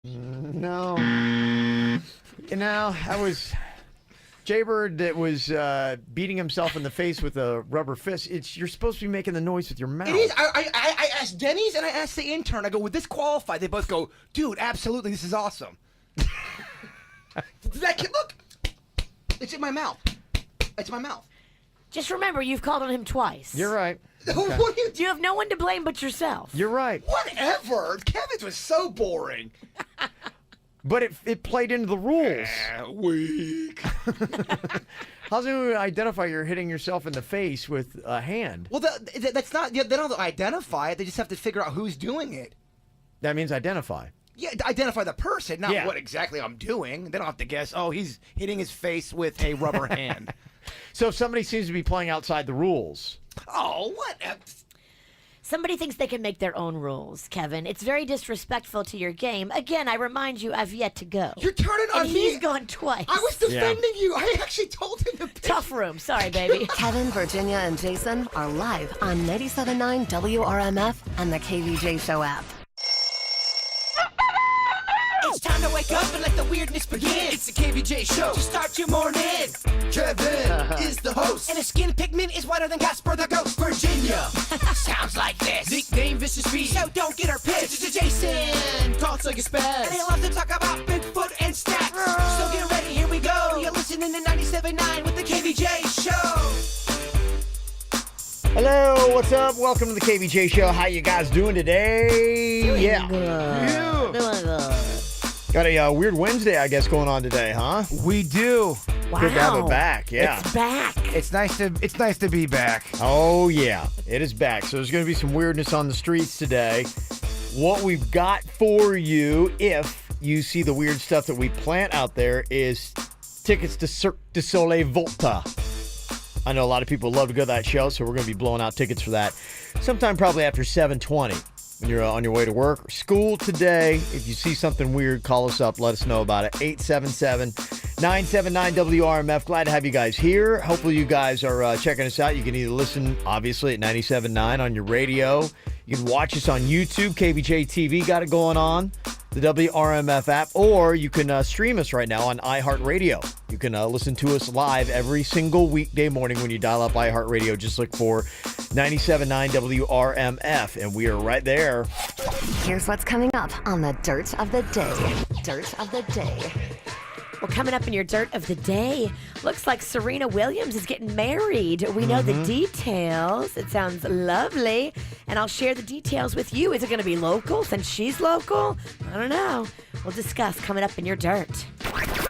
No. I was Jaybird that was beating himself in the face with a rubber fist. You're supposed to be making the noise with your mouth. It is. I asked Denny's and I asked the intern. I go, would this qualify? They both go, dude, absolutely. This is awesome. That kid, look. It's in my mouth. It's in my mouth. Just remember, you've called on him twice. You're right. Okay. You have no one to blame but yourself. You're right. Whatever. Kevin's was so boring. But it played into the rules. Weak. How's it going to identify you're hitting yourself in the face with a hand? Well, that's not. They don't identify it. They just have to figure out who's doing it. That means identify. Yeah, identify the person, not what exactly I'm doing. They don't have to guess, oh, he's hitting his face with a rubber hand. So if somebody seems to be playing outside the rules. Oh, what? Somebody thinks they can make their own rules, Kevin. It's very disrespectful to your game. Again, I remind you, I've yet to go. You're turning on and me. He's gone twice. I was defending you. I actually told him to pick. Tough room. Sorry, baby. Kevin, Virginia, and Jason are live on 97.9 WRMF and the KVJ Show app. It's time to wake up and let the weirdness begin. It's the KVJ Show to start your morning. Kevin is the host, and his skin pigment is whiter than Casper the Ghost. Virginia sounds like this. Nickname Vicious Beast, so don't get her pissed. Jason talks like a spaz, and they love to talk about Bigfoot and stats. So get ready, here we go. You're listening to 97.9 with the KVJ Show. Hello, what's up? Welcome to the KVJ Show. How you guys doing today? Doing good. Got a weird Wednesday, I guess, going on today, huh? We do. Wow. Good to have it back, yeah. It's back. It's nice to be back. Oh, yeah. It is back. So there's going to be some weirdness on the streets today. What we've got for you, if you see the weird stuff that we plant out there, is tickets to Cirque du Soleil Volta. I know a lot of people love to go to that show, so we're going to be blowing out tickets for that sometime probably after 7:20 when you're on your way to work or school today. If you see something weird, call us up. Let us know about it. 877-979-WRMF. Glad to have you guys here. Hopefully you guys are checking us out. You can either listen, obviously, at 97.9 on your radio. You can watch us on YouTube. Kvj TV got it going on. The WRMF app, or you can stream us right now on iHeartRadio. You can listen to us live every single weekday morning when you dial up iHeartRadio. Just look for 97.9 WRMF, and we are right there. Here's what's coming up on the Dirt of the Day. Dirt of the Day. Well, coming up in your dirt of the day, looks like Serena Williams is getting married. We know the details. It sounds lovely. And I'll share the details with you. Is it going to be local since she's local? I don't know. We'll discuss coming up in your dirt.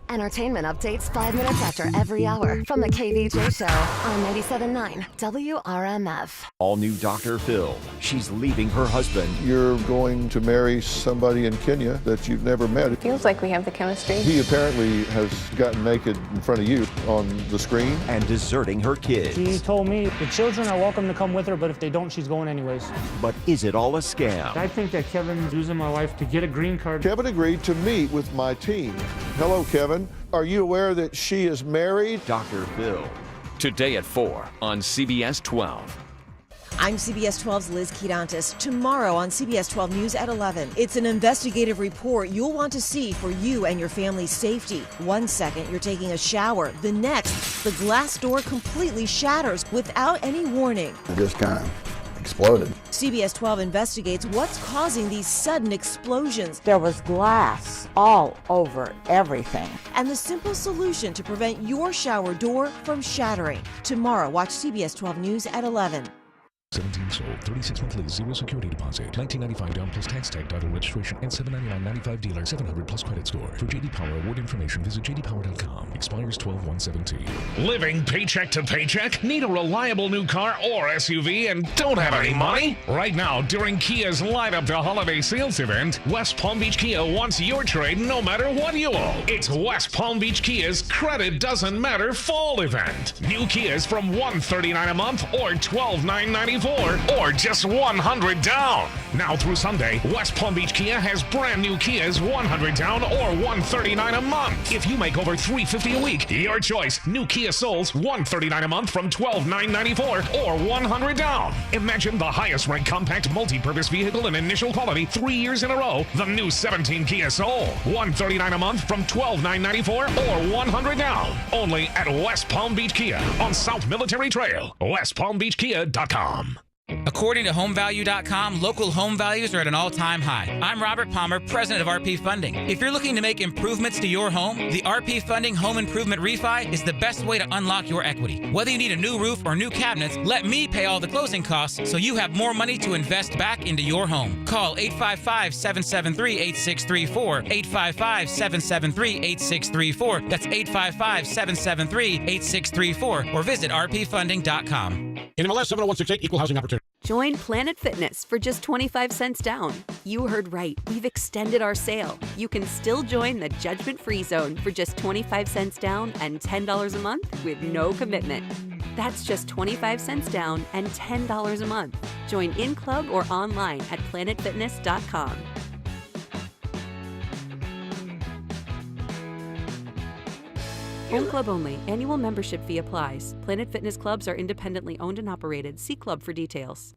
Entertainment updates 5 minutes after every hour from the KVJ Show on 97.9 WRMF. All new Dr. Phil. She's leaving her husband. You're going to marry somebody in Kenya that you've never met. Feels like we have the chemistry. He apparently has gotten naked in front of you on the screen. And deserting her kids. She told me the children are welcome to come with her, but if they don't, she's going anyways. But is it all a scam? I think that Kevin's using my wife to get a green card. Kevin agreed to meet with my team. Hello, Kevin. Are you aware that she is married? Dr. Phil. Today at 4 on CBS 12. I'm CBS 12's Liz Quirantes. Tomorrow on CBS 12 News at 11. It's an investigative report you'll want to see for you and your family's safety. 1 second, you're taking a shower. The next, the glass door completely shatters without any warning. It just kind of exploded. CBS 12 investigates what's causing these sudden explosions. There was glass all over everything. And the simple solution to prevent your shower door from shattering. Tomorrow, watch CBS 12 News at 11. 17 sold, 36 monthly, 0 security deposit, $19.95 down plus tax tag, title registration, and $799.95 dealer, 700 plus credit score. For JD Power award information, visit jdpower.com. Expires 12/117. Living paycheck to paycheck? Need a reliable new car or SUV and don't have any money? Right now, during Kia's Light Up to Holiday Sales event, West Palm Beach Kia wants your trade no matter what you owe. It's West Palm Beach Kia's Credit Doesn't Matter Fall event. New Kias from $139 a month or $12,995. $1,994 or just $100 down. Now through Sunday, West Palm Beach Kia has brand new Kias $100 down or $139 a month. If you make over $350 a week, your choice. New Kia Souls $139 a month from $12,994 or $100 down. Imagine the highest ranked compact multi-purpose vehicle in initial quality 3 years in a row. The new 17 Kia Soul $139 a month from $12,994 or $100 down. Only at West Palm Beach Kia on South Military Trail. WestPalmBeachKia.com. According to HomeValue.com, local home values are at an all-time high. I'm Robert Palmer, president of RP Funding. If you're looking to make improvements to your home, the RP Funding Home Improvement Refi is the best way to unlock your equity. Whether you need a new roof or new cabinets, let me pay all the closing costs so you have more money to invest back into your home. Call 855-773-8634, 855-773-8634. That's 855-773-8634, or visit rpfunding.com. NMLS 70168, Equal Housing Opportunity. Join Planet Fitness for just 25 cents down. You heard right. We've extended our sale. You can still join the judgment-free zone for just 25 cents down and $10 a month with no commitment. That's just 25 cents down and $10 a month. Join in club or online at planetfitness.com. Home club only. Annual membership fee applies. Planet Fitness clubs are independently owned and operated. See club for details.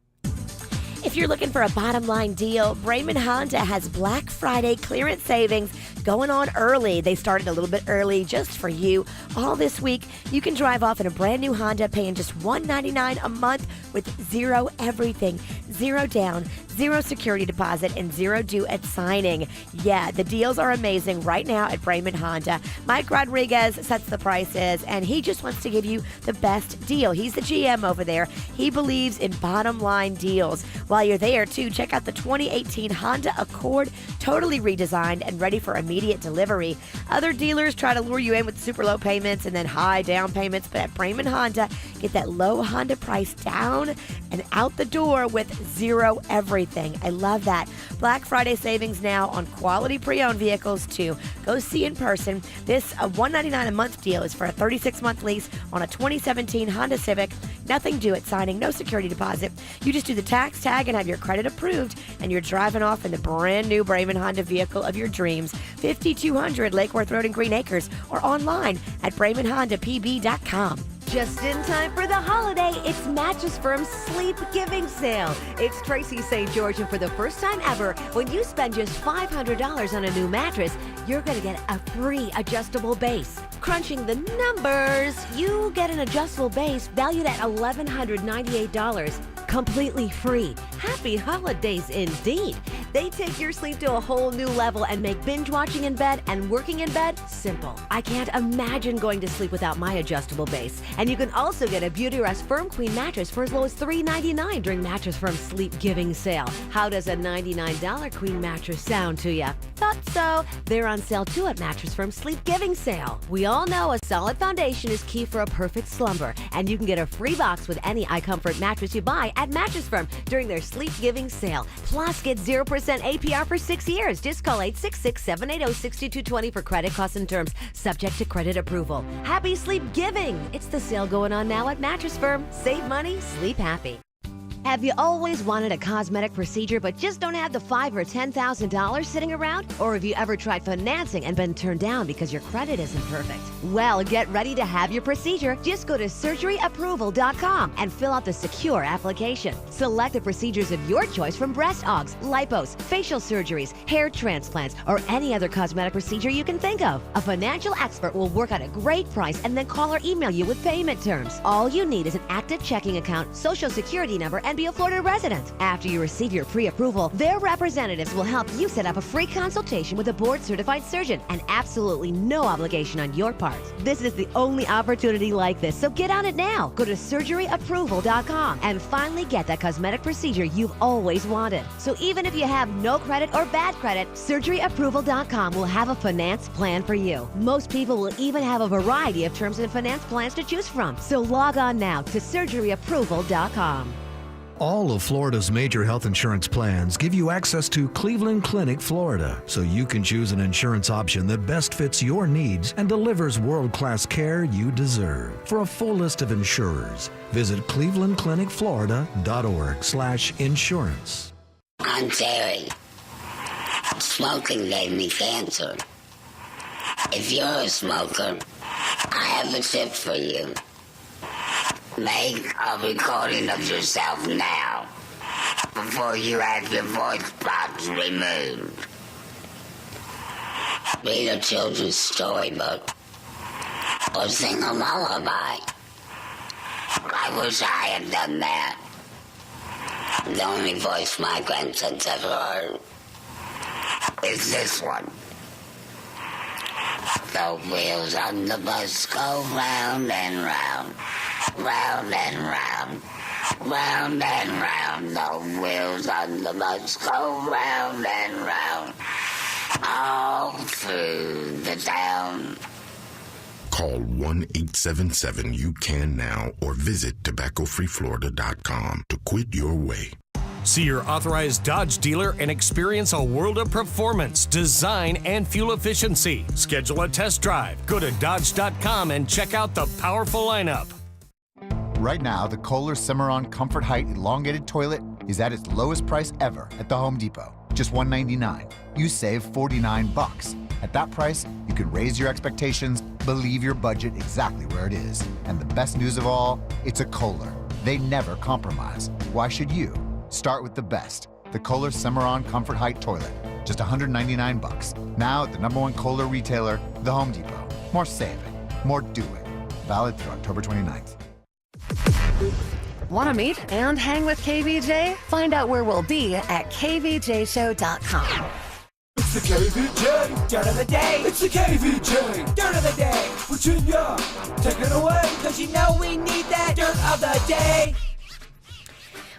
If you're looking for a bottom line deal, Brayman Honda has Black Friday clearance savings going on early. They started a little bit early just for you. All this week, you can drive off in a brand new Honda paying just $199 a month with zero everything, zero down, zero security deposit, and zero due at signing. Yeah, the deals are amazing right now at Brayman Honda. Mike Rodriguez sets the prices, and he just wants to give you the best deal. He's the GM over there. He believes in bottom line deals. While you're there, too, check out the 2018 Honda Accord, totally redesigned and ready for immediate delivery. Other dealers try to lure you in with super low payments and then high down payments, but at Brayman Honda, get that low Honda price down and out the door with zero everything. I love that. Black Friday savings now on quality pre-owned vehicles, too. Go see in person. This $199 a month deal is for a 36-month lease on a 2017 Honda Civic. Nothing due at signing, no security deposit. You just do the tax tag and have your credit approved, and you're driving off in the brand new Brayman Honda vehicle of your dreams. 5200 Lake Worth Road in Green Acres, or online at BraymanHondaPB.com. Just in time for the holiday, it's Mattress Firm's Sleep Giving Sale. It's Tracy St. George, and for the first time ever, when you spend just $500 on a new mattress, you're going to get a free adjustable base. Crunching the numbers, you get an adjustable base valued at $1,198. Completely free. Happy holidays indeed. They take your sleep to a whole new level and make binge watching in bed and working in bed simple. I can't imagine going to sleep without my adjustable base. And you can also get a Beautyrest Firm Queen mattress for as low as $399 during Mattress Firm's Sleep Giving Sale. How does a $99 Queen mattress sound to you? Thought so. They're on sale too at Mattress Firm's Sleep Giving Sale. We all know a solid foundation is key for a perfect slumber, and you can get a free box with any iComfort mattress you buy at Mattress Firm during their Sleep Giving Sale. Plus, get 0% APR for 6 years. Just call 866-780-6220 for credit costs and terms, subject to credit approval. Happy sleep giving! It's the sale going on now at Mattress Firm. Save money, sleep happy. Have you always wanted a cosmetic procedure but just don't have the $5,000 or $10,000 sitting around? Or have you ever tried financing and been turned down because your credit isn't perfect? Well, get ready to have your procedure. Just go to surgeryapproval.com and fill out the secure application. Select the procedures of your choice from breast augs, lipos, facial surgeries, hair transplants, or any other cosmetic procedure you can think of. A financial expert will work out a great price and then call or email you with payment terms. All you need is an active checking account, social security number, and be a Florida resident. After you receive your pre-approval, their representatives will help you set up a free consultation with a board-certified surgeon, and absolutely no obligation on your part. This is the only opportunity like this, so get on it now. Go to surgeryapproval.com and finally get that cosmetic procedure you've always wanted. So even if you have no credit or bad credit, surgeryapproval.com will have a finance plan for you. Most people will even have a variety of terms and finance plans to choose from. So log on now to surgeryapproval.com. All of Florida's major health insurance plans give you access to Cleveland Clinic Florida, so you can choose an insurance option that best fits your needs and delivers world-class care you deserve. For a full list of insurers, visit clevelandclinicflorida.org/insurance. I'm Terry. Smoking gave me cancer. If you're a smoker, I have a tip for you. Make a recording of yourself now before you have your voice box removed. Read a children's storybook or sing a lullaby. I wish I had done that. The only voice my grandson's ever heard is this one. The wheels on the bus go round and round, round and round, round and round. The wheels on the bus go round and round, all through the town. Call 1-877-YOU-CAN-NOW or visit tobaccofreeflorida.com to quit your way. See your authorized Dodge dealer and experience a world of performance, design, and fuel efficiency. Schedule a test drive. Go to Dodge.com and check out the powerful lineup. Right now, the Kohler Cimarron Comfort Height Elongated Toilet is at its lowest price ever at the Home Depot. Just $199. You save $49. At that price, you can raise your expectations, believe your budget exactly where it is. And the best news of all, it's a Kohler. They never compromise. Why should you? Start with the best, the Kohler Cimarron Comfort Height Toilet. Just $199. Now at the #1 Kohler retailer, the Home Depot. More saving, more doing. Valid through October 29th. Want to meet and hang with KVJ? Find out where we'll be at kvjshow.com. It's the KVJ Dirt of the Day. It's the KVJ Dirt of the Day. Virginia, take it away, because you know we need that Dirt of the Day.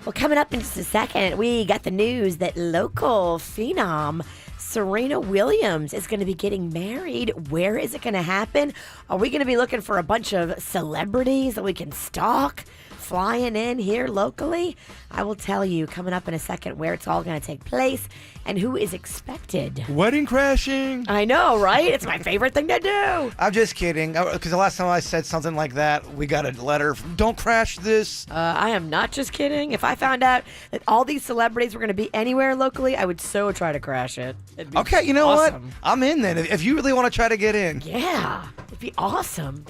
Well, coming up in just a second, we got the news that local phenom Serena Williams is going to be getting married. Where is it going to happen? Are we going to be looking for a bunch of celebrities that we can stalk flying in here locally? I will tell you coming up in a second where it's all going to take place and who is expected. Wedding crashing. I know, right? It's my favorite thing to do. I'm just kidding. Because the last time I said something like that, we got a letter from, don't crash this. I am not just kidding. If I found out that all these celebrities were going to be anywhere locally, I would so try to crash it. Okay, you know awesome. what? I'm in then. If you really want to try to get in. Yeah, it'd be awesome.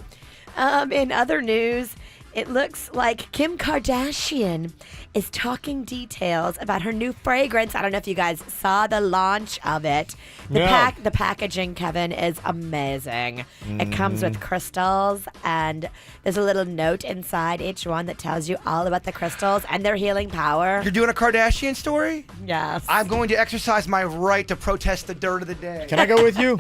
In other news, it looks like Kim Kardashian is talking details about her new fragrance. I don't know if you guys saw the launch of it. The packaging, Kevin, is amazing. It comes with crystals, and there's a little note inside each one that tells you all about the crystals and their healing power. You're doing a Kardashian story? Yes. I'm going to exercise my right to protest the dirt of the day. Can I go with you?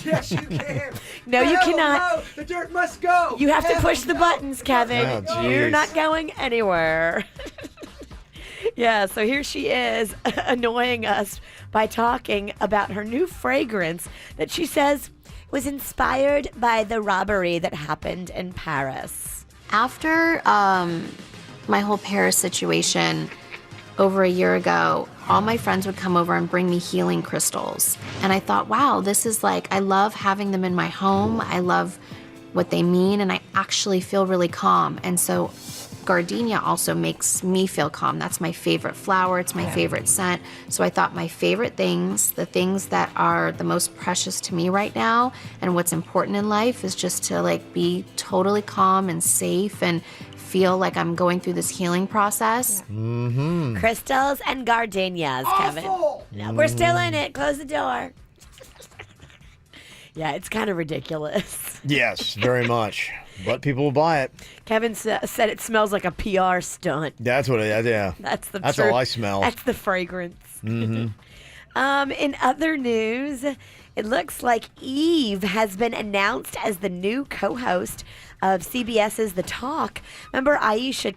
Yes, you can. No, you cannot. No, the dirt must go. You have to push the buttons, Kevin. Oh, You're geez. not going anywhere. Yeah, so here she is annoying us by talking about her new fragrance that she says was inspired by the robbery that happened in Paris. After my whole Paris situation over a year ago, all my friends would come over and bring me healing crystals. And I thought, wow, this is like, I love having them in my home. I love what they mean, and I actually feel really calm. And so gardenia also makes me feel calm. That's my favorite flower. It's my favorite scent. So I thought my favorite things, the things that are the most precious to me right now and what's important in life is just to like be totally calm and safe and feel like I'm going through this healing process. Mm-hmm. Crystals and gardenias, Kevin. No, we're still in it. Close the door. Yeah, it's kind of ridiculous. Yes, very much. But people will buy it. Kevin said it smells like a PR stunt. That's what it is, yeah. That's That's truth. all I smell. That's the fragrance. Mm-hmm. In other news, it looks like Eve has been announced as the new co-host of CBS's The Talk. Remember Aisha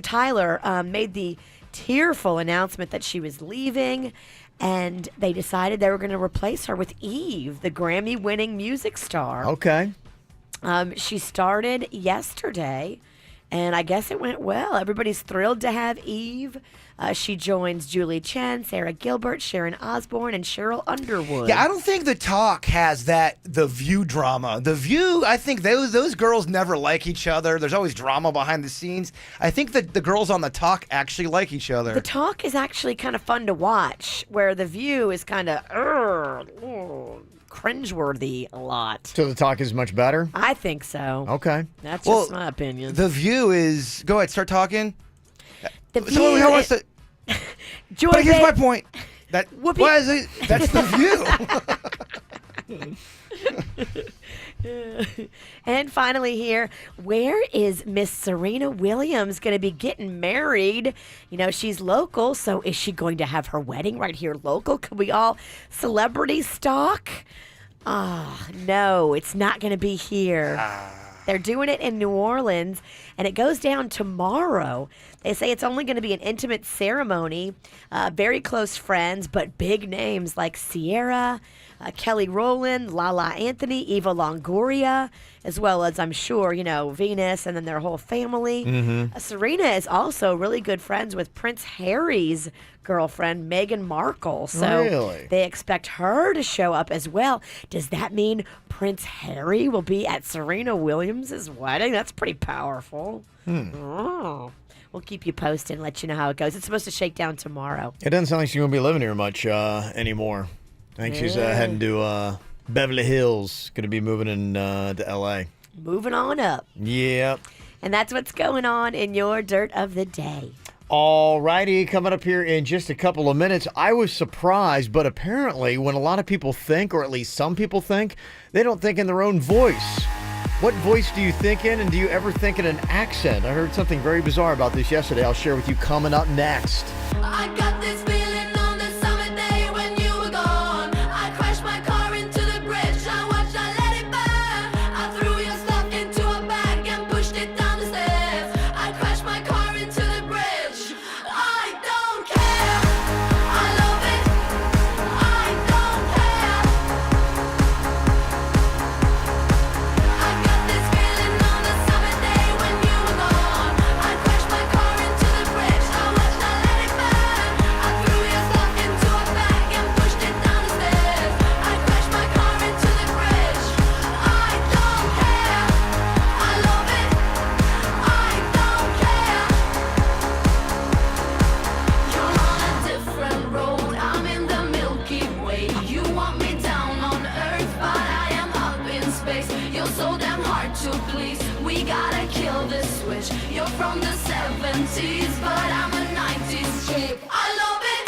Tyler made the tearful announcement that she was leaving, and they decided they were going to replace her with Eve, the Grammy-winning music star. Okay. She started yesterday, And I guess it went well. Everybody's thrilled to have Eve. She joins Julie Chen, Sarah Gilbert, Sharon Osbourne, and Cheryl Underwood. Yeah, I don't think The Talk has The View drama. The View, I think those girls never like each other. There's always drama behind the scenes. I think that the girls on The Talk actually like each other. The Talk is actually kind of fun to watch, where The View is kind of cringeworthy a lot. So The Talk is much better? I think so. Okay. That's just my opinion. The View is... Go ahead, start talking. The View So who wants to... But here's my point. That's The View. And finally here, where is Miss Serena Williams going to be getting married? You know, she's local, so is she going to have her wedding right here local? Could we all celebrity stalk? No, it's not going to be here. They're doing it in New Orleans, and it goes down tomorrow. They say it's only going to be an intimate ceremony, very close friends, but big names like Sierra, Kelly Rowland, Lala Anthony, Eva Longoria, as well as, I'm sure, Venus and then their whole family. Serena is also really good friends with Prince Harry's girlfriend, Meghan Markle. So Really? they expect her to show up as well. Does that mean Prince Harry will be at Serena Williams' wedding? That's pretty powerful. Oh. We'll keep you posted and let you know how it goes. It's supposed to shake down tomorrow. It doesn't sound like she's going to be living here much anymore. I think she's heading to Beverly Hills, going to be moving to L.A. Moving on up. Yep. And that's what's going on in your Dirt of the Day. All righty, coming up here in just a couple of minutes. I was surprised, but apparently when a lot of people think, or at least some people think, they don't think in their own voice. What voice do you think in, and do you ever think in an accent? I heard something very bizarre about this yesterday. I'll share with you coming up next. I got this feeling on the summer day when you were gone. I crashed my car into the bridge. I watched, I let it burn. I threw your stuff into a bag and pushed it down the stairs. I crashed my car into the bridge. I don't care. I love it. I don't care. I got this feeling on the summer day when you were gone. I crashed my car into the bridge. I watched, I let it burn. I threw your stuff into a bag and pushed it down the stairs. I crashed my car into the bridge. I don't care. I love it. I don't care. You're on a different road. I'm in the Milky Way. You want me down on Earth, but I am up in space. You're so damn hard to please. We gotta kill this switch. You're from the 70s, but I'm a 90s chick. I love it.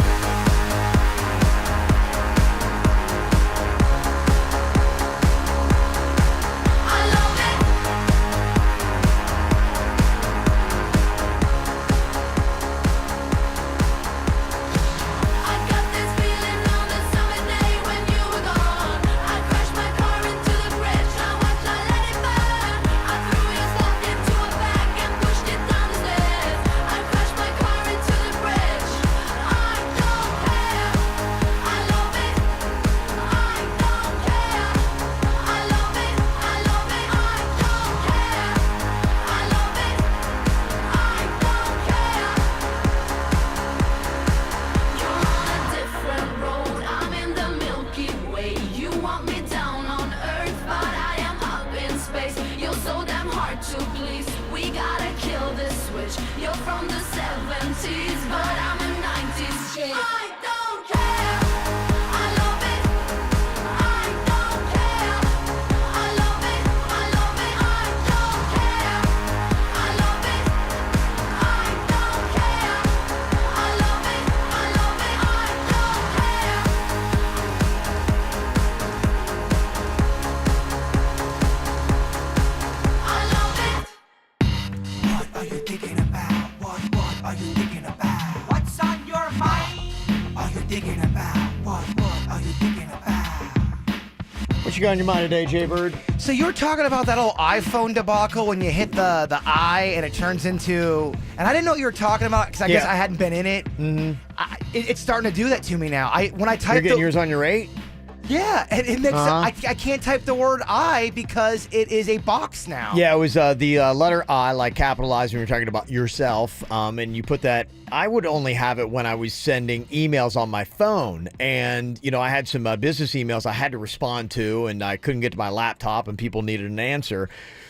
I love it. I got this feeling on the summer day when you were gone. I crashed my car into the bridge. I watched, I let it burn. I threw your stuff into a bag and pushed it down the stairs. I crashed my car into the bridge. I don't care. I love it. I don't care. I love it. I love it. I don't care. I love it. I don't care. You're on a different road. I'm in the Milky Way. You want me down on Earth, but I am up in space. You're so damn hard to please. We gotta kill this switch. You're from the 70s, but I'm a 90s chick. I don't care. I love it. I don't care. I love it. I love it. I don't care. I love it. I don't care. I love it. I love it. I don't care. I love it. What are you thinking about? What are you thinking about? What's on your mind? Are you thinking about? What are you thinking about? What you got on your mind today, Jay Bird? So you were talking about that old iPhone debacle when you hit the eye and it turns into... And I didn't know what you were talking about because I guess I hadn't been in it. Mm-hmm. It's starting to do that to me now. When I typed You're getting yours on your 8? Yeah, and it makes I can't type the word I because it is a box now. Yeah, it was the letter I, like capitalized when you're talking about yourself, and you put that. I would only have it when I was sending emails on my phone, and I had some business emails I had to respond to, and I couldn't get to my laptop, and people needed an answer.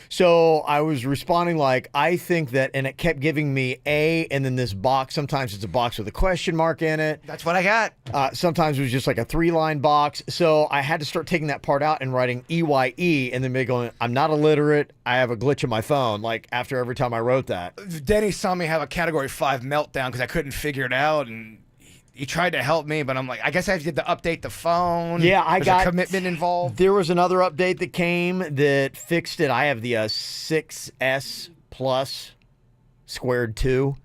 So I was responding like, I think that, and it kept giving me A, and then this box. Sometimes it's a box with a question mark in it. That's what I got. Sometimes it was just like a 3-line box. So I had to start taking that part out and writing EYE, and then me going, I'm not illiterate. I have a glitch in my phone, like after every time I wrote that. Denny saw me have a Category 5 meltdown because I couldn't figure it out, and he tried to help me, but I'm like, I guess I have to update the phone. Yeah, There's a commitment involved. There was another update that came that fixed it. I have the 6S Plus squared 2,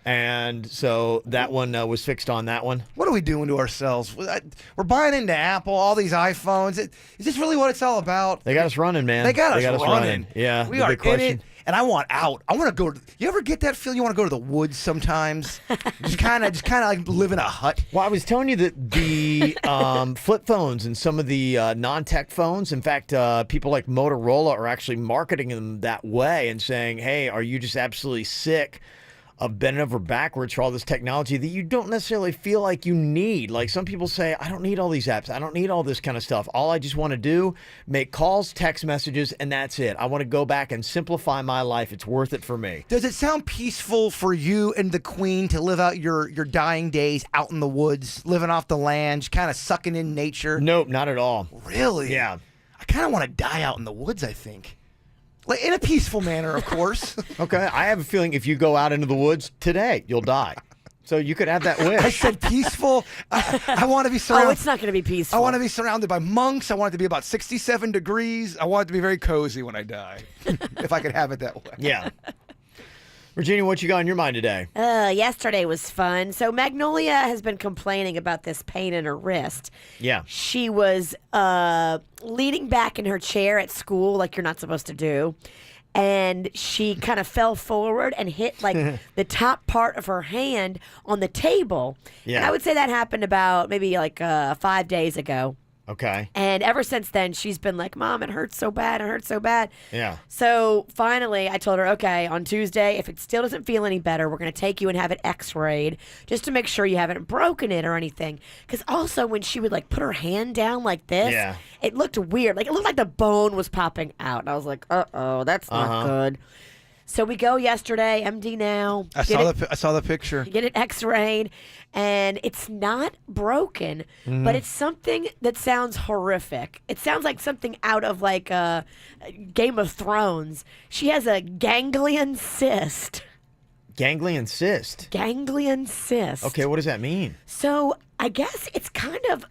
and so that one was fixed on that one. What are we doing to ourselves? We're buying into Apple, all these iPhones. Is this really what it's all about? They got us running, man. They got us running. Yeah, we are in it. And I want out. I want to go. You ever get that feeling you want to go to the woods sometimes? just kind of like live in a hut. Well, I was telling you that the flip phones and some of the non-tech phones, in fact, people like Motorola are actually marketing them that way and saying, hey, are you just absolutely sick of bending over backwards for all this technology that you don't necessarily feel like you need? Like some people say, I don't need all these apps. I don't need all this kind of stuff. All I just want to do, make calls, text messages, and that's it. I want to go back and simplify my life. It's worth it for me. Does it sound peaceful for you and the Queen to live out your dying days out in the woods, living off the land, kind of sucking in nature? Nope, not at all. Really? Yeah. I kind of want to die out in the woods, I think. Like in a peaceful manner, of course. Okay, I have a feeling if you go out into the woods today, you'll die. So you could have that wish. I said peaceful. I want to be surrounded. Oh, it's not going to be peaceful. I want to be surrounded by monks. I want it to be about 67 degrees. I want it to be very cozy when I die, if I could have it that way. Yeah. Virginia, what you got on your mind today? Yesterday was fun. So Magnolia has been complaining about this pain in her wrist. Yeah. She was leaning back in her chair at school like you're not supposed to do. And she kind of fell forward and hit like the top part of her hand on the table. Yeah. And I would say that happened about maybe like 5 days ago. Okay. And ever since then, she's been like, Mom, it hurts so bad. It hurts so bad. Yeah. So finally, I told her, okay, on Tuesday, if it still doesn't feel any better, we're going to take you and have it x-rayed just to make sure you haven't broken it or anything. Because also when she would like put her hand down like this, it looked weird. Like it looked like the bone was popping out. And I was like, uh-oh, that's not good. So we go yesterday, MD now. I saw the picture. Get it x-rayed, and it's not broken, but it's something that sounds horrific. It sounds like something out of like Game of Thrones. She has a ganglion cyst. Ganglion cyst? Ganglion cyst. Okay, what does that mean? So I guess it's kind of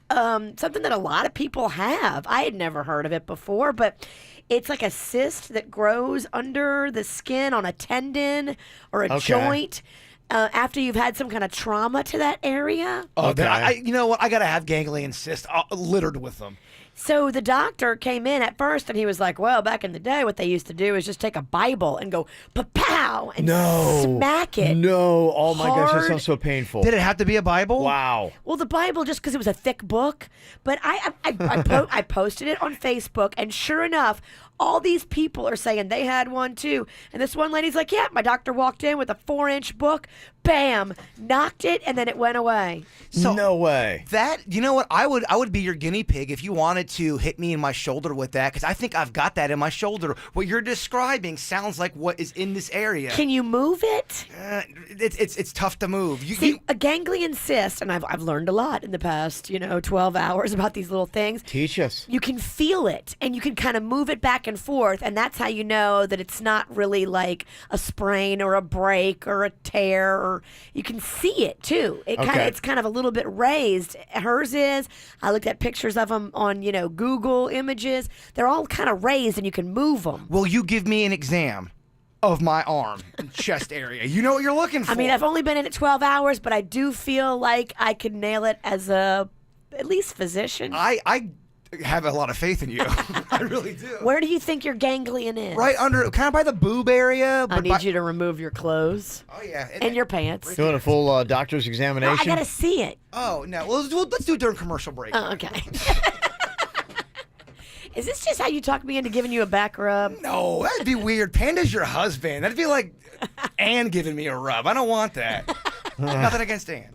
something that a lot of people have. I had never heard of it before, but it's like a cyst that grows under the skin on a tendon or a joint after you've had some kind of trauma to that area. Oh, you know what? I got to have ganglion cysts littered with them. So the doctor came in at first and he was like, well, back in the day, what they used to do is just take a Bible and go pa-pow and smack it. No. Oh, my gosh, that hard. sounds so painful. Did it have to be a Bible? Wow. Well, the Bible, just because it was a thick book, but I posted it on Facebook, and sure enough, all these people are saying they had one too. And this one lady's like, yeah, my doctor walked in with a 4-inch book, bam, knocked it, and then it went away. So no way. That, you know what? I would be your guinea pig if you wanted to hit me in my shoulder with that, because I think I've got that in my shoulder. What you're describing sounds like what is in this area. Can you move it? It's tough to move. A ganglion cyst, and I've learned a lot in the past, 12 hours about these little things. Teach us. You can feel it, and you can kind of move it back and forth, and that's how you know that it's not really like a sprain or a break or a tear, or you can see it too. It's kind of a little bit raised. Hers is. I looked at pictures of them on Google Images. They're all kind of raised, and you can move them. Will you give me an exam of my arm and chest area? You know what you're looking for. I mean, I've only been in it 12 hours, but I do feel like I could nail it as a at least physician. I have a lot of faith in you. I really do. Where do you think your ganglion is? Right under, kind of by the boob area. I need you to remove your clothes. Oh, yeah. And your pants. Doing a full doctor's examination? No, I got to see it. Oh, no. Well, let's do it during commercial break. Oh, okay. Is this just how you talk me into giving you a back rub? No, that'd be weird. Panda's your husband. That'd be like Ann giving me a rub. I don't want that. Nothing against Ann.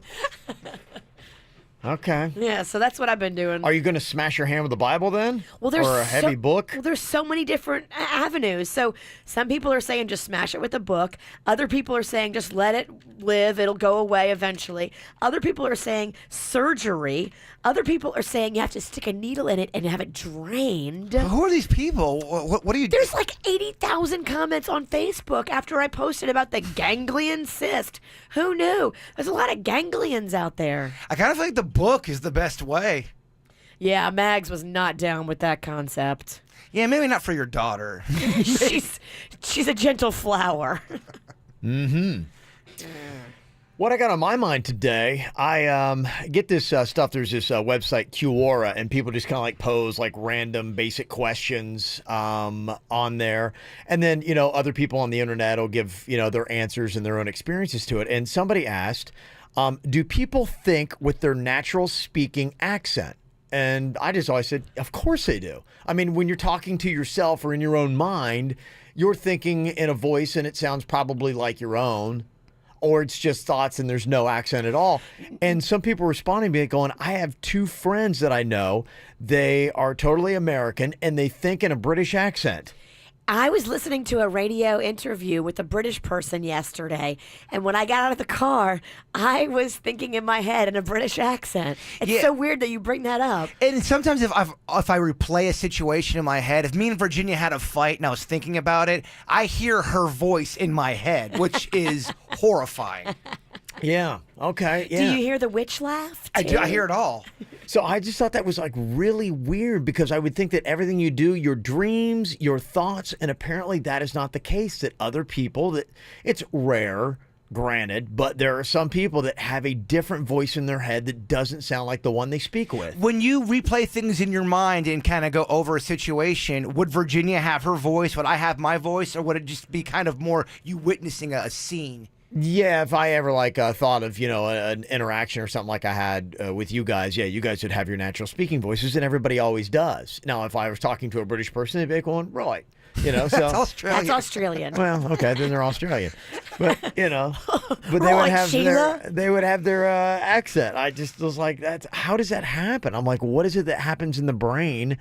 Okay. Yeah, so that's what I've been doing. Are you going to smash your hand with the Bible then? Well, there's or a heavy book? Well, there's so many different avenues. So some people are saying just smash it with a book. Other people are saying just let it live. It'll go away eventually. Other people are saying surgery. Other people are saying you have to stick a needle in it and have it drained. Who are these people? What are you? There's like 80,000 comments on Facebook after I posted about the ganglion cyst. Who knew? There's a lot of ganglions out there. I kind of feel like the book is the best way. Yeah, Mags was not down with that concept. Yeah, maybe not for your daughter. she's a gentle flower. Mm-hmm. What I got on my mind today, I get this stuff. There's this website, Quora, and people just kind of like pose like random basic questions on there. And then, other people on the internet will give, their answers and their own experiences to it. And somebody asked, do people think with their natural speaking accent? And I just always said, of course they do. I mean, when you're talking to yourself or in your own mind, you're thinking in a voice and it sounds probably like your own. Or it's just thoughts and there's no accent at all. And some people responding to me going, I have two friends that I know. They are totally American and they think in a British accent. I was listening to a radio interview with a British person yesterday, and when I got out of the car, I was thinking in my head in a British accent. It's so weird that you bring that up. And sometimes if I replay a situation in my head, if me and Virginia had a fight and I was thinking about it, I hear her voice in my head, which is horrifying. Yeah. Okay. Yeah. Do you hear the witch laugh? I do. I hear it all. So I just thought that was like really weird because I would think that everything you do, your dreams, your thoughts, and apparently that is not the case. That other people, that it's rare, granted, but there are some people that have a different voice in their head that doesn't sound like the one they speak with. When you replay things in your mind and kind of go over a situation, would Virginia have her voice? Would I have my voice? Or would it just be kind of more you witnessing a scene? Yeah, if I ever thought of, an interaction or something like I had with you guys, you guys would have your natural speaking voices, and everybody always does. Now, if I was talking to a British person, they'd be going, right. That's Australian. That's Australian. Well, okay, then they're Australian. But, but they would have their accent. I just was like, how does that happen? I'm like, what is it that happens in the brain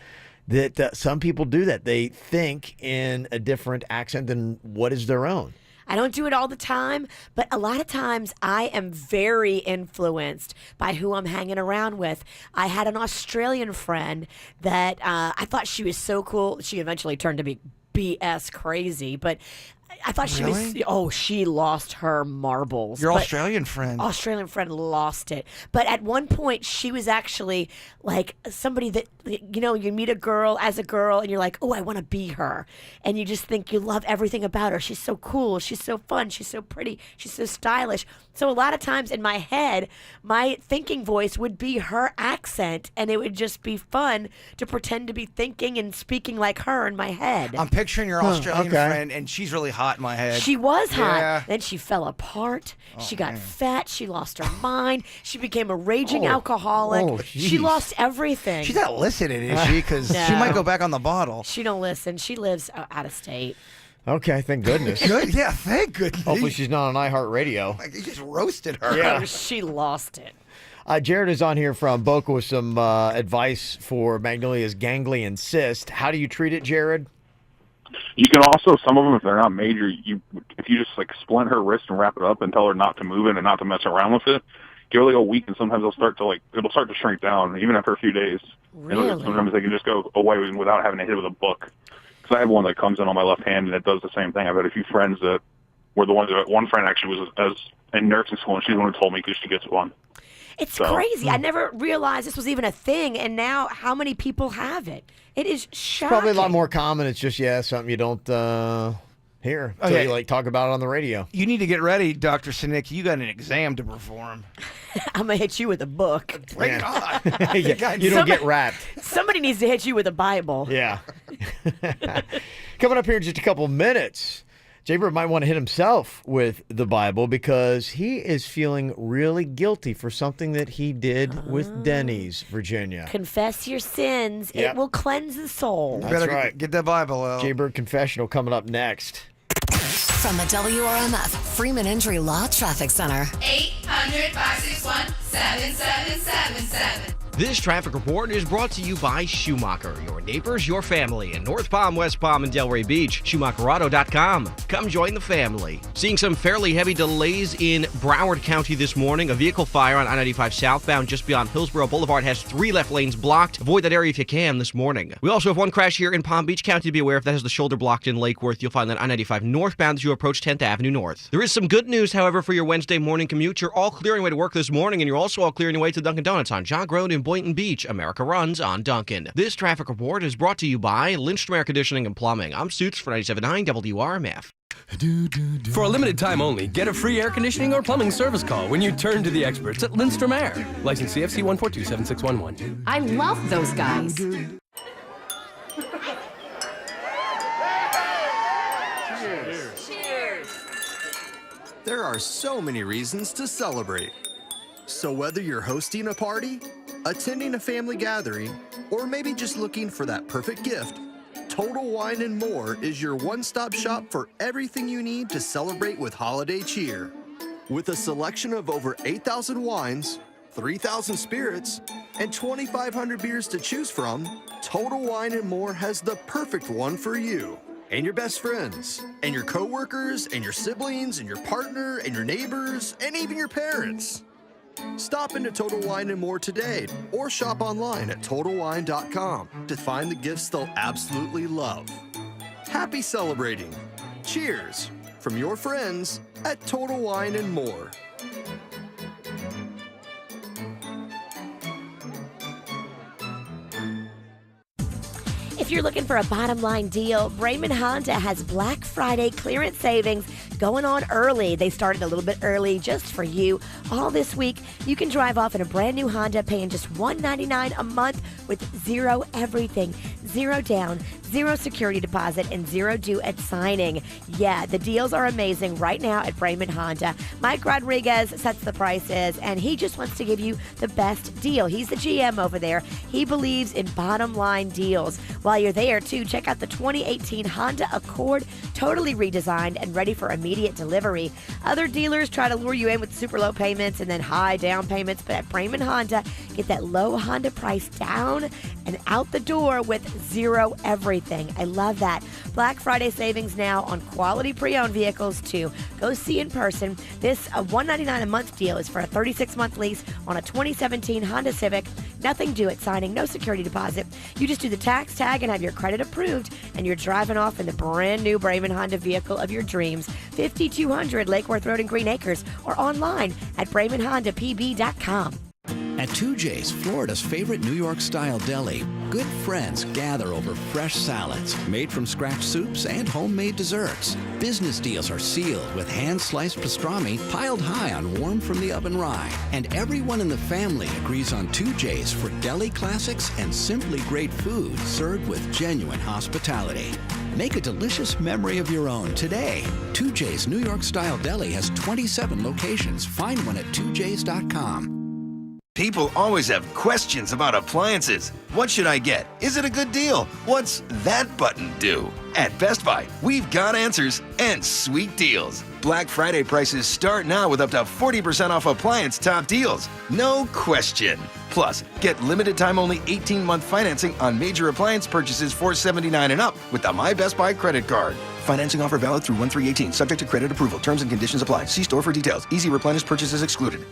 that some people do that? They think in a different accent than what is their own. I don't do it all the time, but a lot of times I am very influenced by who I'm hanging around with. I had an Australian friend that I thought she was so cool. She eventually turned to be BS crazy, but I thought she was. Oh, she lost her marbles. Your Australian friend. Australian friend lost it. But at one point, she was actually like somebody that, you meet a girl as a girl and you're like, oh, I want to be her. And you just think you love everything about her. She's so cool. She's so fun. She's so pretty. She's so stylish. So a lot of times in my head, my thinking voice would be her accent, and it would just be fun to pretend to be thinking and speaking like her in my head. I'm picturing your Australian friend, and she's really hot in my head. She was hot. Yeah. Then she fell apart. She got fat. She lost her mind. She became a raging alcoholic. Oh, she lost everything. She's not listening, is she? Because she might go back on the bottle. She don't listen. She lives out of state. Okay, thank goodness. Good, yeah, thank goodness. Hopefully she's not on iHeartRadio. Like, you just roasted her. Yeah. She lost it. Jared is on here from Boca with some advice for Magnolia's ganglion cyst. How do you treat it, Jared? You can also, some of them, if they're not major, if you just splint her wrist and wrap it up and tell her not to move it and not to mess around with it, give it a week, and sometimes it'll start to shrink down, even after a few days. Really? And sometimes they can just go away without having to hit it with a book. Because I have one that comes in on my left hand, and it does the same thing. I've had a few friends that were the ones that, one friend actually was in nursing school, and she's the one who told me because she gets one. It's crazy. I never realized this was even a thing, and now how many people have it? It is shocking. Probably a lot more common. It's just, something you don't hear until you talk about it on the radio. You need to get ready, Dr. Sinek. You got an exam to perform. I'm going to hit you with a book. Bring it on. You don't get wrapped. Somebody needs to hit you with a Bible. Yeah. Coming up here in just a couple minutes, Jaybird might want to hit himself with the Bible because he is feeling really guilty for something that he did with Denny's, Virginia. Confess your sins. Yep. It will cleanse the soul. That's right. Get that Bible out. Jaybird Confessional coming up next. From the WRMF Freeman Injury Law Traffic Center. 800-561-7777. This traffic report is brought to you by Schumacher, your neighbors, your family in North Palm, West Palm, and Delray Beach. SchumacherAuto.com. Come join the family. Seeing some fairly heavy delays in Broward County this morning. A vehicle fire on I-95 southbound just beyond Hillsborough Boulevard has 3 left lanes blocked. Avoid that area if you can this morning. We also have one crash here in Palm Beach County to be aware of. That has the shoulder blocked in Lake Worth. You'll find that I-95 northbound as you approach 10th Avenue North. There is some good news, however, for your Wednesday morning commute. You're all clearing your way to work this morning, and you're also all clearing your way to Dunkin' Donuts on Jog Road in Boynton Beach. America runs on Dunkin'. This traffic report is brought to you by Lindstrom Air Conditioning and Plumbing. I'm Suits for 97.9 WRMF. For a limited time only, get a free air conditioning or plumbing service call when you turn to the experts at Lindstrom Air. License CFC 1427611. I love those guys. Cheers. There are so many reasons to celebrate. So whether you're hosting a party, attending a family gathering, or maybe just looking for that perfect gift, Total Wine & More is your one-stop shop for everything you need to celebrate with holiday cheer. With a selection of over 8,000 wines, 3,000 spirits, and 2,500 beers to choose from, Total Wine & More has the perfect one for you and your best friends, and your coworkers, and your siblings, and your partner, and your neighbors, and even your parents. Stop into Total Wine & More today or shop online at TotalWine.com to find the gifts they'll absolutely love. Happy celebrating. Cheers from your friends at Total Wine & More. If you're looking for a bottom line deal, Braman Honda has Black Friday clearance savings going on early. They started a little bit early just for you. All this week, you can drive off in a brand new Honda paying just $199 a month with zero everything, zero down, zero security deposit, and zero due at signing. Yeah, the deals are amazing right now at Braman Honda. Mike Rodriguez sets the prices, and he just wants to give you the best deal. He's the GM over there. He believes in bottom line deals. While you're there, too, check out the 2018 Honda Accord, totally redesigned and ready for immediate delivery. Other dealers try to lure you in with super low payments and then high down payments, but at Braman Honda, get that low Honda price down and out the door with zero everything. I love that. Black Friday savings now on quality pre-owned vehicles, too. Go see in person. This $199 a month deal is for a 36-month lease on a 2017 Honda Civic. Nothing due at signing, no security deposit. You just do the tax tag and have your credit approved, and you're driving off in the brand new Braman Honda vehicle of your dreams. 5200 Lake Worth Road in Green Acres, or online at BramanHondaPB.com. At 2J's, Florida's favorite New York-style deli, good friends gather over fresh salads, made from scratch soups and homemade desserts. Business deals are sealed with hand-sliced pastrami piled high on warm-from-the-oven rye. And everyone in the family agrees on 2J's for deli classics and simply great food served with genuine hospitality. Make a delicious memory of your own today. 2J's New York-style deli has 27 locations. Find one at 2js.com. People always have questions about appliances. What should I get? Is it a good deal? What's that button do? At Best Buy, we've got answers and sweet deals. Black Friday prices start now with up to 40% off appliance top deals. No question. Plus, get limited time only 18-month financing on major appliance purchases $479 and up with the My Best Buy credit card. Financing offer valid through 1/3/18, subject to credit approval. Terms and conditions apply. See store for details. Easy replenish purchases excluded.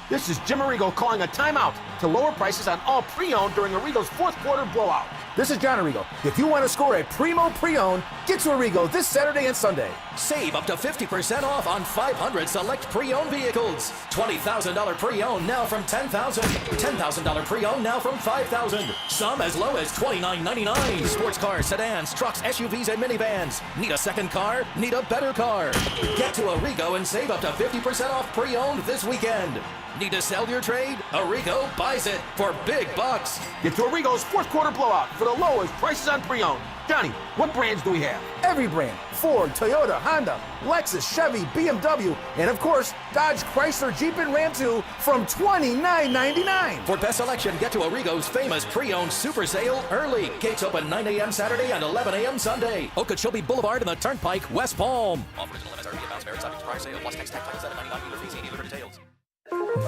This is Jim Arrigo calling a timeout to lower prices on all pre-owned during Arrigo's fourth quarter blowout. This is John Arrigo. If you want to score a primo pre-owned, get to Arrigo this Saturday and Sunday. Save up to 50% off on 500 select pre-owned vehicles. $20,000 pre-owned now from $10,000. $10,000 pre-owned now from $5,000. Some as low as $29.99. Sports cars, sedans, trucks, SUVs, and minivans. Need a second car? Need a better car. Get to Arrigo and save up to 50% off pre-owned this weekend. Need to sell your trade? Arrigo buys it for big bucks. Get to Arrigo's fourth quarter blowout for the lowest prices on pre-owned Johnny, what brands do we have? Every brand. Ford, Toyota, Honda, Lexus, Chevy, BMW, and of course, Dodge, Chrysler, Jeep, and Ram 2 from $29.99. For best selection, get to Arrigo's famous pre-owned super sale early. Gates open 9 a.m. Saturday and 11 a.m. Sunday. Okeechobee Boulevard and the Turnpike, West Palm. Offer is MSRP amounts vary subject to price sale plus tax title $7.99 dealer fees. See dealer for details.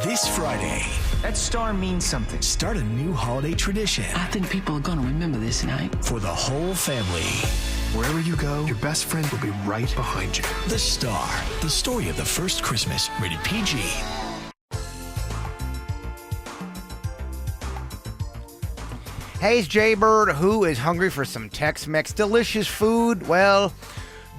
This Friday, that star means something. Start a new holiday tradition. I think people are going to remember this night. For the whole family. Wherever you go, your best friend will be right behind you. The Star, the story of the first Christmas, rated PG. Hey, it's Jaybird. Who is hungry for some Tex-Mex delicious food? Well,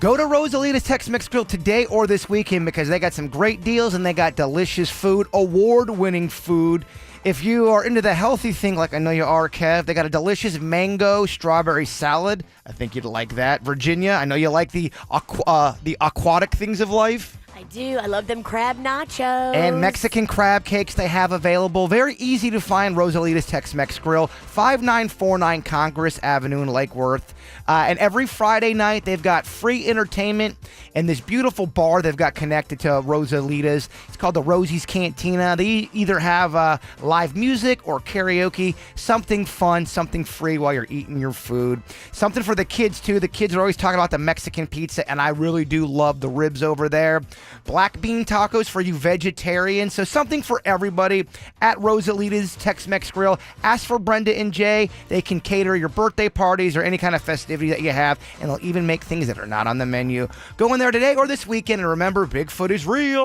go to Rosalita's Tex-Mex Grill today or this weekend because they got some great deals and they got delicious food, award-winning food. If you are into the healthy thing, like I know you are, Kev, they got a delicious mango strawberry salad. I think you'd like that. Virginia, I know you like the aquatic things of life. I do. I love them crab nachos. And Mexican crab cakes they have available. Very easy to find. Rosalita's Tex-Mex Grill, 5949 Congress Avenue in Lake Worth. And every Friday night, they've got free entertainment in this beautiful bar they've got connected to Rosalita's. It's called the Rosie's Cantina. They either have live music or karaoke, something fun, something free while you're eating your food. Something for the kids, too. The kids are always talking about the Mexican pizza, and I really do love the ribs over there. Black bean tacos for you vegetarians. So something for everybody at Rosalita's Tex-Mex Grill. Ask for Brenda and Jay. They can cater your birthday parties or any kind of festivity that you have, and they'll even make things that are not on the menu. Go in there today or this weekend, and remember, Bigfoot is real.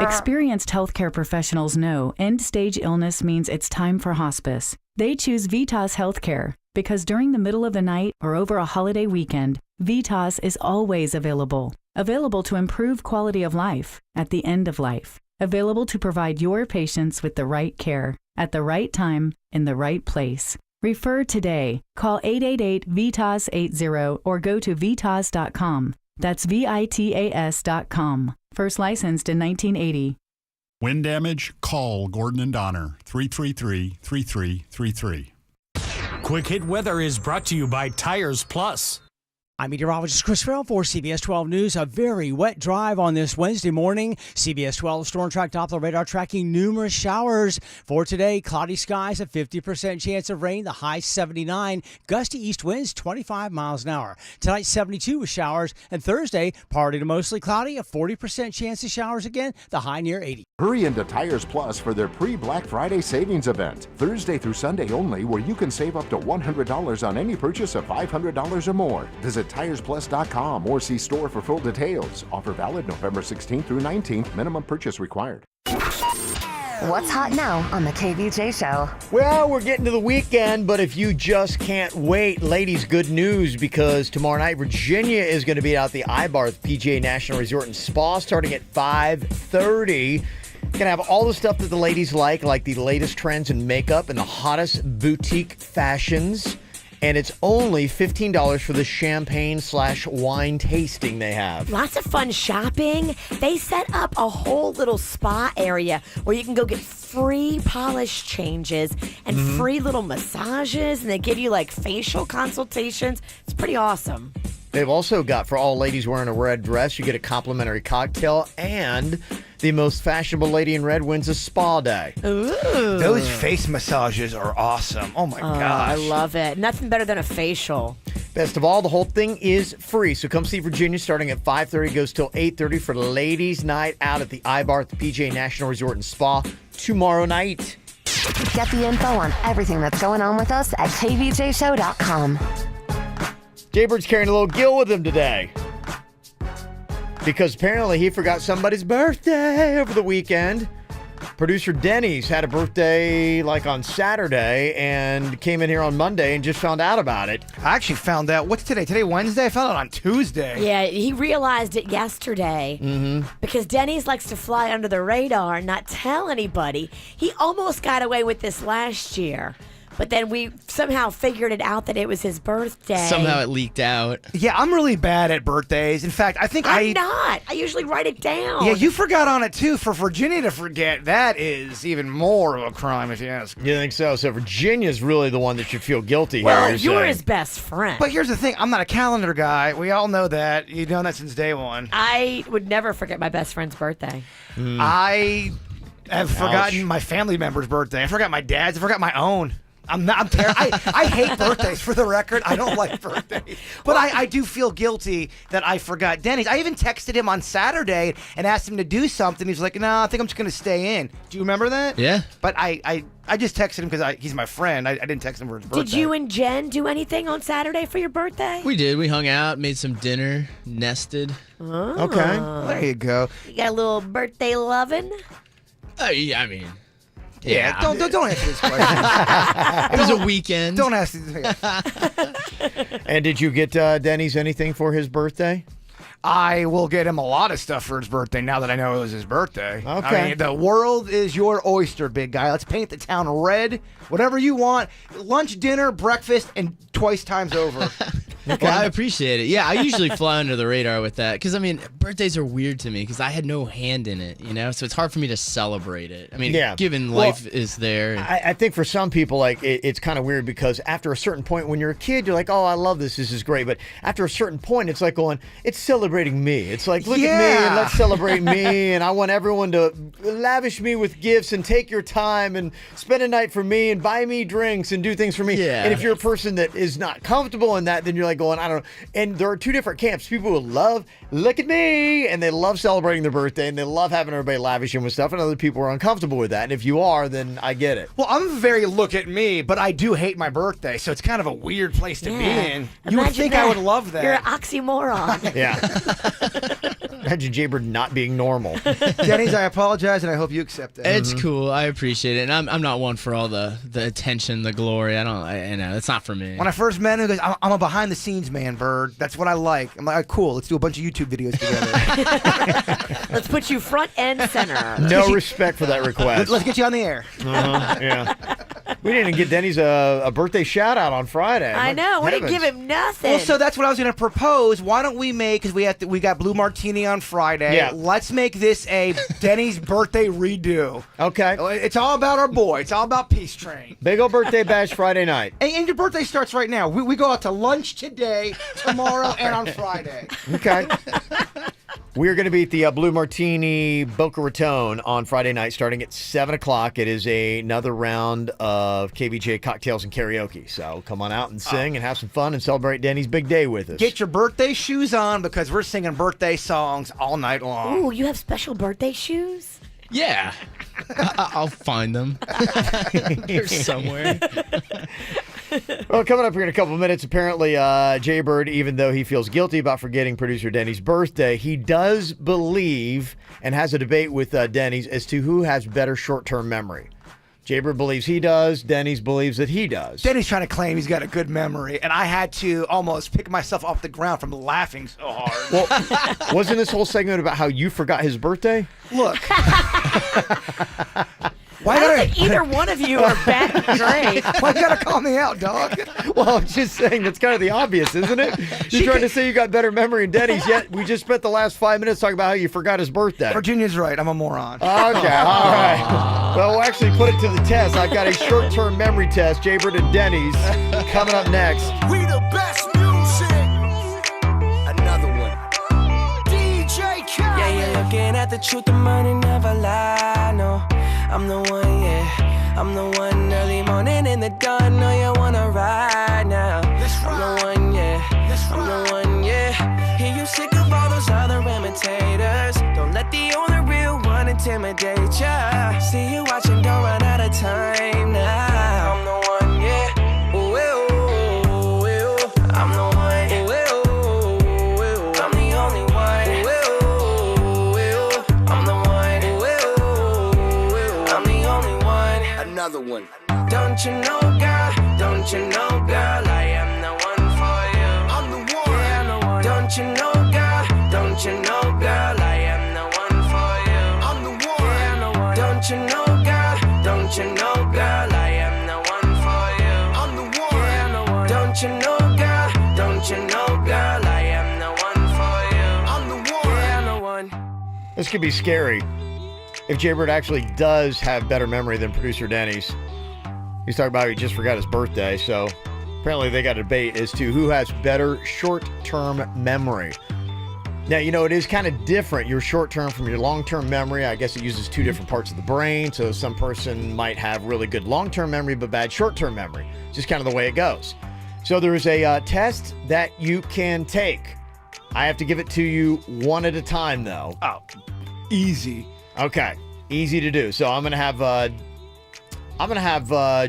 Experienced healthcare professionals know end-stage illness means it's time for hospice. They choose Vitas Healthcare because during the middle of the night or over a holiday weekend, Vitas is always available. Available to improve quality of life at the end of life. Available to provide your patients with the right care at the right time in the right place. Refer today. Call 888-VITAS-80 or go to vitas.com. That's VITAS.com. First licensed in 1980. Wind damage? Call Gordon and Donner, 333-3333. Quick Hit Weather is brought to you by Tires Plus. I'm meteorologist Chris Farrell for CBS 12 News. A very wet drive on this Wednesday morning. CBS 12 Storm Track Doppler radar tracking numerous showers. For today, cloudy skies, a 50% chance of rain, the high 79. Gusty east winds, 25 miles an hour. Tonight, 72 with showers. And Thursday, partly to mostly cloudy, a 40% chance of showers again, the high near 80. Hurry into Tires Plus for their pre-Black Friday savings event. Thursday through Sunday only, where you can save up to $100 on any purchase of $500 or more. Visit TiresPlus.com or see store for full details. Offer valid November 16th through 19th. Minimum purchase required. What's hot now on the KVJ show? Well, we're getting to the weekend, but if you just can't wait, ladies, good news, because tomorrow night, Virginia is going to be out at the Ibarth PGA National Resort and Spa starting at 5:30. Going to have all the stuff that the ladies like the latest trends in makeup and the hottest boutique fashions. And it's only $15 for the champagne/wine tasting they have. Lots of fun shopping. They set up a whole little spa area where you can go get free polish changes and free little massages. And they give you like facial consultations. It's pretty awesome. They've also got, for all ladies wearing a red dress, you get a complimentary cocktail, and the most fashionable lady in red wins a spa day. Ooh. Those face massages are awesome. Oh, my gosh. I love it. Nothing better than a facial. Best of all, the whole thing is free. So come see Virginia starting at 5:30, goes till 8:30 for ladies' night out at the Ibarth PGA National Resort and Spa tomorrow night. Get the info on everything that's going on with us at kvjshow.com. Jaybird's carrying a little Gil with him today, because apparently he forgot somebody's birthday over the weekend. Producer Denny's had a birthday like on Saturday and came in here on Monday and just found out about it. I actually found out, what's today? Today Wednesday? I found out on Tuesday. Yeah, he realized it yesterday. Because Denny's likes to fly under the radar and not tell anybody. He almost got away with this last year. but then we somehow figured it out that it was his birthday. Somehow it leaked out. Yeah, I'm really bad at birthdays. In fact, I think I'm not. I usually write it down. Yeah, you forgot on it too. For Virginia to forget, that is even more of a crime, if you ask. You think so? So Virginia's really the one that should feel guilty Well, here. you're his best friend. But here's the thing: I'm not a calendar guy. We all know that. You've known that since day one. I would never forget my best friend's birthday. I have forgotten my family member's birthday. I forgot my dad's. I forgot my own. I'm terrible. I hate birthdays, for the record. I don't like birthdays. But I do feel guilty that I forgot Denny's. I even texted him on Saturday and asked him to do something. He's like, no, I think I'm just going to stay in. Do you remember that? Yeah. But I just texted him because he's my friend. I didn't text him for his birthday. Did you and Jen do anything on Saturday for your birthday? We did. We hung out, made some dinner, nested. Oh. Okay. There you go. You got a little birthday loving? Yeah, I mean... Yeah, don't answer this question. It was a weekend. Don't ask. And did you get Denny's anything for his birthday? I will get him a lot of stuff for his birthday now that I know it was his birthday. Okay. I mean, the world is your oyster, big guy. Let's paint the town red. Whatever you want. Lunch, dinner, breakfast, and twice times over. Well, I appreciate it. Yeah, I usually fly under the radar with that because, I mean, birthdays are weird to me because I had no hand in it, you know? So it's hard for me to celebrate it. I mean, given life is there. I think for some people, like, it's kind of weird because after a certain point, when you're a kid, you're like, oh, I love this. This is great. But after a certain point, it's like going, it's celebrating me. It's like, look at me and let's celebrate me. And I want everyone to lavish me with gifts and take your time and spend a night for me and buy me drinks and do things for me. Yeah. And if you're a person that is not comfortable in that, then you're like going, I don't know. And there are two different camps. People who love, look at me, and they love celebrating their birthday and they love having everybody lavish them with stuff. And other people are uncomfortable with that. And if you are, then I get it. Well, I'm very look at me, but I do hate my birthday, so it's kind of a weird place to be in. You would think I would love that. You're an oxymoron. Yeah. Imagine Jaybird not being normal. Denny's, I apologize, and I hope you accept that. It's cool. I appreciate it. And I'm not one for all the attention, the glory. You know, it's not for me. When I first met him, he goes, I'm a behind-the-scenes man, Bird. That's what I like. I'm like, cool, let's do a bunch of YouTube videos together. Let's put you front and center. No respect for that request. Let's get you on the air. Yeah. We didn't even get Denny's a birthday shout-out on Friday. I know. We didn't give him nothing. Well, so that's what I was going to propose. Why don't we make, because we got Blue Martini on Friday. Yeah. Let's make this a Denny's birthday redo. Okay. It's all about our boy. It's all about Peace Train. Big old birthday bash Friday night. And your birthday starts right now. We go out to lunch today, tomorrow, and on Friday. Okay. We're going to be at the Blue Martini Boca Raton on Friday night starting at 7 o'clock. It is another round of KVJ cocktails and karaoke. So come on out and sing and have some fun and celebrate Denny's big day with us. Get your birthday shoes on because we're singing birthday songs all night long. Ooh, you have special birthday shoes? Yeah. I'll find them. They're somewhere. Well, coming up here in a couple of minutes, apparently Jaybird, even though he feels guilty about forgetting producer Denny's birthday, he does believe and has a debate with Denny's as to who has better short-term memory. Jaybird believes he does. Denny's believes that he does. Denny's trying to claim he's got a good memory, and I had to almost pick myself off the ground from laughing so hard. Well, wasn't this whole segment about how you forgot his birthday? Look. I don't think either one of you are bad great. Why you gotta call me out, dog? Well, I'm just saying that's kind of the obvious, isn't it? You're trying to say you got better memory than Denny's, yet we just spent the last 5 minutes talking about how you forgot his birthday. Virginia's right. I'm a moron. Okay, all right. Well, we'll actually put it to the test. I've got a short-term memory test, Jaybird and Denny's, coming up next. We the best music. Another one. DJ Khaled. Yeah, you're looking at the truth, the money never lie, no. I'm the one, yeah. I'm the one early morning in the dawn. Know you wanna ride now. I'm the one, yeah. I'm the one, yeah. Hear you sick of all those other imitators. Don't let the only real one intimidate ya. See you watching, don't run out of time now. I'm the one, yeah. Ooh, ooh, ooh. I'm the one. Ooh, ooh, ooh. I'm the only one. Ooh, ooh. I'm the one. Ooh, I'm the only one. Another one. Don't you know, girl? Don't you know, girl? I am the one for you. I'm the one. Yeah, I'm the one. Don't you know, girl? Don't you know, girl? I am the one for you. I'm the one. Yeah, I'm the one. Don't Don't you know, girl? Don't you know, girl? I am the one for you. I'm the one. Yeah, I'm the one. This could be scary if Jaybird actually does have better memory than producer Denny's. He's talking about he just forgot his birthday, so apparently they got a debate as to who has better short-term memory. Now, you know, it is kind of different, your short-term from your long-term memory. I guess it uses two different parts of the brain, so some person might have really good long-term memory but bad short-term memory. Just kind of the way it goes. So there's a test that you can take. I have to give it to you one at a time, though. Oh, easy. Okay, easy to do. So I'm gonna have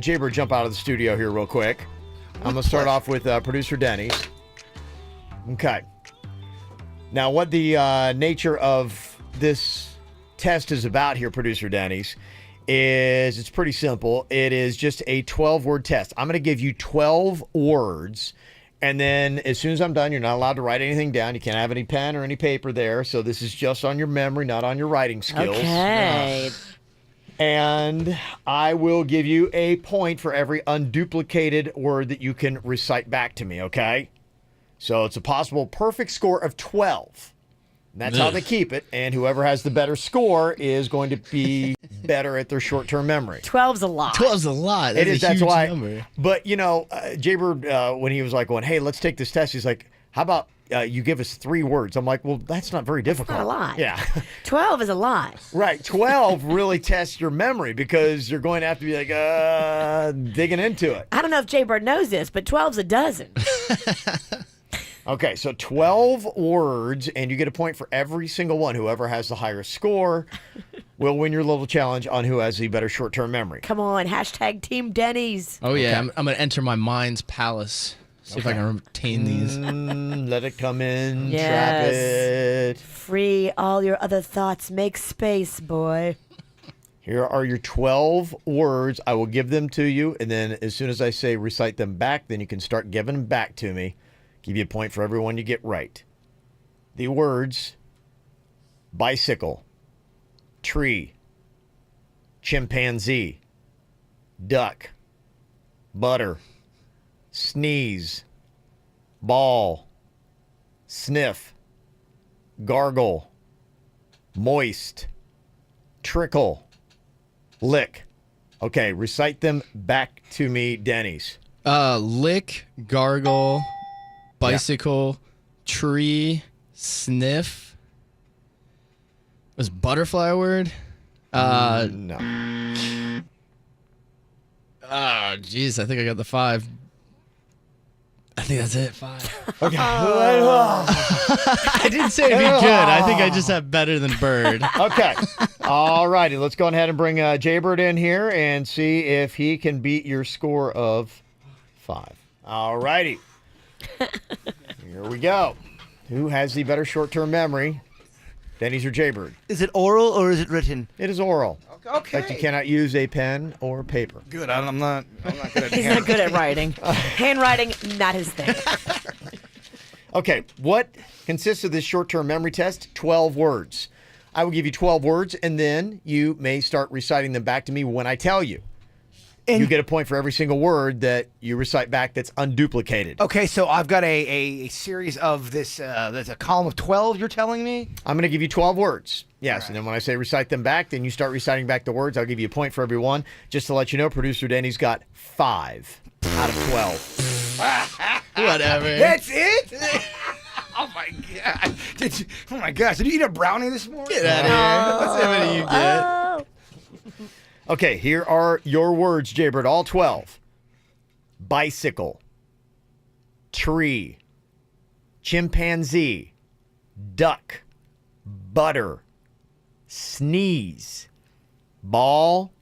Jaybird jump out of the studio here real quick. I'm gonna start off with producer Denny's. Okay. Now, what the nature of this test is about here, producer Denny's, is it's pretty simple. It is just a 12-word test. I'm gonna give you 12 words. And then as soon as I'm done, you're not allowed to write anything down. You can't have any pen or any paper there. So this is just on your memory, not on your writing skills. Okay. And I will give you a point for every unduplicated word that you can recite back to me, okay? So it's a possible perfect score of 12. And that's how they keep it. And whoever has the better score is going to be better at their short-term memory. 12's a lot. 12's a lot. That's It is. a That's huge why. number. But, you know, Jaybird, when he was like going, hey, let's take this test, he's like, how about you give us 3 words? I'm like, well, that's not very difficult. Not a lot. Yeah. 12 is a lot. Right. 12 really tests your memory because you're going to have to be like, digging into it. I don't know if Jaybird knows this, but 12's a dozen. Okay, so 12 words, and you get a point for every single one. Whoever has the higher score will win your little challenge on who has the better short-term memory. Come on, hashtag Team Denny's. Oh, yeah. I'm going to enter my mind's palace. See if I can retain these. Let it come in. Yes. Trap it. Free all your other thoughts. Make space, boy. Here are your 12 words. I will give them to you, and then as soon as I say recite them back, then you can start giving them back to me. Give you a point for every one you get right. The words: bicycle, tree, chimpanzee, duck, butter, sneeze, ball, sniff, gargle, moist, trickle, lick. Okay, recite them back to me, Denny's. Lick, gargle, bicycle, tree, sniff. Was butterfly a word? No. Oh, jeez. I think I got the 5. I think that's it. 5. Okay. I didn't say it'd be good. I think I just have better than Bird. Okay. All righty. Let's go ahead and bring Jaybird in here and see if he can beat your score of 5. All righty. Here we go. Who has the better short-term memory? Denny's or Jaybird? Is it oral or is it written? It is oral. Okay. Like you cannot use a pen or paper. Good. I'm not good at He's not good at writing. Handwriting, not his thing. Okay. What consists of this short-term memory test? 12 words. I will give you 12 words, and then you may start reciting them back to me when I tell you. And you get a point for every single word that you recite back that's unduplicated. Okay, so I've got a series of this, there's a column of 12 you're telling me? I'm going to give you 12 words. Yes, right. And then when I say recite them back, then you start reciting back the words. I'll give you a point for every one. Just to let you know, producer Denny's got 5 out of 12. Whatever. That's it? Oh my god! Oh my gosh! Did you eat a brownie this morning? Get out of here! Let's see how many you get. Okay, here are your words, Jaybird. All 12. Bicycle, tree, chimpanzee, duck, butter, sneeze, ball,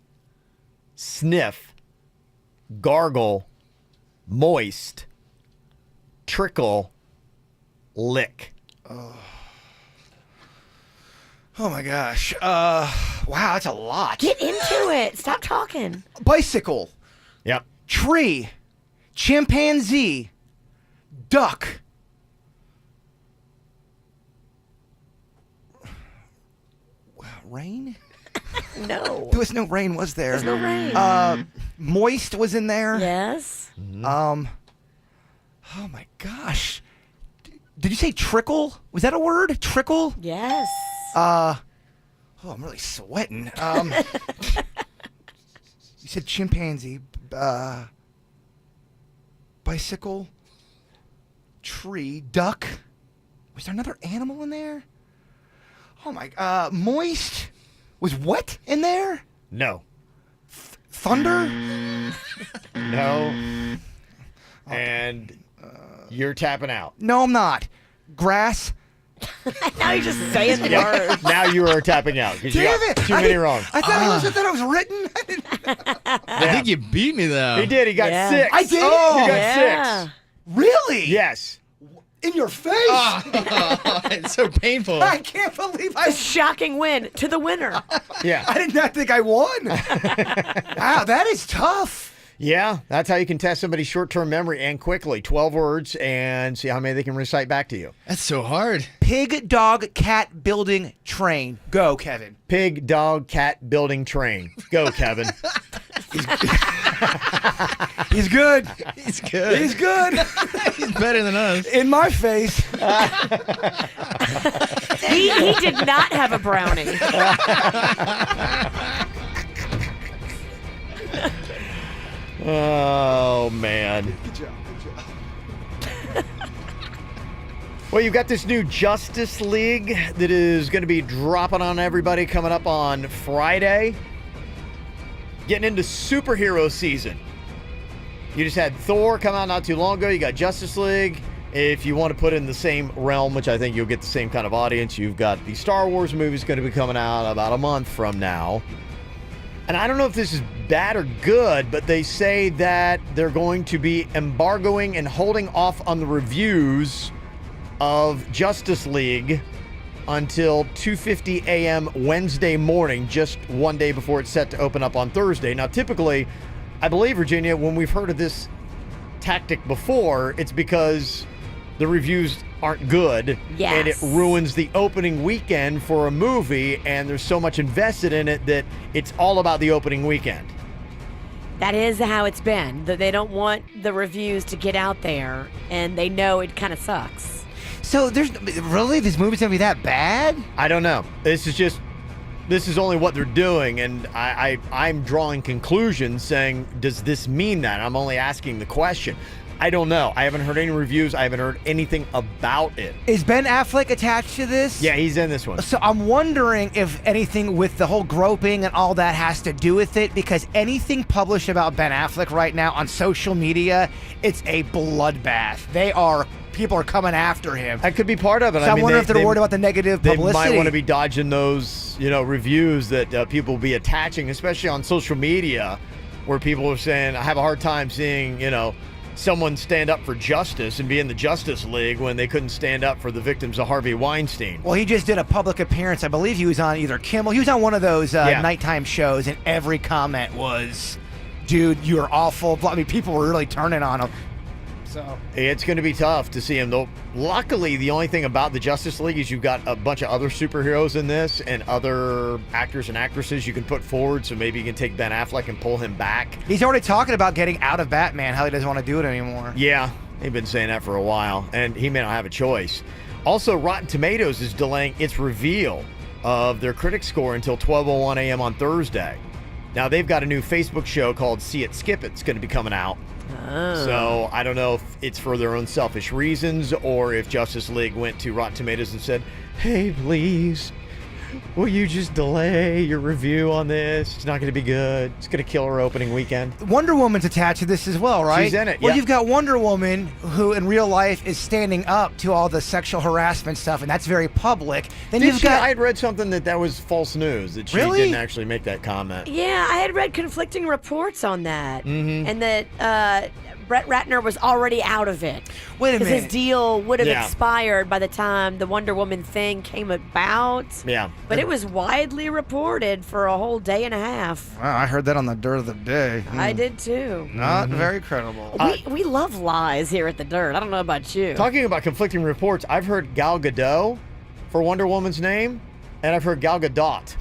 sniff, gargle, moist, trickle, lick. Oh my gosh. Wow, that's a lot. Get into it. Stop talking. Bicycle. Yep. Tree. Chimpanzee. Duck. Rain? No. There was no rain, was there? There's no rain. Moist was in there. Yes. Oh my gosh. Did you say trickle? Was that a word? Trickle? Yes. Oh, I'm really sweating. You said chimpanzee, bicycle, tree, duck. Was there another animal in there? Oh my, moist. Was what in there? No. Thunder? No. And you're tapping out. No, I'm not. Grass. Now you're just saying the word. Now you are tapping out because you Damn got it! too many wrong. I thought I was written. I think you beat me though. He did. He got 6. I did. Oh, you got yeah. 6. Really? Yes. In your face. It's so painful. I can't believe A shocking win to the winner. Yeah. I did not think I won. Wow, that is tough. Yeah, that's how you can test somebody's short-term memory and quickly. 12 words and see how many they can recite back to you. That's so hard. Pig, dog, cat, building, train. Go, Kevin. Pig, dog, cat, building, train. Go, Kevin. He's good. He's good. He's good. He's better than us. In my face. He did not have a brownie. Oh, man. Good job. Well, you've got this new Justice League that is going to be dropping on everybody coming up on Friday. Getting into superhero season. You just had Thor come out not too long ago. You got Justice League. If you want to put it in the same realm, which I think you'll get the same kind of audience, you've got the Star Wars movies going to be coming out about a month from now. And I don't know if this is bad or good, but they say that they're going to be embargoing and holding off on the reviews of Justice League until 2:50 a.m. Wednesday morning, just one day before it's set to open up on Thursday. Now, typically, I believe, Virginia, when we've heard of this tactic before, it's because the reviews aren't good. Yes. And it ruins the opening weekend for a movie, and there's so much invested in it that it's all about the opening weekend. That is how it's been. They don't want the reviews to get out there, and they know it kind of sucks. So this movie's gonna be that bad? I don't know. This is only what they're doing, and I'm drawing conclusions saying, does this mean that? I'm only asking the question. I don't know. I haven't heard any reviews. I haven't heard anything about it. Is Ben Affleck attached to this? Yeah, he's in this one. So I'm wondering if anything with the whole groping and all that has to do with it, because anything published about Ben Affleck right now on social media, it's a bloodbath. People are coming after him. That could be part of it. So I wonder if they're worried about the negative publicity. They might want to be dodging those, reviews that people will be attaching, especially on social media, where people are saying, I have a hard time seeing, someone stand up for justice and be in the Justice League when they couldn't stand up for the victims of Harvey Weinstein. Well, he just did a public appearance. I believe he was on either Kimmel. He was on one of those nighttime shows, and every comment was, dude, you're awful. I mean, people were really turning on him. So it's going to be tough to see him, though. Luckily, the only thing about the Justice League is you've got a bunch of other superheroes in this and other actors and actresses you can put forward, so maybe you can take Ben Affleck and pull him back. He's already talking about getting out of Batman, how he doesn't want to do it anymore. Yeah, they've been saying that for a while, and he may not have a choice. Also, Rotten Tomatoes is delaying its reveal of their critic score until 12:01 a.m. on Thursday. Now, they've got a new Facebook show called See It, Skip It. It's going to be coming out. Oh. So I don't know if it's for their own selfish reasons or if Justice League went to Rotten Tomatoes and said, hey, please, will you just delay your review on this? It's not going to be good. It's going to kill our opening weekend. Wonder Woman's attached to this as well, right? She's in it, Well, yeah. you've got Wonder Woman, who in real life is standing up to all the sexual harassment stuff, and that's very public. Then I had read something that was false news, that she Really? didn't actually make that comment. Yeah, I had read conflicting reports on that, Mm-hmm. and that Brett Ratner was already out of it. Wait a Because his minute. deal would have Yeah. expired by the time the Wonder Woman thing came about. Yeah. But it was widely reported for a whole day and a half. Wow, I heard that on the Dirt of the Day. I did too. Not very credible. We love lies here at the Dirt. I don't know about you. Talking about conflicting reports, I've heard Gal Gadot for Wonder Woman's name, and I've heard Gal Gadot.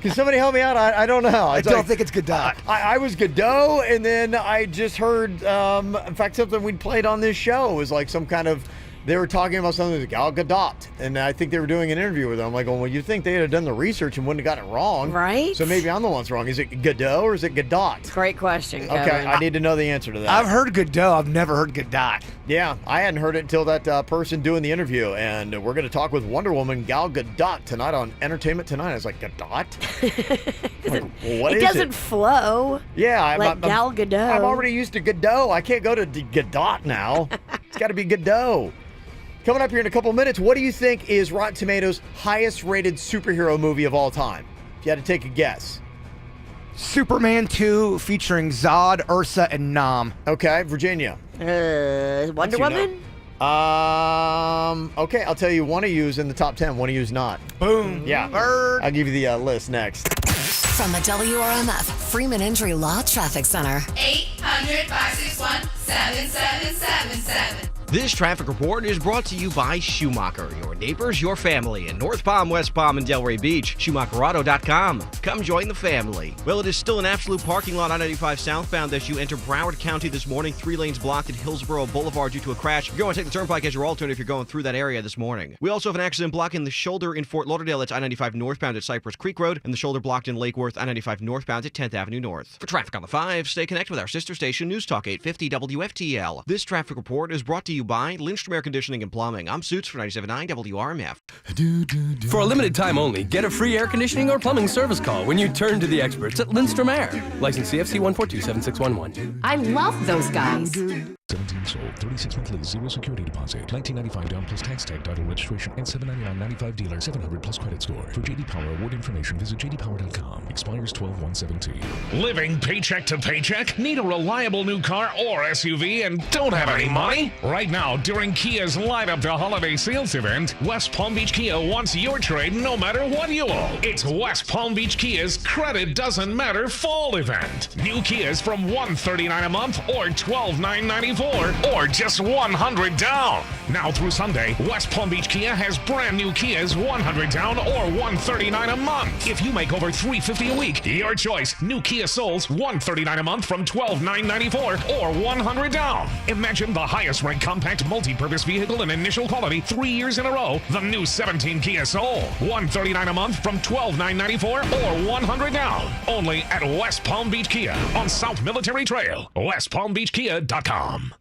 Can somebody help me out? I don't know. I don't think it's Godot. I was Godot, and then I just heard, in fact, something we'd played on this show was like some kind of, they were talking about something like Gal Gadot, and I think they were doing an interview with them. I'm like, well, you'd think they'd have done the research and wouldn't have gotten it wrong. Right? So maybe I'm the one that's wrong. Is it Godot or is it Godot? Great question, Kevin. Okay, I need to know the answer to that. I've heard Godot. I've never heard Godot. Yeah, I hadn't heard it until that person doing the interview, and we're going to talk with Wonder Woman Gal Gadot tonight on Entertainment Tonight. I was like, Gadot? Like, what it is doesn't flow. Yeah, like Gal Gadot. I'm already used to Godot. I can't go to Gadot now. It's got to be Godot. Coming up here in a couple minutes, what do you think is Rotten Tomatoes' highest rated superhero movie of all time? If you had to take a guess. Superman 2 featuring Zod, Ursa, and Nam. Okay, Virginia. Wonder Woman? Okay, I'll tell you, one of you is in the top 10, one of you is not. Boom. Yeah. Bird. I'll give you the list next. From the WRMF Freeman Injury Law Traffic Center. 800-561-7777. This traffic report is brought to you by Schumacher, your neighbors, your family in North Palm, West Palm, and Delray Beach. SchumacherAuto.com. Come join the family. Well, it is still an absolute parking lot on 95 southbound as you enter Broward County this morning. 3 lanes blocked at Hillsborough Boulevard due to a crash. You're going to take the turnpike as your alternate if you're going through that area this morning. We also have an accident blocking the shoulder in Fort Lauderdale at I-95 northbound at Cypress Creek Road, and the shoulder blocked in Lake Worth, I-95 northbound at 10th Avenue North. For traffic on the 5, stay connected with our sister station, News Talk 850 WFTL. This traffic report is brought to you by Lindstrom Air Conditioning and Plumbing. I'm Suits for 97.9 WRMF. For a limited time only, get a free air conditioning or plumbing service call when you turn to the experts at Lindstrom Air. License CFC 1427611. I love those guys. 17 sold, 36 monthly, 0 security deposit, 1995 down plus tax tag, title registration, and $799.95 dealer, 700 plus credit score. For JD Power award information, visit jdpower.com. Expires 12/117. Living paycheck to paycheck? Need a reliable new car or SUV and don't have any money? Right now, during Kia's Light Up to Holiday Sales event, West Palm Beach Kia wants your trade no matter what you owe. It's West Palm Beach Kia's Credit Doesn't Matter Fall event. New Kias from $139 a month or $12,994 or just $100 down. Now through Sunday, West Palm Beach Kia has brand new Kias $100 down or $139 a month. If you make over $350 a week, your choice. New Kia Souls $139 a month from $12,994 or $100 down. Imagine the highest ranked compact multi-purpose vehicle in initial quality 3 years in a row. The new 17 Kia Soul $139 a month from $12,994 or $100 down. Only at West Palm Beach Kia on South Military Trail. WestPalmBeachKia.com.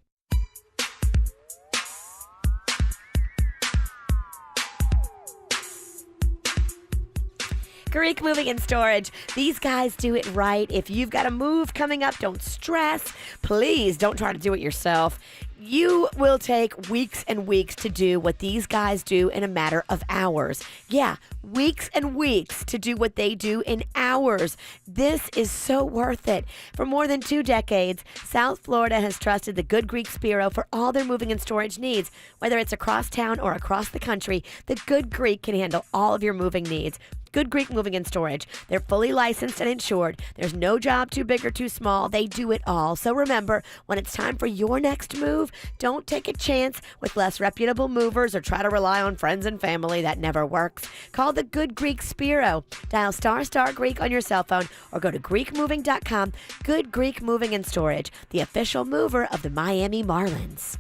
Greek Moving and Storage. These guys do it right. If you've got a move coming up, don't stress. Please don't try to do it yourself. You will take weeks and weeks to do what these guys do in a matter of hours. Yeah, weeks and weeks to do what they do in hours. This is so worth it. For more than 2 decades, South Florida has trusted the Good Greek Spiro for all their moving and storage needs. Whether it's across town or across the country, the Good Greek can handle all of your moving needs. Good Greek Moving and Storage. They're fully licensed and insured. There's no job too big or too small. They do it all. So remember, when it's time for your next move, don't take a chance with less reputable movers or try to rely on friends and family. That never works. Call the Good Greek Spiro. Dial ** Greek on your cell phone or go to GreekMoving.com. Good Greek Moving and Storage, the official mover of the Miami Marlins.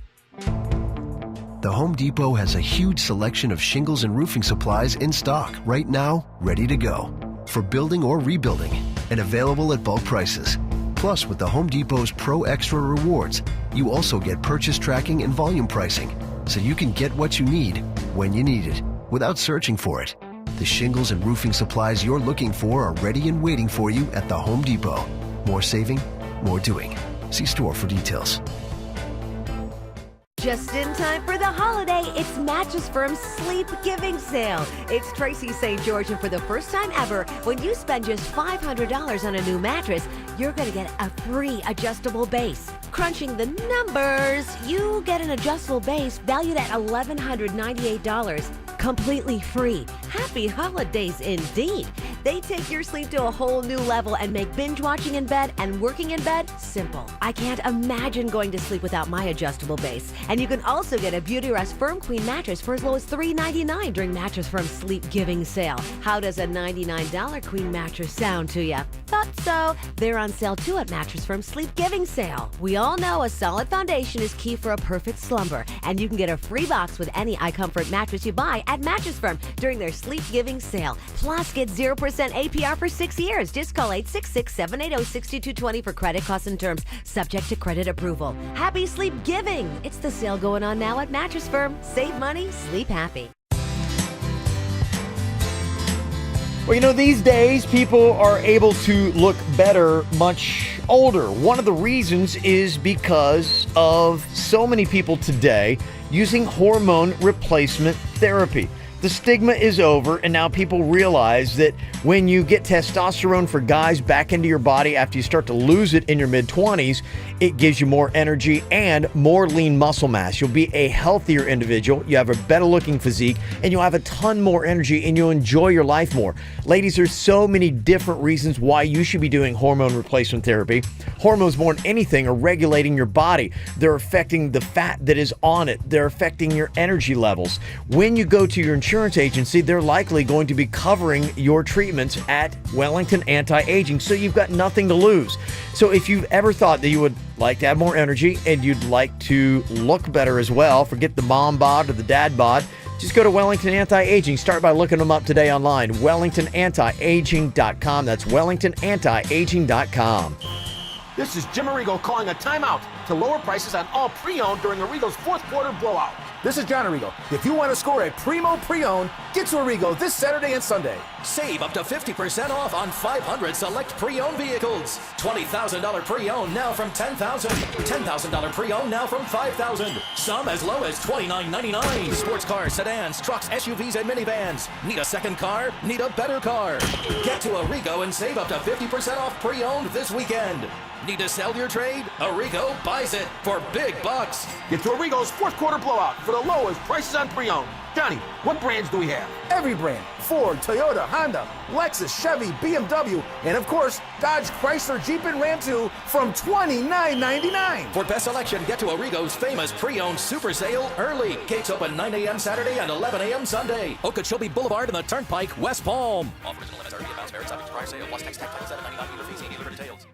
The Home Depot has a huge selection of shingles and roofing supplies in stock right now, ready to go. For building or rebuilding, and available at bulk prices. Plus, with the Home Depot's Pro Extra rewards, you also get purchase tracking and volume pricing, so you can get what you need, when you need it, without searching for it. The shingles and roofing supplies you're looking for are ready and waiting for you at the Home Depot. More saving, more doing. See store for details. Just in time for the holiday, it's Mattress Firm's Sleep Giving Sale. It's Tracy St. George, and for the first time ever, when you spend just $500 on a new mattress, you're going to get a free adjustable base. Crunching the numbers, you get an adjustable base valued at $1,198. Completely free. Happy holidays indeed. They take your sleep to a whole new level and make binge watching in bed and working in bed simple. I can't imagine going to sleep without my adjustable base. And you can also get a Beautyrest Firm Queen mattress for as low as $3.99 during Mattress Firm's Sleep Giving sale. How does a $99 queen mattress sound to you? Thought so. They're on sale too at Mattress Firm's Sleep Giving sale. We all know a solid foundation is key for a perfect slumber, and you can get a free box with any iComfort mattress you buy at Mattress Firm during their Sleep Giving sale. Plus, get 0% APR for 6 years. Just call 866-780-6220 for credit costs and terms, subject to credit approval. Happy Sleep Giving! It's the sale going on now at Mattress Firm. Save money, sleep happy. Well, these days people are able to look better much older. One of the reasons is because of so many people today using hormone replacement therapy. The stigma is over, and now people realize that when you get testosterone for guys back into your body after you start to lose it in your mid-20s, it gives you more energy and more lean muscle mass. You'll be a healthier individual, you have a better looking physique, and you'll have a ton more energy, and you'll enjoy your life more. Ladies, there's so many different reasons why you should be doing hormone replacement therapy. Hormones, more than anything, are regulating your body. They're affecting the fat that is on it. They're affecting your energy levels. When you go to your insurance agency, they're likely going to be covering your treatments at Wellington Anti-Aging, so you've got nothing to lose. So if you've ever thought that you would like to have more energy and you'd like to look better as well, forget the mom bod or the dad bod, just go to Wellington Anti-Aging. Start by looking them up today online, WellingtonAntiAging.com. That's WellingtonAntiAging.com. This is Jim Arrigo calling a timeout to lower prices on all pre-owned during Arrigo's fourth quarter blowout. This is John Arrigo. If you want to score a primo pre-owned, get to Arrigo this Saturday and Sunday. Save up to 50% off on 500 select pre-owned vehicles. $20,000 pre-owned now from $10,000. $10,000 pre-owned now from $5,000. Some as low as $29.99. Sports cars, sedans, trucks, SUVs, and minivans. Need a second car? Need a better car? Get to Arrigo and save up to 50% off pre-owned this weekend. Need to sell your trade? Arrigo buys it for big bucks. Get to Arrigo's fourth quarter blowout for the lowest prices on pre-owned. Johnny, what brands do we have? Every brand. Ford, Toyota, Honda, Lexus, Chevy, BMW, and of course, Dodge, Chrysler, Jeep, and Ram 2 from $29.99. For best selection, get to Arrigo's famous pre-owned super sale early. Gates open 9 a.m. Saturday and 11 a.m. Sunday. Okeechobee Boulevard and the Turnpike, West Palm. Offers and limits are £8 fair subject to price sale plus tax $7.99 meter fees. See dealer for details.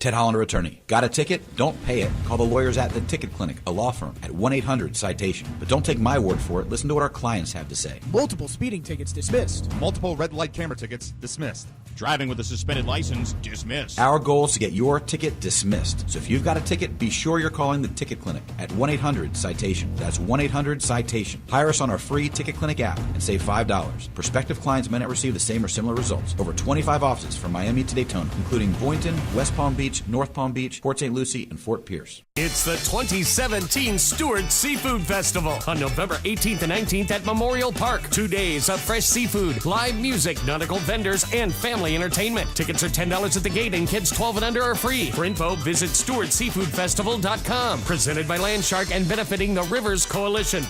Ted Hollander, attorney. Got a ticket? Don't pay it. Call the lawyers at The Ticket Clinic, a law firm, at 1-800-CITATION. But don't take my word for it. Listen to what our clients have to say. Multiple speeding tickets dismissed. Multiple red light camera tickets dismissed. Driving with a suspended license dismissed. Our goal is to get your ticket dismissed. So if you've got a ticket, be sure you're calling The Ticket Clinic at 1-800-CITATION. That's 1-800-CITATION. Hire us on our free Ticket Clinic app and save $5. Prospective clients may not receive the same or similar results. Over 25 offices from Miami to Daytona, including Boynton, West Palm Beach, North Palm Beach, Port St. Lucie, and Fort Pierce. It's the 2017 Stewart Seafood Festival on November 18th and 19th at Memorial Park. 2 days of fresh seafood, live music, nautical vendors, and family entertainment. Tickets are $10 at the gate and kids 12 and under are free. For info, visit StewartSeafoodFestival.com. Presented by Landshark and benefiting the Rivers Coalition.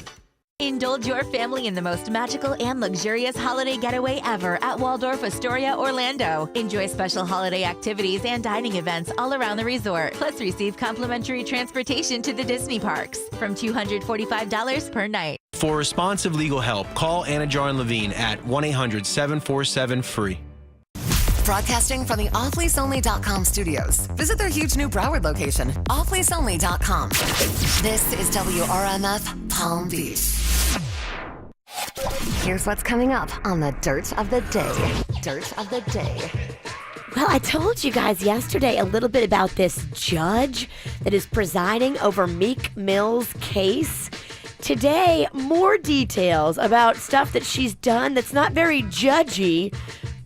Indulge your family in the most magical and luxurious holiday getaway ever at Waldorf Astoria, Orlando. Enjoy special holiday activities and dining events all around the resort. Plus, receive complimentary transportation to the Disney parks from $245 per night. For responsive legal help, call Anna Jarn Levine at 1-800-747-FREE. Broadcasting from the offleaseonly.com studios. Visit their huge new Broward location, offleaseonly.com. This is WRMF Palm Beach. Here's what's coming up on the Dirt of the Day. Dirt of the Day. Well, I told you guys yesterday a little bit about this judge that is presiding over Meek Mill's case. Today, more details about stuff that she's done that's not very judgy.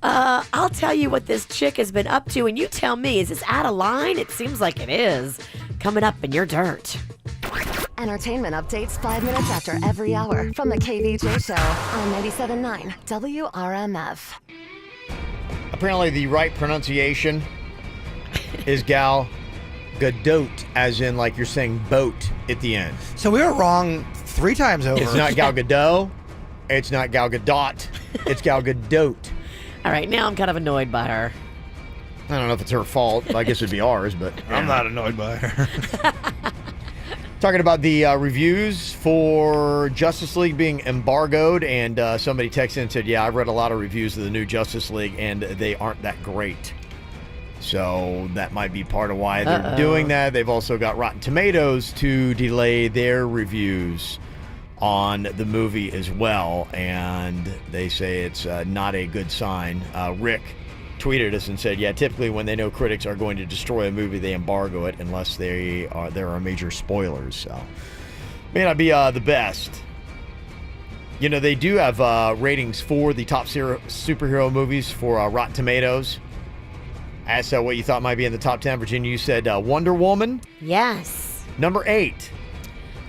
I'll tell you what this chick has been up to, and you tell me, is this out of line? It seems like it is. Coming up in your dirt. Entertainment updates 5 minutes after every hour from the KVJ Show on 97.9 WRMF. Apparently the right pronunciation is Gal Gadot, as in like you're saying boat at the end. So we were wrong 3 times over. It's not Gal Gadot. It's not Gal Gadot. It's Gal Gadot. All right, now I'm kind of annoyed by her. I don't know if it's her fault. I guess it'd be ours, but I'm not annoyed by her. Talking about the reviews for Justice League being embargoed, and somebody texted in and said, yeah, I've read a lot of reviews of the new Justice League, and they aren't that great. So that might be part of why they're doing that. They've also got Rotten Tomatoes to delay their reviews on the movie as well, and they say it's not a good sign. Rick tweeted us and said, yeah, typically when they know critics are going to destroy a movie, they embargo it unless there are major spoilers. So may not be the best. You know, they do have ratings for the top superhero movies for Rotten Tomatoes. Asked what you thought might be in the top 10. Virginia, you said Wonder Woman. Yes. Number 8.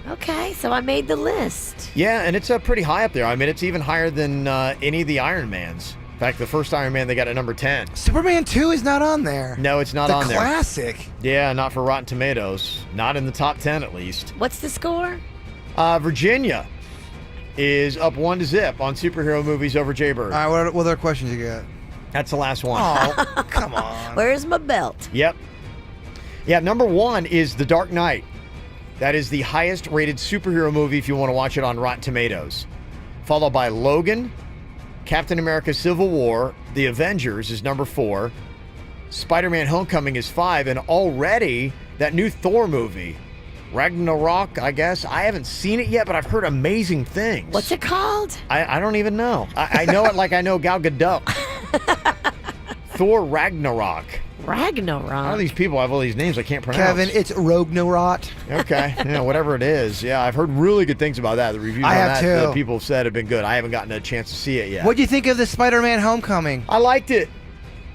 Okay, so I made the list. Yeah, and it's pretty high up there. I mean, it's even higher than any of the Iron Mans. In fact, the first Iron Man, they got at number 10. Superman 2 is not on there. No, it's not on there. The classic. Yeah, not for Rotten Tomatoes. Not in the top 10, at least. What's the score? Virginia is up 1-0 on superhero movies over Jaybird. All right, what other questions you got? That's the last one. Oh, come on. Where's my belt? Yep. Yeah, number 1 is The Dark Knight. That is the highest rated superhero movie if you want to watch it on Rotten Tomatoes. Followed by Logan, Captain America Civil War, The Avengers is number 4, Spider-Man Homecoming is 5, and already that new Thor movie, Ragnarok, I guess. I haven't seen it yet, but I've heard amazing things. What's it called? I don't even know. I know it like I know Gal Gadot. Thor Ragnarok. Ragnarok? All these people have all these names I can't pronounce. Kevin, it's Ragnarok. Okay, yeah, whatever it is. Yeah, I've heard really good things about that. The reviews on that that people have said have been good. I haven't gotten a chance to see it yet. What do you think of the Spider-Man Homecoming? I liked it.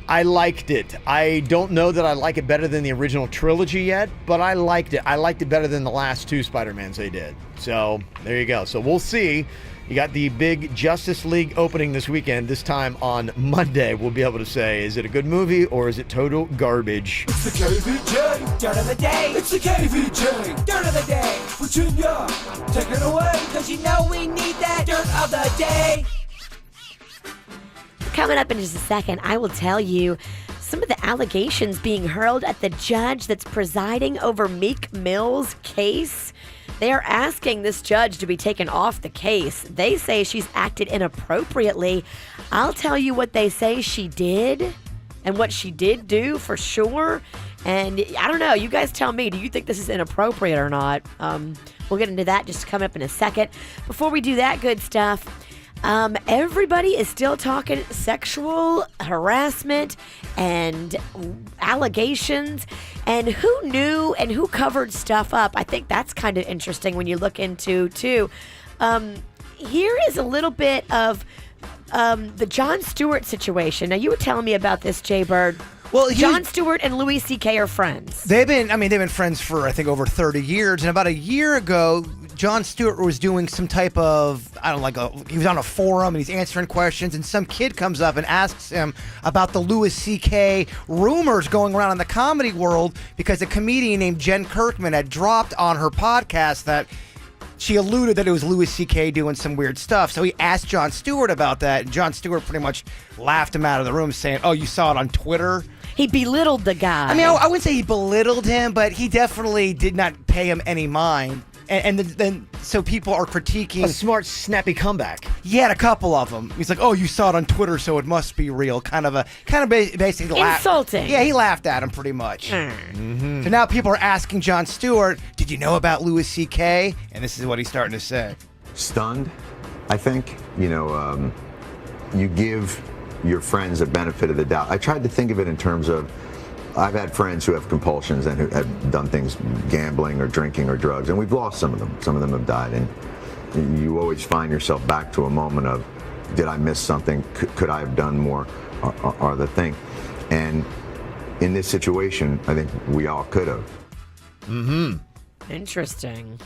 I don't know that I like it better than the original trilogy yet, but I liked it. I liked it better than the last 2 Spider-Mans they did. So there you go. So we'll see. You got the big Justice League opening this weekend. This time on Monday, we'll be able to say, is it a good movie or is it total garbage? It's the KVJ Dirt of the Day. It's the KVJ Dirt of the Day. Virginia, take it away, because you know we need that Dirt of the Day. Coming up in just a second, I will tell you some of the allegations being hurled at the judge that's presiding over Meek Mill's case. They are asking this judge to be taken off the case. They say she's acted inappropriately. I'll tell you what they say she did and what she did do for sure. And I don't know. You guys tell me. Do you think this is inappropriate or not? We'll get into that just coming up in a second. Before we do that good stuff, everybody is still talking sexual harassment and allegations and who knew and who covered stuff up. I think that's kind of interesting when you look into too. Here is a little bit of the Jon Stewart situation. Now you were telling me about this, Jay Bird. Well, Jon Stewart and Louis C.K. are friends. They've been friends for I think over 30 years. And about a year ago, Jon Stewart was doing some type of, he was on a forum and he's answering questions, and some kid comes up and asks him about the Louis C.K. rumors going around in the comedy world because a comedian named Jen Kirkman had dropped on her podcast that she alluded that it was Louis C.K. doing some weird stuff. So he asked Jon Stewart about that, and Jon Stewart pretty much laughed him out of the room saying, oh, you saw it on Twitter? He belittled the guy. I mean, I wouldn't say he belittled him, but he definitely did not pay him any mind. And then so people are critiquing a smart, snappy comeback. He had a couple of them. He's like, "Oh, you saw it on Twitter, so it must be real." Kind of basically insulting. Yeah, he laughed at him pretty much. Mm-hmm. So now people are asking Jon Stewart, "Did you know about Louis C.K.?" And this is what he's starting to say. Stunned, I think. You give your friends a benefit of the doubt. I tried to think of it in terms of, I've had friends who have compulsions and who have done things, gambling or drinking or drugs, and we've lost some of them. Some of them have died, and you always find yourself back to a moment of, did I miss something? Could I have done more? Or the thing. And in this situation, I think we all could have. Mm-hmm. Interesting.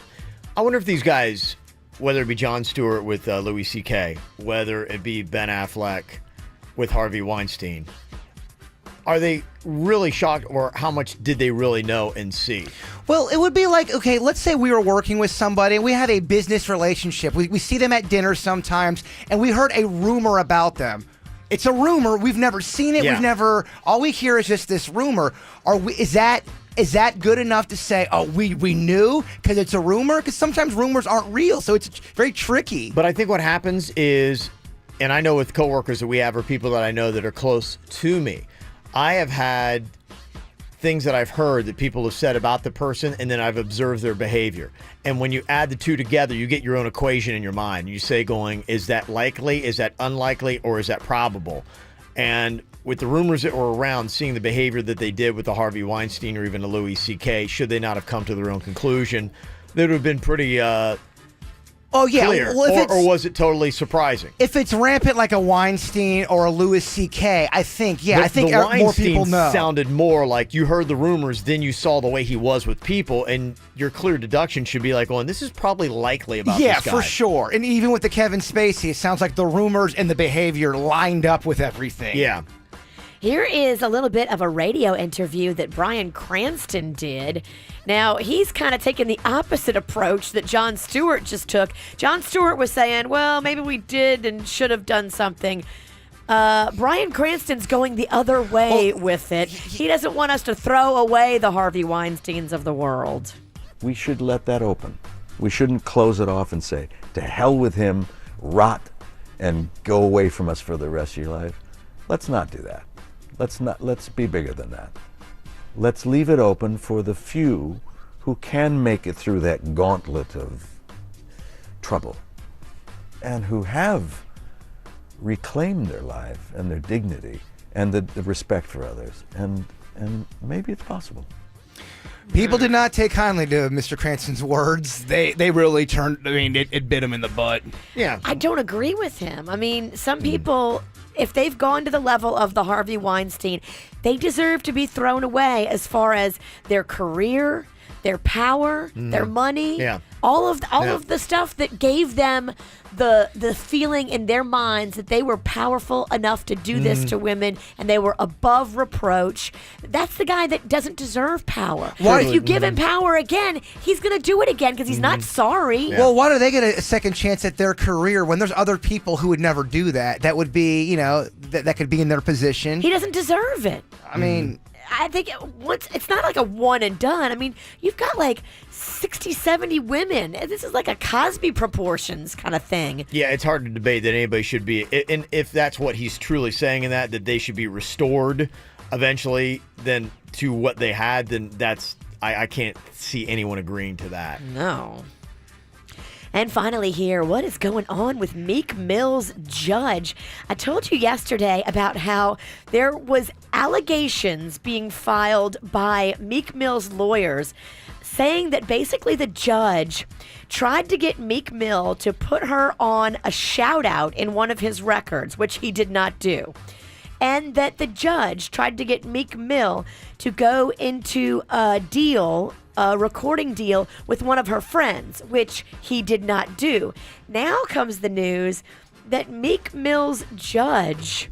I wonder if these guys, whether it be Jon Stewart with Louis C.K., whether it be Ben Affleck with Harvey Weinstein, are they really shocked, or how much did they really know and see? Well, it would be like, okay, let's say we were working with somebody and we have a business relationship. We see them at dinner sometimes and we heard a rumor about them. It's a rumor. We've never seen it. Yeah. We've never. All we hear is just this rumor. Is that good enough to say? Oh, we knew because it's a rumor. Because sometimes rumors aren't real, so it's very tricky. But I think what happens is, and I know with coworkers that we have or people that I know that are close to me, I have had things that I've heard that people have said about the person, and then I've observed their behavior. And when you add the two together, you get your own equation in your mind. You say going, is that likely, is that unlikely, or is that probable? And with the rumors that were around, seeing the behavior that they did with the Harvey Weinstein or even the Louis C.K., should they not have come to their own conclusion, that would have been pretty clear. Well, or was it totally surprising? If it's rampant like a Weinstein or a Louis C.K., I think The more people know. Sounded more like you heard the rumors, then you saw the way he was with people, and your clear deduction should be like, "Oh, and this is probably likely about this guy." Yeah, for sure. And even with the Kevin Spacey, it sounds like the rumors and the behavior lined up with everything. Yeah. Here is a little bit of a radio interview that Bryan Cranston did. Now, he's kind of taking the opposite approach that Jon Stewart just took. Jon Stewart was saying, well, maybe we did and should have done something. Bryan Cranston's going the other way with it. He doesn't want us to throw away the Harvey Weinsteins of the world. We should let that open. We shouldn't close it off and say, to hell with him, rot, and go away from us for the rest of your life. Let's not do that. Let's be bigger than that. Let's leave it open for the few who can make it through that gauntlet of trouble and who have reclaimed their life and their dignity and the respect for others. And maybe it's possible. People did not take kindly to Mr. Cranston's words. They really turned, it bit him in the butt. Yeah. I don't agree with him. I mean, some people, if they've gone to the level of the Harvey Weinstein, they deserve to be thrown away as far as their career, their power, their money, all of the stuff that gave them the feeling in their minds that they were powerful enough to do this to women and they were above reproach. That's the guy that doesn't deserve power. If you give him power again, he's going to do it again because he's not sorry. Well, why do they get a second chance at their career when there's other people who would never do that? That would be, that could be in their position. He doesn't deserve it. I mean, I think it's not like a one and done. I mean, you've got like 60, 70 women. This is like a Cosby proportions kind of thing. Yeah, it's hard to debate that anybody should be, and if that's what he's truly saying in that they should be restored eventually then to what they had, then that's, I can't see anyone agreeing to that. No. And finally here, what is going on with Meek Mill's judge? I told you yesterday about how there was allegations being filed by Meek Mill's lawyers saying that basically the judge tried to get Meek Mill to put her on a shout out in one of his records, which he did not do. And that the judge tried to get Meek Mill to go into a recording deal with one of her friends, which he did not do. Now comes the news that Meek Mill's judge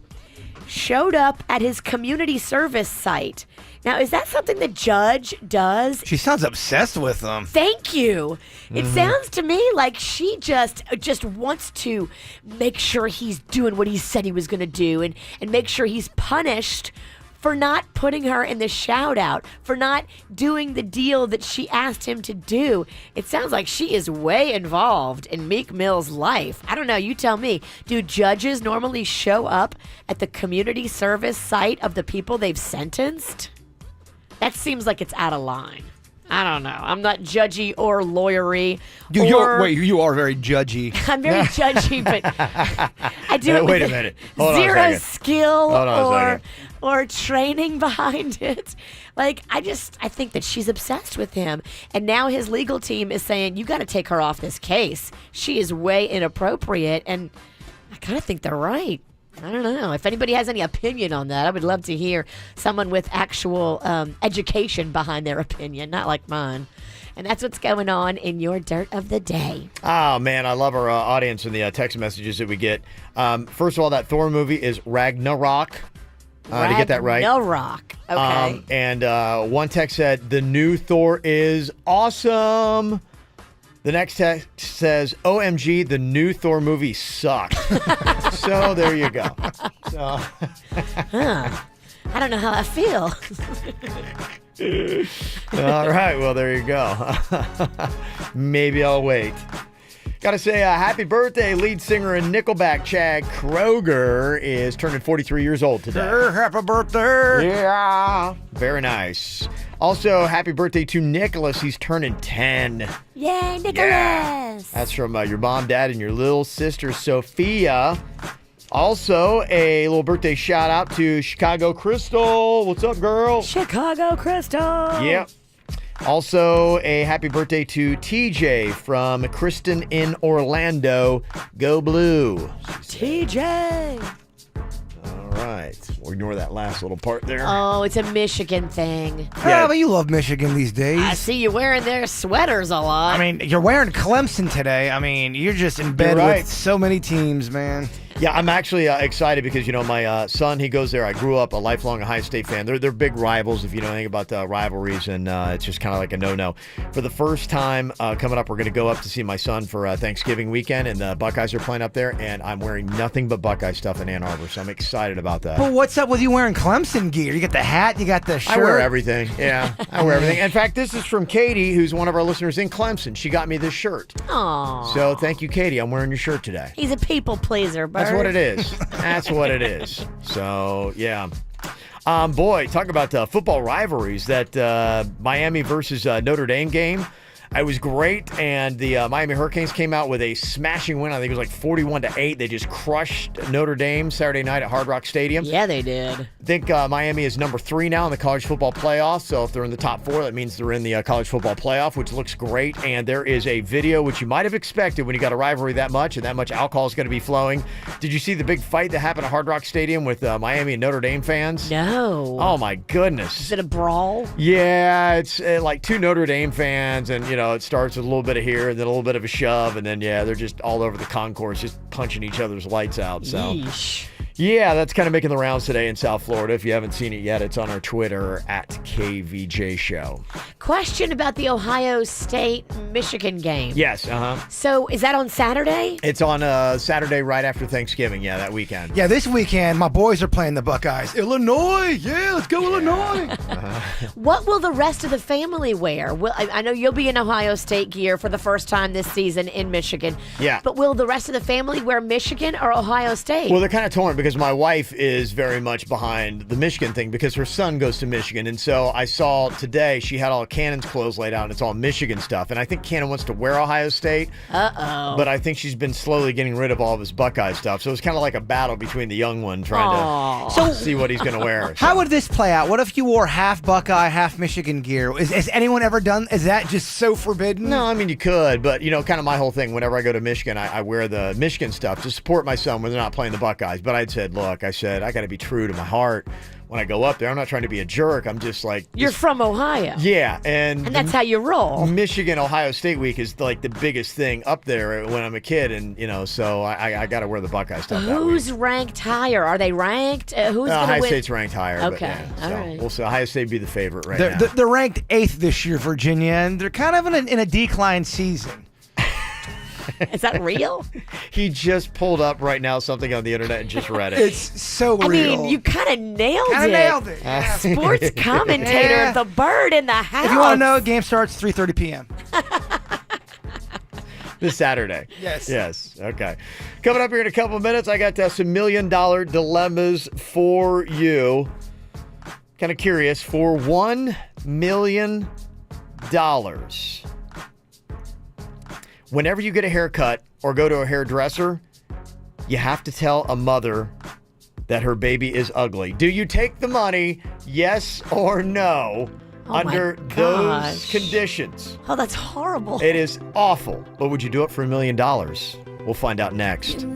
showed up at his community service site. Now, is that something the judge does? She sounds obsessed with them. Thank you. It sounds to me like she just wants to make sure he's doing what he said he was going to do and make sure he's punished for not putting her in the shout out, for not doing the deal that she asked him to do. It sounds like she is way involved in Meek Mill's life. I don't know, you tell me. Do judges normally show up at the community service site of the people they've sentenced? That seems like it's out of line. I don't know. I'm not judgy or lawyery. You are very judgy. I'm very judgy, but I do it Wait with a minute. zero skill Hold on a or training behind it. Like, I think that she's obsessed with him. And now his legal team is saying, you got to take her off this case. She is way inappropriate. And I kind of think they're right. I don't know. If anybody has any opinion on that, I would love to hear someone with actual education behind their opinion, not like mine. And that's what's going on in your Dirt of the Day. Oh, man, I love our audience and the text messages that we get. First of all, that Thor movie is Ragnarok. To get that right. Ragnarok. Okay. And one text said, the new Thor is awesome. The next text says, OMG, the new Thor movie sucked. So there you go. So. I don't know how I feel. All right, well, there you go. Maybe I'll wait. Got to say, happy birthday, lead singer in Nickelback, Chad Kroeger, is turning 43 years old today. Happy birthday. Yeah. Very nice. Also, happy birthday to Nicholas. He's turning 10. Yay, Nicholas. Yeah. That's from your mom, dad, and your little sister, Sophia. Also, a little birthday shout out to Chicago Crystal. What's up, girl? Chicago Crystal. Yep. Also, a happy birthday to TJ from Kristen in Orlando. Go Blue. TJ. All right. We'll ignore that last little part there. Oh, it's a Michigan thing. Yeah, but you love Michigan these days. I see you wearing their sweaters a lot. I mean, you're wearing Clemson today. I mean, you're just in bed with so many teams, man. Yeah, I'm actually excited because, my son, he goes there. I grew up a lifelong Ohio State fan. They're big rivals if you know anything about the rivalries, and it's just kind of like a no-no. For the first time coming up, we're going to go up to see my son for Thanksgiving weekend, and the Buckeyes are playing up there, and I'm wearing nothing but Buckeye stuff in Ann Arbor, so I'm excited about that. But what's up with you wearing Clemson gear? You got the hat, you got the shirt. I wear everything. Yeah, I wear everything. In fact, this is from Katie, who's one of our listeners in Clemson. She got me this shirt. Aww. So thank you, Katie. I'm wearing your shirt today. He's a people pleaser, Bert. That's what it is. That's what it is. So, yeah. Boy, talk about football rivalries. That Miami versus Notre Dame game. It was great, and the Miami Hurricanes came out with a smashing win. I think it was like 41-8. They just crushed Notre Dame Saturday night at Hard Rock Stadium. Yeah, they did. I think Miami is number 3 now in the college football playoff. So if they're in the top 4, that means they're in the college football playoff, which looks great. And there is a video, which you might have expected when you got a rivalry that much, and that much alcohol is going to be flowing. Did you see the big fight that happened at Hard Rock Stadium with Miami and Notre Dame fans? No. Oh, my goodness. Is it a brawl? Yeah, it's like 2 Notre Dame fans, and, it starts with a little bit of here and then a little bit of a shove, and then, they're just all over the concourse, just punching each other's lights out. So, yeesh. Yeah, that's kind of making the rounds today in South Florida. If you haven't seen it yet, it's on our Twitter at KVJ Show. Question about the Ohio State-Michigan game. Yes, So is that on Saturday? It's on Saturday right after Thanksgiving, that weekend. Yeah, this weekend, my boys are playing the Buckeyes. Illinois! Yeah, let's go Illinois! What will the rest of the family wear? I know you'll be in Ohio State gear for the first time this season in Michigan. Yeah. But will the rest of the family wear Michigan or Ohio State? Well, they're kind of torn because my wife is very much behind the Michigan thing because her son goes to Michigan. And so I saw today she had all Cannon's clothes laid out and it's all Michigan stuff. And I think Cannon wants to wear Ohio State. Uh-oh. But I think she's been slowly getting rid of all of his Buckeye stuff. So it's kind of like a battle between the young one trying to see what he's going to wear. How would this play out? What if you wore half Buckeye, half Michigan gear? Has anyone ever done? Is that just so forbidden? No, I mean, you could. But, kind of my whole thing, whenever I go to Michigan, I wear the Michigan stuff to support my son when they're not playing the Buckeyes. But I'd said, look, I got to be true to my heart when I go up there. I'm not trying to be a jerk. I'm just like... You're from Ohio. Yeah, and that's how you roll. Michigan-Ohio State week is like the biggest thing up there when I'm a kid, and, so I got to wear the Buckeye stuff that week. Who's ranked higher? Are they ranked? Who's going to Ohio win? State's ranked higher. Okay, but all right. We'll see. Ohio State be the favorite now. They're ranked 8th this year, Virginia, and they're kind of in a decline season. Is that real? He just pulled up right now something on the internet and just read it. It's so real. I mean, you kind of nailed it. Yeah. Sports commentator, the bird in the house. If you want to know, game starts 3:30 p.m. This Saturday. Yes. Yes. Okay. Coming up here in a couple of minutes, I got some $1 million dilemmas for you. Kind of curious. For $1 million, whenever you get a haircut or go to a hairdresser, you have to tell a mother that her baby is ugly. Do you take the money, yes or no, under those conditions? Oh, that's horrible. It is awful. But would you do it for $1 million? We'll find out next.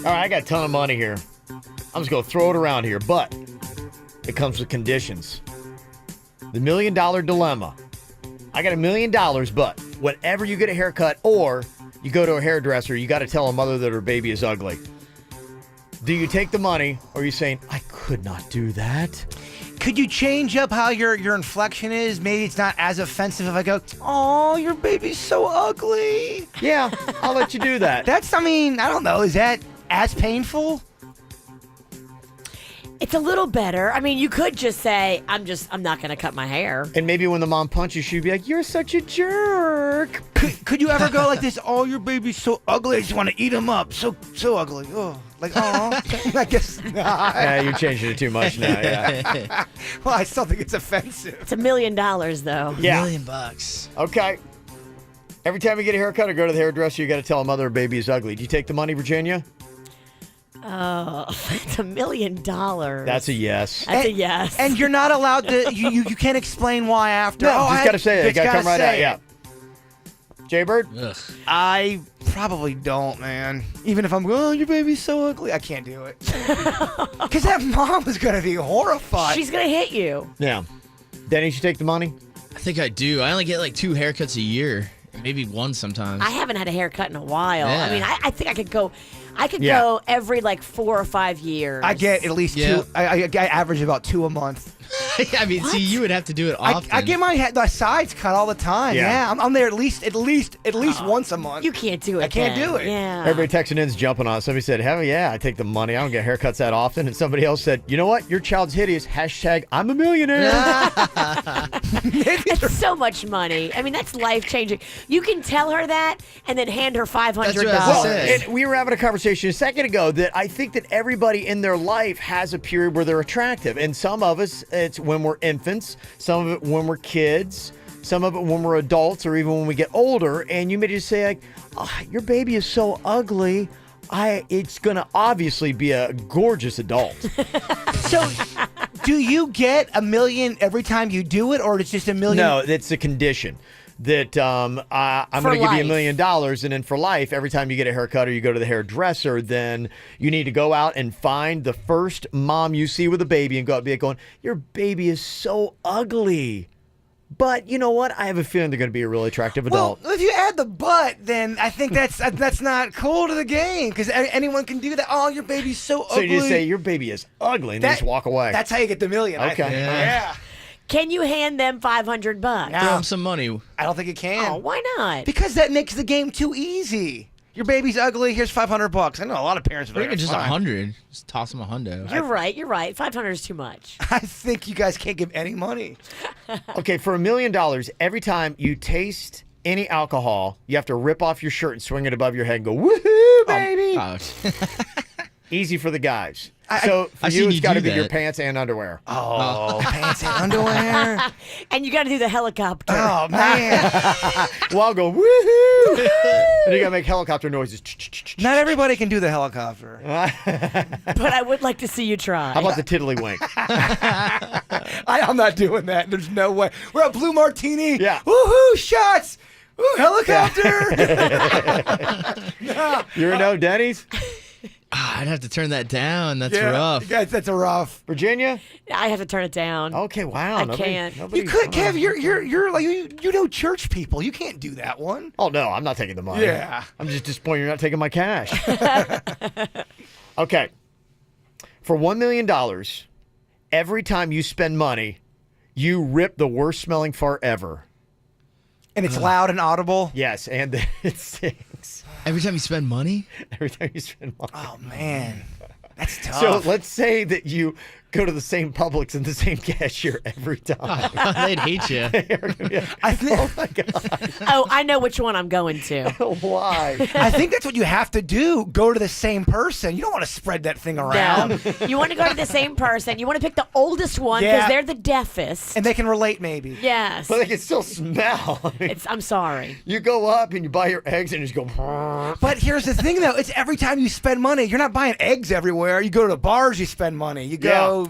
All right, I got a ton of money here. I'm just going to throw it around here, but it comes with conditions. The $1 million dilemma. I got $1 million, but whenever you get a haircut or you go to a hairdresser, you got to tell a mother that her baby is ugly. Do you take the money, or are you saying, I could not do that? Could you change up how your inflection is? Maybe it's not as offensive if I go, oh, your baby's so ugly. Yeah, I'll let you do that. I don't know. Is that as painful? It's a little better. I mean, you could just say, I'm not going to cut my hair. And maybe when the mom punches you, you'd be like, you're such a jerk. Could you ever go like this, oh, your baby's so ugly, I just want to eat him up. So ugly. Oh, like, oh. I guess not. Yeah, you're changing it too much now, yeah. Well, I still think it's offensive. It's $1 million, though. Yeah. $1 million. Okay. Every time you get a haircut or go to the hairdresser, you got to tell a mother her baby is ugly. Do you take the money, Virginia? Oh, it's $1 million. That's a yes. That's a yes. And you're not allowed to, you can't explain why after. No, just got to say it. You got to come right out. Yeah. Jaybird? I probably don't, man. Even if I'm going, oh, your baby's so ugly, I can't do it. Because that mom is going to be horrified. She's going to hit you. Yeah. Denny, you take the money? I think I do. I only get like 2 haircuts a year. Maybe 1 sometimes. I haven't had a haircut in a while. Yeah. I mean, I think I could go. Go every like 4 or 5 years. I get at least 2. I average about 2 a month. I mean, see, you would have to do it often. I get my sides cut all the time. Yeah, I'm there at least once a month. You can't do it. I can't do it. Yeah. Everybody texting in's jumping on us. Somebody said, hell yeah, I take the money. I don't get haircuts that often. And somebody else said, you know what? Your child's hideous. Hashtag I'm a millionaire. It's so much money. I mean, that's life changing. You can tell her that and then hand her $500. Well, and we were having a conversation a second ago that I think that everybody in their life has a period where they're attractive. And some of us, it's when we're infants, some of it when we're kids, some of it when we're adults, or even when we get older. And you may just say, like, oh, your baby is so ugly. It's going to obviously be a gorgeous adult. So, do you get $1 million every time you do it, or it's just $1 million? No, it's a condition. That I'm going to give you $1 million, and then for life, every time you get a haircut or you go to the hairdresser, then you need to go out and find the first mom you see with a baby and go out and be going, your baby is so ugly. But you know what? I have a feeling they're going to be a really attractive adult. Well, if you add the butt, then I think that's not cool to the game, because anyone can do that. Oh, your baby's so ugly. So you just say, your baby is ugly, and then just walk away. That's how you get the $1 million. Okay. I think. Yeah. Can you hand them $500? Throw them some money. I don't think it can. Oh, why not? Because that makes the game too easy. Your baby's ugly. Here's $500. I know a lot of parents. Or even just 100. Just toss them a hundo. You're right. 500 is too much. I think you guys can't give any money. Okay, for $1 million, every time you taste any alcohol, you have to rip off your shirt and swing it above your head and go, woohoo, baby. Easy for the guys. So for you, it's got to be your pants and underwear. Oh, pants and underwear. And you got to do the helicopter. Oh, man. Well, I'll go, woohoo. And you got to make helicopter noises. Not everybody can do the helicopter. But I would like to see you try. How about the tiddlywink? I'm not doing that. There's no way. We're at Blue Martini. Yeah. Woohoo, shots. Ooh, helicopter. No. You're a no, Denny's? I'd have to turn that down. That's rough. Guys, that's a rough. Virginia? I have to turn it down. Okay, wow. I can't. You could, Kev. You're like you know church people. You can't do that one. Oh no, I'm not taking the money. Yeah. I'm just disappointed you're not taking my cash. Okay. For $1 million, every time you spend money, you rip the worst smelling fart ever. And it's loud and audible. Yes, and it stinks. Every time you spend money? Every time you spend money. Oh, man. That's tough. So let's say that you go to the same Publix and the same cashier every time. They'd hate you. Oh, my God. Oh, I know which one I'm going to. Why? I think that's what you have to do. Go to the same person. You don't want to spread that thing around. No. You want to go to the same person. You want to pick the oldest one because they're the deafest. And they can relate maybe. Yes. But they can still smell. I mean, I'm sorry. You go up and you buy your eggs and you just go. But here's the thing, though. It's every time you spend money. You're not buying eggs everywhere. You go to the bars, you spend money. You go.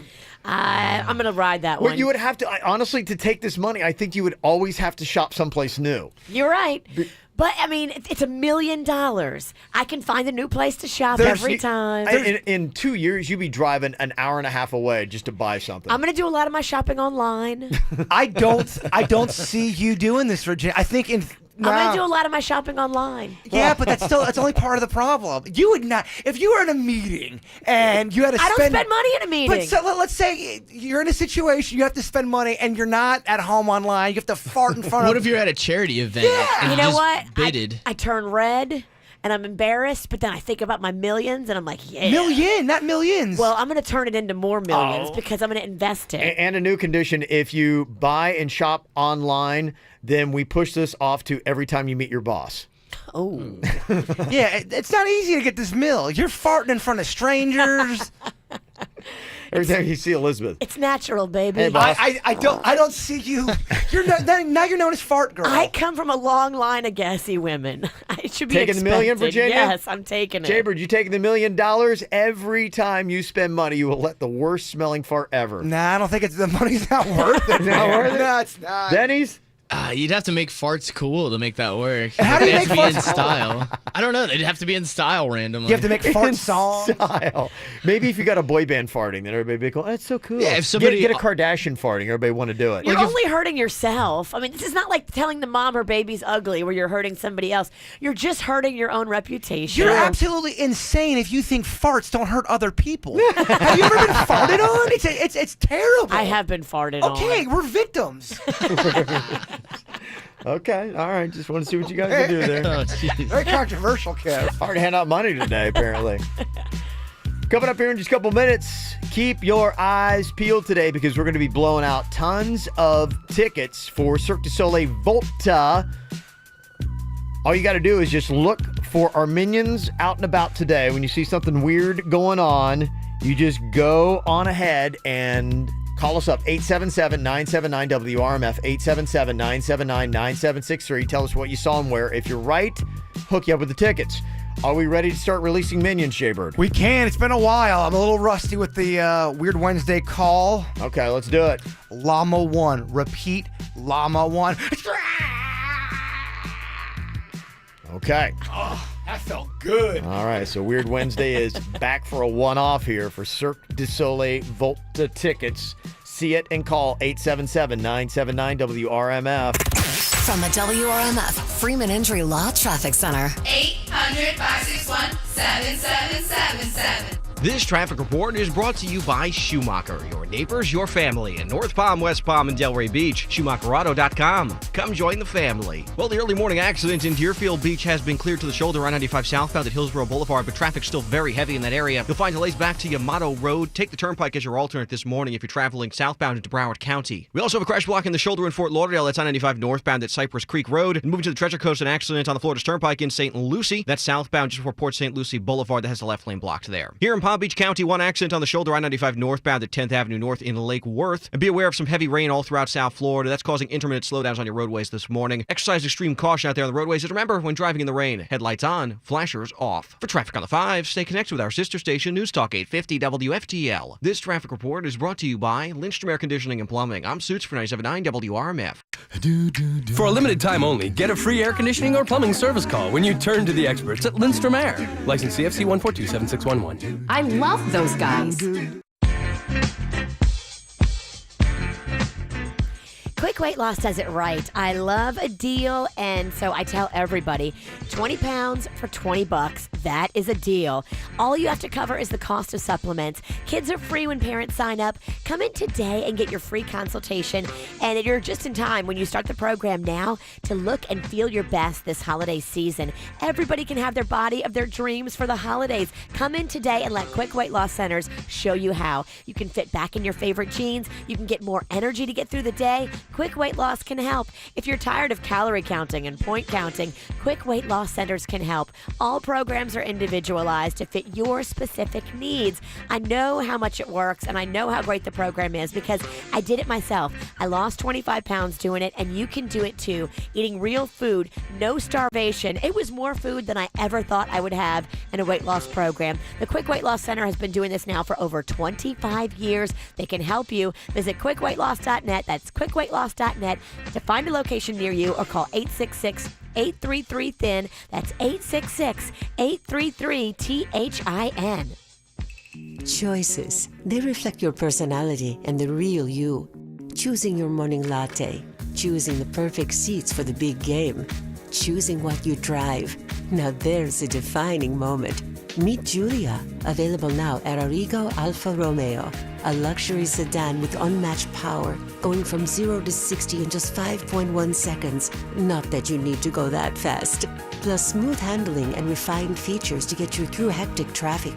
I'm going to ride that Well, one. you would have to, honestly, to take this money, I think you would always have to shop someplace new. You're right. But, I mean, it's $1 million. I can find a new place to shop There's- every time. In 2 years, you'd be driving an hour and a half away just to buy something. I'm going to do a lot of my shopping online. I don't see you doing this, Virginia. I think I'm going to do a lot of my shopping online. Yeah, but that's only part of the problem. You would not, if you were in a meeting and you had to I don't spend money in a meeting. But so let's say you're in a situation you have to spend money and you're not at home online. You have to fart in front of. What if you're at a charity event and You you know just what? bidded? I turn red. And I'm embarrassed, but then I think about my millions, and I'm like, yeah. Million, not millions. Well, I'm going to turn it into more millions because I'm going to invest it. And a new condition, if you buy and shop online, then we push this off to every time you meet your boss. Oh. Yeah, it's not easy to get this mill. You're farting in front of strangers. Every time you see Elizabeth. It's natural, baby. Hey, boss. I don't see you. Now you're known as Fart Girl. I come from a long line of gassy women. I should be Taking the million, expected. Virginia? Yes, I'm taking it. Jaybird, you taking the $1 million? Every time you spend money, you will let the worst smelling fart ever. Nah, I don't think the money's not worth it. Not worth it? No, it's not. Denny's? You'd have to make farts cool to make that work. How do you It'd make have to be farts in cool? style? I don't know. They'd have to be in style randomly. You have to make fart In songs. style. Maybe if you got a boy band farting, then everybody would be cool. That's so cool. Yeah, if somebody- get a Kardashian farting, everybody want to do it. You're only hurting yourself. I mean, this is not like telling the mom her baby's ugly where you're hurting somebody else. You're just hurting your own reputation. You're absolutely insane if you think farts don't hurt other people. Have you ever been farted on? It's terrible. I have been farted on. Okay, we're victims. Okay, all right. Just want to see what you guys can do there. Oh, jeez. Very controversial, Kev. Hard to hand out money today, apparently. Coming up here in just a couple minutes, keep your eyes peeled today because we're going to be blowing out tons of tickets for Cirque du Soleil Volta. All you got to do is just look for our minions out and about today. When you see something weird going on, you just go on ahead and call us up, 877-979-WRMF, 877-979-9763. Tell us what you saw and where. If you're right, hook you up with the tickets. Are we ready to start releasing minions, Jaybird? We can. It's been a while. I'm a little rusty with the Weird Wednesday call. Okay, let's do it. Llama 1. Repeat, Llama 1. Okay. Oh, that felt good. All right, so Weird Wednesday is back for a one-off here for Cirque du Soleil Volta tickets. See it and call 877-979-WRMF. From the WRMF Freeman Injury Law Traffic Center. 800-561-7777. This traffic report is brought to you by Schumacher, your neighbors, your family in North Palm, West Palm, and Delray Beach. SchumacherAuto.com. Come join the family. Well, the early morning accident in Deerfield Beach has been cleared to the shoulder I-95 southbound at Hillsborough Boulevard, but traffic's still very heavy in that area. You'll find delays back to Yamato Road. Take the turnpike as your alternate this morning if you're traveling southbound into Broward County. We also have a crash block in the shoulder in Fort Lauderdale. That's I-95 northbound at Cypress Creek Road. And moving to the Treasure Coast, an accident on the Florida Turnpike in St. Lucie. That's southbound just before Port St. Lucie Boulevard that has the left lane blocked there. Here in Palm Beach County, one accident on the shoulder I-95 northbound at 10th Avenue North in Lake Worth. And be aware of some heavy rain all throughout South Florida. That's causing intermittent slowdowns on your roadways this morning. Exercise extreme caution out there on the roadways. And remember, when driving in the rain, headlights on, flashers off. For Traffic on the 5, stay connected with our sister station, News Talk 850 WFTL. This traffic report is brought to you by Lindstrom Air Conditioning and Plumbing. I'm Suits for 97.9 WRMF. For a limited time only, get a free air conditioning or plumbing service call when you turn to the experts at Lindstrom Air. License CFC 1427611. I love those guys. Quick Weight Loss does it right. I love a deal, and so I tell everybody, 20 pounds for $20. That is a deal. All you have to cover is the cost of supplements. Kids are free when parents sign up. Come in today and get your free consultation, and you're just in time when you start the program now to look and feel your best this holiday season. Everybody can have their body of their dreams for the holidays. Come in today and let Quick Weight Loss Centers show you how. You can fit back in your favorite jeans. You can get more energy to get through the day. Quick Weight Loss can help. If you're tired of calorie counting and point counting, Quick Weight Loss Centers can help. All programs are individualized to fit your specific needs. I know how much it works, and I know how great the program is because I did it myself. I lost 25 pounds doing it, and you can do it too. Eating real food, no starvation. It was more food than I ever thought I would have in a weight loss program. The Quick Weight Loss Center has been doing this now for over 25 years. They can help you. Visit quickweightloss.net. That's quickweightloss.net to find a location near you or call 833-THIN. That's 866-833-THIN. Choices. They reflect your personality and the real you. Choosing your morning latte. Choosing the perfect seats for the big game. Choosing what you drive. Now there's a defining moment. Meet Giulia, available now at Arrigo Alfa Romeo, a luxury sedan with unmatched power, going from 0 to 60 in just 5.1 seconds. Not that you need to go that fast. Plus smooth handling and refined features to get you through hectic traffic.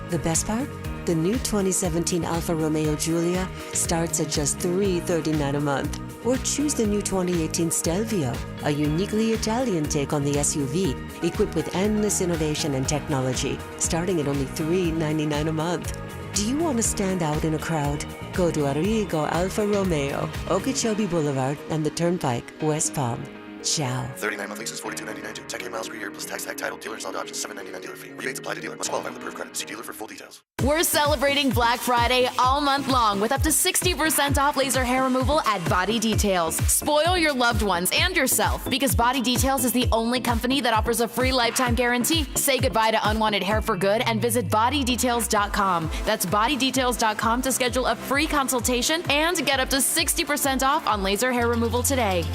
The best part? The new 2017 Alfa Romeo Giulia starts at just $339 a month. Or choose the new 2018 Stelvio, a uniquely Italian take on the SUV, equipped with endless innovation and technology, starting at only $399 a month. Do you want to stand out in a crowd? Go to Arrigo Alfa Romeo, Okeechobee Boulevard, and the Turnpike, West Palm. Ciao. 39 month leases, $42.99 due. 10K miles per year plus tax, title, dealer installed options, $7.99 dealer fee. Rebates apply to dealer. Must qualify with approved credit. See dealer for full details. We're celebrating Black Friday all month long with up to 60% off laser hair removal at Body Details. Spoil your loved ones and yourself because Body Details is the only company that offers a free lifetime guarantee. Say goodbye to unwanted hair for good and visit bodydetails.com. That's bodydetails.com to schedule a free consultation and get up to 60% off on laser hair removal today.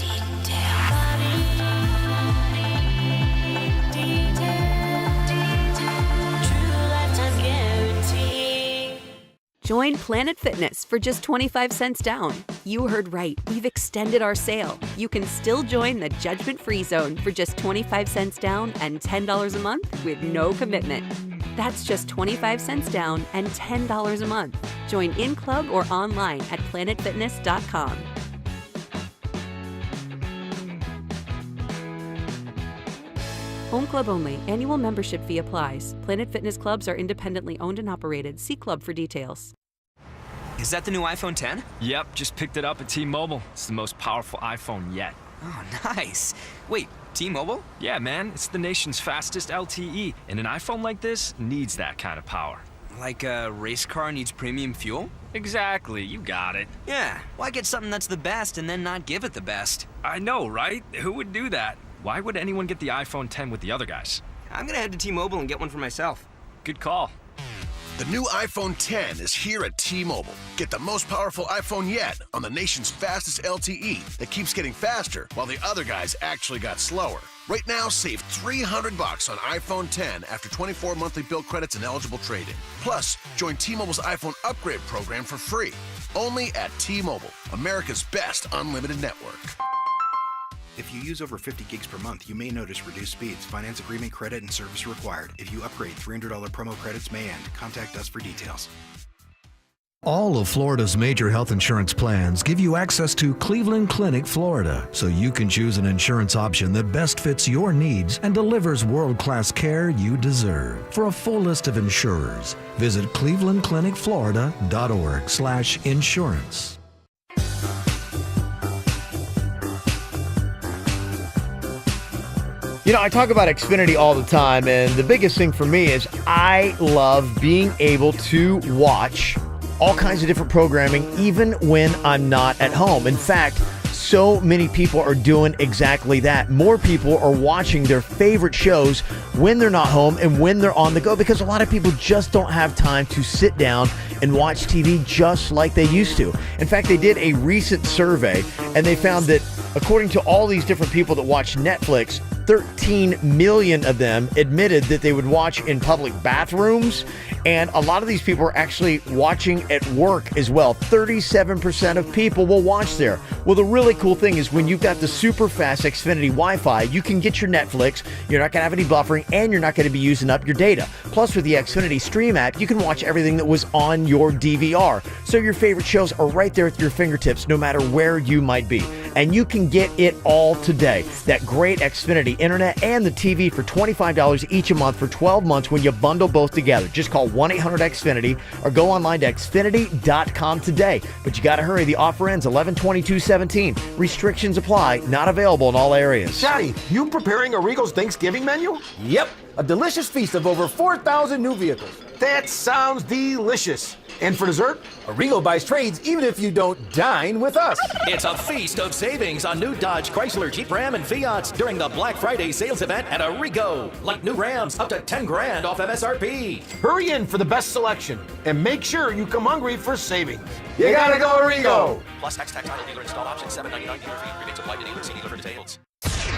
Join Planet Fitness for just 25 cents down. You heard right. We've extended our sale. You can still join the judgment-free zone for just 25 cents down and $10 a month with no commitment. That's just 25 cents down and $10 a month. Join in club or online at planetfitness.com. Home club only. Annual membership fee applies. Planet Fitness clubs are independently owned and operated. See club for details. Is that the new iPhone 10? Yep, just picked it up at T-Mobile. It's the most powerful iPhone yet. Oh, nice. Wait, T-Mobile? Yeah, man, it's the nation's fastest LTE, and an iPhone like this needs that kind of power. Like a race car needs premium fuel? Exactly, you got it. Yeah, why get something that's the best and then not give it the best? I know, right? Who would do that? Why would anyone get the iPhone 10 with the other guys? I'm gonna head to T-Mobile and get one for myself. Good call. The new iPhone 10 is here at T-Mobile. Get the most powerful iPhone yet on the nation's fastest LTE that keeps getting faster while the other guys actually got slower. Right now, save $300 on iPhone 10 after 24 monthly bill credits and eligible trade-in. Plus, join T-Mobile's iPhone upgrade program for free. Only at T-Mobile, America's best unlimited network. If you use over 50 gigs per month, you may notice reduced speeds. Finance agreement, credit, and service required. If you upgrade, $300 promo credits may end. Contact us for details. All of Florida's major health insurance plans give you access to Cleveland Clinic Florida, so you can choose an insurance option that best fits your needs and delivers world-class care you deserve. For a full list of insurers, visit clevelandclinicflorida.org/insurance. You know, I talk about Xfinity all the time, and the biggest thing for me is I love being able to watch all kinds of different programming, even when I'm not at home. In fact, so many people are doing exactly that. More people are watching their favorite shows when they're not home and when they're on the go, because a lot of people just don't have time to sit down and watch TV just like they used to. In fact, they did a recent survey, and they found that according to all these different people that watch Netflix, 13 million of them admitted that they would watch in public bathrooms, and a lot of these people are actually watching at work as well. 37% of people will watch there. Well, the really cool thing is when you've got the super fast Xfinity Wi-Fi, you can get your Netflix, you're not going to have any buffering, and you're not going to be using up your data. Plus, with the Xfinity Stream app, you can watch everything that was on your DVR. So your favorite shows are right there at your fingertips, no matter where you might be. And you can get it all today. That great Xfinity internet and the TV for $25 each a month for 12 months when you bundle both together. Just call 1-800-XFINITY or go online to Xfinity.com today. But you got to hurry. The offer ends 11/22/17. Restrictions apply. Not available in all areas. Johnny, you preparing Arrigo's Thanksgiving menu? Yep. A delicious feast of over 4,000 new vehicles. That sounds delicious. And for dessert, Arrigo buys trades even if you don't dine with us. It's a feast of savings on new Dodge, Chrysler, Jeep, Ram, and Fiats during the Black Friday sales event at Arrigo. Like new Rams, up to 10 grand off MSRP. Hurry in for the best selection and make sure you come hungry for savings. You gotta go Arrigo. Plus tax title dealer install option $7.99 dealer fee. Rebates applied to dealer. See dealer for details.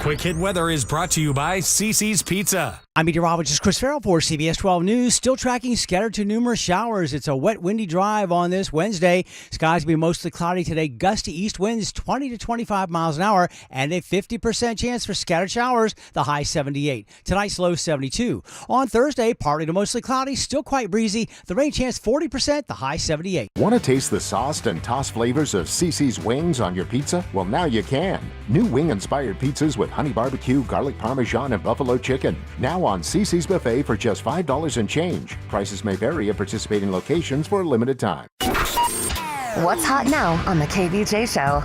Quick Hit Weather is brought to you by CC's Pizza. I'm meteorologist Chris Farrell for CBS 12 News. Still tracking scattered to numerous showers. It's a wet, windy drive on this Wednesday. Skies will be mostly cloudy today. Gusty east winds 20 to 25 miles an hour and a 50% chance for scattered showers. The high 78. Tonight's low 72. On Thursday, partly to mostly cloudy, still quite breezy. The rain chance 40%. The high 78. Want to taste the sauced and tossed flavors of CC's wings on your pizza? Well, now you can. New wing-inspired pizzas with honey barbecue, garlic parmesan, and buffalo chicken. Now on CC's Buffet for just $5 and change. Prices may vary at participating locations for a limited time. What's hot now on the KVJ Show?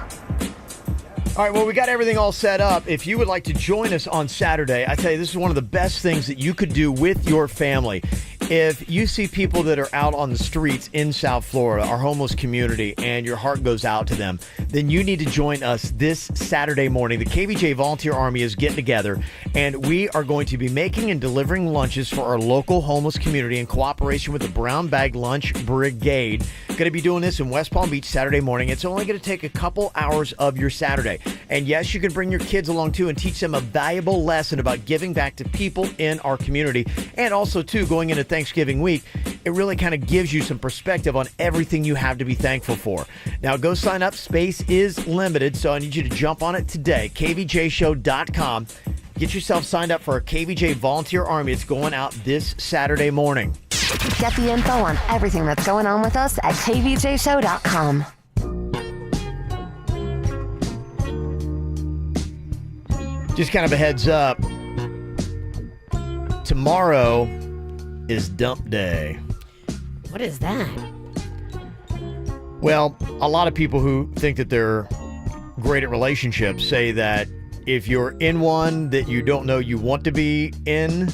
All right, well, we got everything all set up. If you would like to join us on Saturday, I tell you, this is one of the best things that you could do with your family. If you see people that are out on the streets in South Florida, our homeless community, and your heart goes out to them, then you need to join us this Saturday morning. The KVJ Volunteer Army is getting together, and we are going to be making and delivering lunches for our local homeless community in cooperation with the Brown Bag Lunch Brigade. Going to be doing this in West Palm Beach Saturday morning. It's only going to take a couple hours of your Saturday. And yes, you can bring your kids along too and teach them a valuable lesson about giving back to people in our community. And also too, going into Thanksgiving week, it really kind of gives you some perspective on everything you have to be thankful for. Now go sign up. Space is limited, so I need you to jump on it today. kvjshow.com. Get yourself signed up for our KVJ Volunteer Army. It's going out this Saturday morning. Get the info on everything that's going on with us at kvjshow.com. Just kind of a heads up. Tomorrow is dump day. What is that? Well, a lot of people who think that they're great at relationships say that if you're in one that you don't know you want to be in,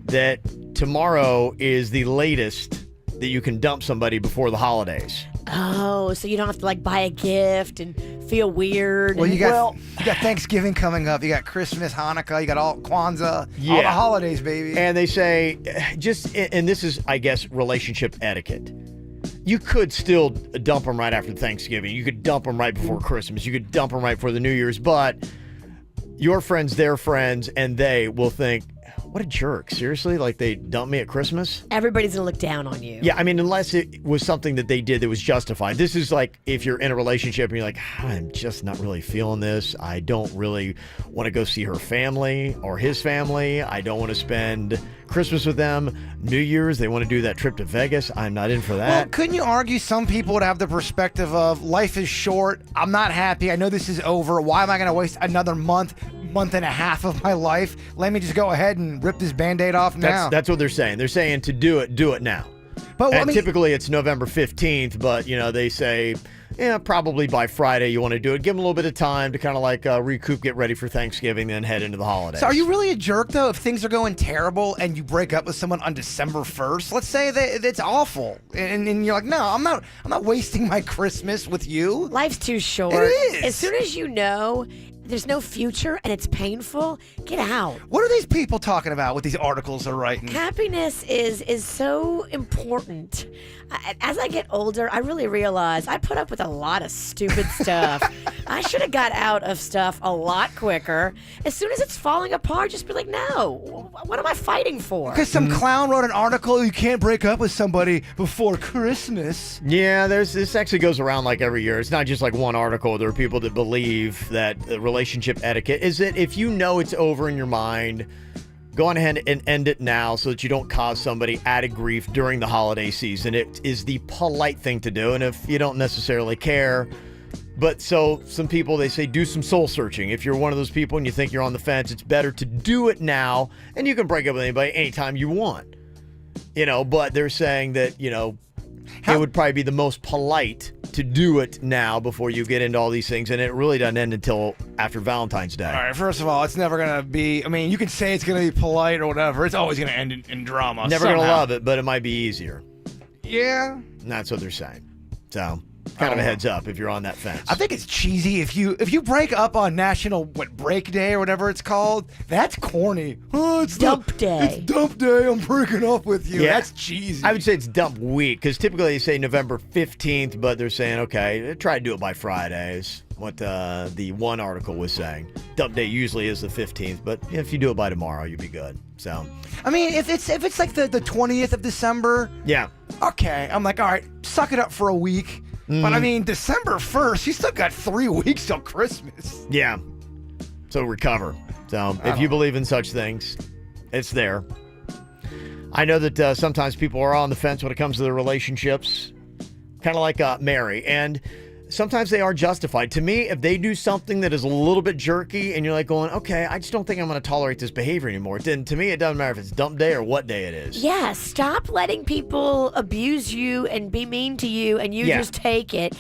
that tomorrow is the latest that you can dump somebody before the holidays. Oh, so you don't have to like buy a gift and feel weird. Well, and, you got Thanksgiving coming up. You got Christmas, Hanukkah. You got all Kwanzaa. Yeah. All the holidays, baby. And they say, and this is, I guess, relationship etiquette. You could still dump them right after Thanksgiving. You could dump them right before Christmas. You could dump them right before the New Year's. But your friends, their friends, and they will think, what a jerk. Seriously? Like they dumped me at Christmas? Everybody's going to look down on you. Yeah, I mean, unless it was something that they did that was justified. This is like if you're in a relationship and you're like, I'm just not really feeling this. I don't really want to go see her family or his family. I don't want to spend Christmas with them. New Year's, they want to do that trip to Vegas. I'm not in for that. Well, couldn't you argue some people would have the perspective of life is short. I'm not happy. I know this is over. Why am I going to waste another month and a half of my life? Let me just go ahead and rip this Band-Aid off now. That's what they're saying. They're saying to do it now. But and typically it's November 15th, but they say, probably by Friday you want to do it. Give them a little bit of time to kind of like recoup, get ready for Thanksgiving, then head into the holidays. So are you really a jerk though if things are going terrible and you break up with someone on December 1st? Let's say that it's awful, and you're like, no, I'm not wasting my Christmas with you. Life's too short. It is. As soon as you know there's no future and it's painful, get out. What are these people talking about with these articles they're writing? Happiness is so important. As I get older, I really realize I put up with a lot of stupid stuff. I should have got out of stuff a lot quicker. As soon as it's falling apart, just be like, no, what am I fighting for? Because some clown wrote an article, you can't break up with somebody before Christmas. Yeah, this actually goes around like every year. It's not just like one article. There are people that believe that relationship etiquette is that if you know it's over in your mind, go on ahead and end it now so that you don't cause somebody added grief during the holiday season. It is the polite thing to do. And if you don't necessarily care, but so some people, they say do some soul searching. If you're one of those people and you think you're on the fence, it's better to do it now, and you can break up with anybody anytime you want. But they're saying that, it would probably be the most polite to do it now before you get into all these things, and it really doesn't end until after Valentine's Day. All right, first of all, it's never going to be, I mean, you can say it's going to be polite or whatever. It's always going to end in drama. Never going to love it, but it might be easier. Yeah. And that's what they're saying. So, kind of a heads up if you're on that fence. I think it's cheesy if you break up on National Break Day or whatever it's called. That's corny. Oh, it's Dump Day. It's Dump Day. I'm breaking up with you. Yeah. That's cheesy. I would say it's dump week because typically they say November 15th, but they're saying, okay, try to do it by Fridays. What the one article was saying. Dump day usually is the 15th, but if you do it by tomorrow, you'll be good. So, I mean, if it's like the 20th of December, yeah, okay. I'm like, all right, suck it up for a week. But I mean, December 1st, you still got 3 weeks till Christmas. Yeah. So recover. So if you believe in such things, it's there. I know that sometimes people are on the fence when it comes to their relationships, kind of like Mary, and sometimes they are justified. To me, if they do something that is a little bit jerky and you're like going, okay, I just don't think I'm going to tolerate this behavior anymore, then to me, it doesn't matter if it's dump day or what day it is. Yeah, stop letting people abuse you and be mean to you and you just take it.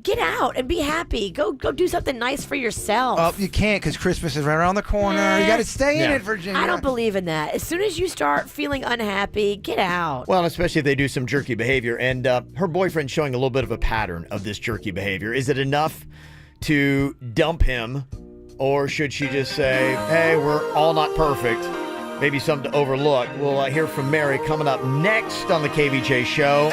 Get out and be happy. Go do something nice for yourself. Oh, you can't because Christmas is right around the corner. You got to stay in it, Virginia. I don't believe in that. As soon as you start feeling unhappy, get out. Well, especially if they do some jerky behavior. And her boyfriend's showing a little bit of a pattern of this jerky behavior. Is it enough to dump him? Or should she just say, hey, we're all not perfect. Maybe something to overlook. We'll hear from Mary coming up next on the KVJ show.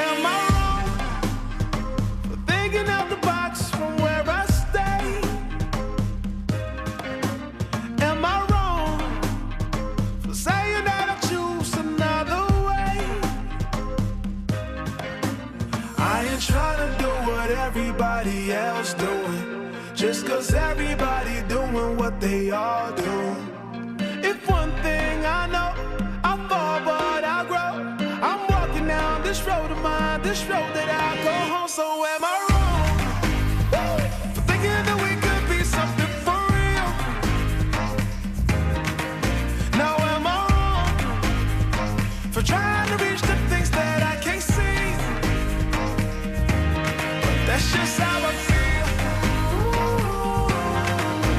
Everybody else doing, just cause everybody doing what they all do. If one thing I know, I fall but I grow. I'm walking down this road of mine, this road that I go home. So am I wrong for thinking that we could be something for real? Now am I wrong for trying to reach the things that I can't see? That's just how I feel.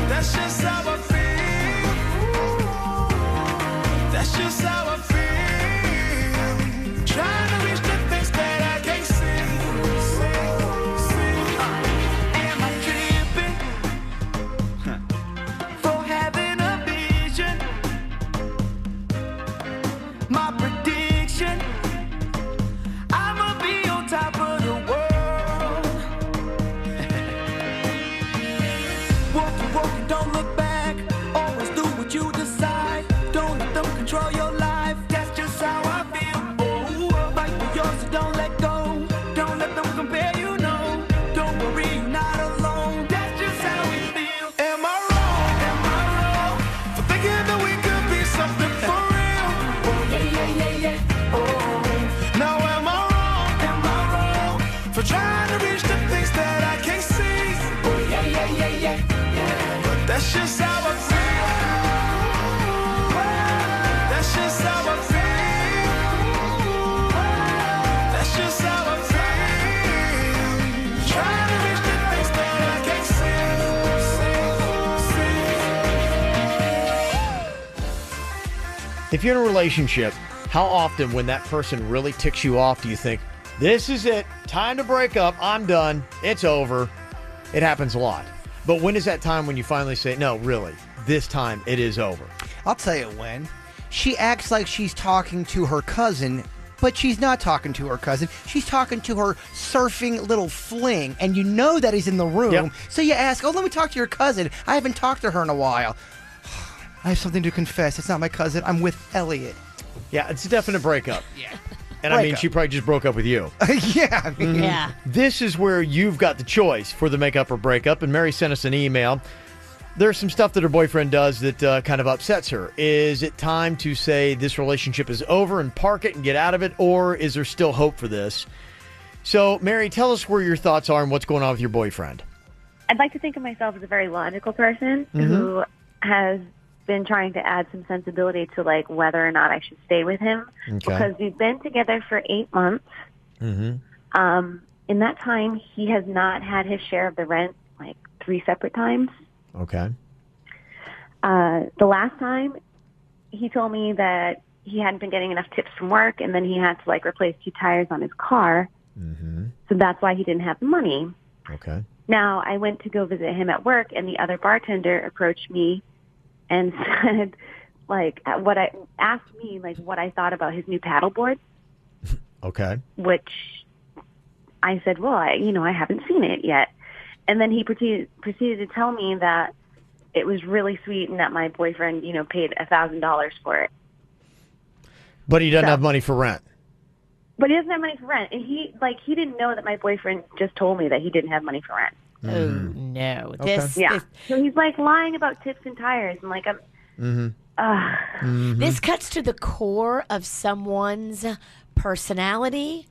That's just how I feel. That's just how I feel. Trying to reach the things that I can't see. Am I tripping for having a vision? My prediction, I'ma be on top of the world. Walking, don't look back. Always do what you decide. Don't let them control your life. That's just how I feel. Oh, fight for yours, so don't let go. Don't let them compare you, no. Don't worry, you're not alone. That's just how we feel. Am I wrong? Am I wrong for thinking that we could be something for real? Oh, yeah. Oh, now am I wrong? Am I wrong for trying to reach the things that I can't see? Oh, yeah. That's just how I feel. That's just how I feel. That's just how I feel. Trying to reach the things that I can't see. If you're in a relationship, how often when that person really ticks you off do you think, this is it, time to break up, I'm done, it's over? It happens a lot. But when is that time when you finally say, no, really, this time it is over? I'll tell you when. She acts like she's talking to her cousin, but she's not talking to her cousin. She's talking to her surfing little fling, and you know that he's in the room. Yep. So you ask, oh, let me talk to your cousin. I haven't talked to her in a while. I have something to confess. It's not my cousin. I'm with Elliot. Yeah, it's a definite breakup. Yeah. And I mean, she probably just broke up with you. Yeah. I mean, Yeah. This is where you've got the choice for the makeup or breakup. And Mary sent us an email. There's some stuff that her boyfriend does that kind of upsets her. Is it time to say this relationship is over and park it and get out of it? Or is there still hope for this? So, Mary, tell us where your thoughts are and what's going on with your boyfriend. I'd like to think of myself as a very logical person who has been trying to add some sensibility to like whether or not I should stay with him because we've been together for 8 months. in that time, he has not had his share of the rent like 3 separate times. Okay. The last time, he told me that he hadn't been getting enough tips from work, and then he had to like replace 2 tires on his car. Mm-hmm. So that's why he didn't have the money. Okay. Now, I went to go visit him at work, and the other bartender approached me and said, like, what I thought about his new paddleboard. Okay. Which I said, well, I haven't seen it yet. And then he proceeded to tell me that it was really sweet and that my boyfriend, paid $1,000 for it. But he doesn't have money for rent. But he doesn't have money for rent. And he didn't know that my boyfriend just told me that he didn't have money for rent. Oh, no. So he's like lying about tips and tires. And like, This cuts to the core of someone's personality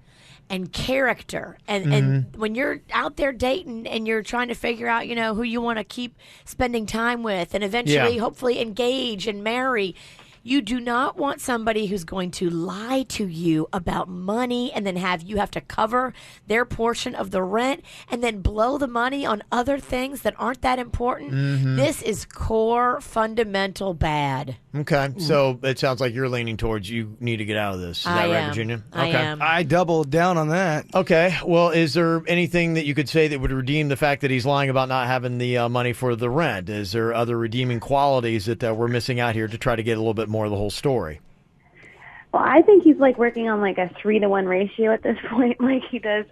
and character. And when you're out there dating and you're trying to figure out, who you want to keep spending time with and eventually, hopefully, engage and marry, you do not want somebody who's going to lie to you about money and then have to cover their portion of the rent and then blow the money on other things that aren't that important. This is core, fundamental bad. Okay, so it sounds like you're leaning towards you need to get out of this. Is that right, Virginia? I am. I doubled down on that. Okay, well, is there anything that you could say that would redeem the fact that he's lying about not having the money for the rent? Is there other redeeming qualities that we're missing out here to try to get a little bit more of the whole story? Well, I think he's like working on like a 3-to-1 ratio at this point. Like he does,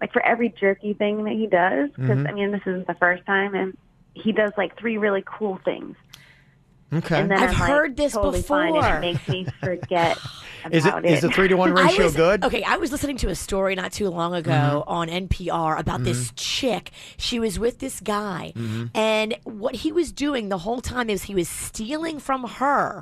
like for every jerky thing that he does, because this isn't the first time, and he does like 3 really cool things. Okay. And then I've I'm, like, heard this totally before. Fine, and it makes me forget Is about it. Is the 3-to-1 ratio good? Okay, I was listening to a story not too long ago on NPR about this chick. She was with this guy, and what he was doing the whole time is he was stealing from her.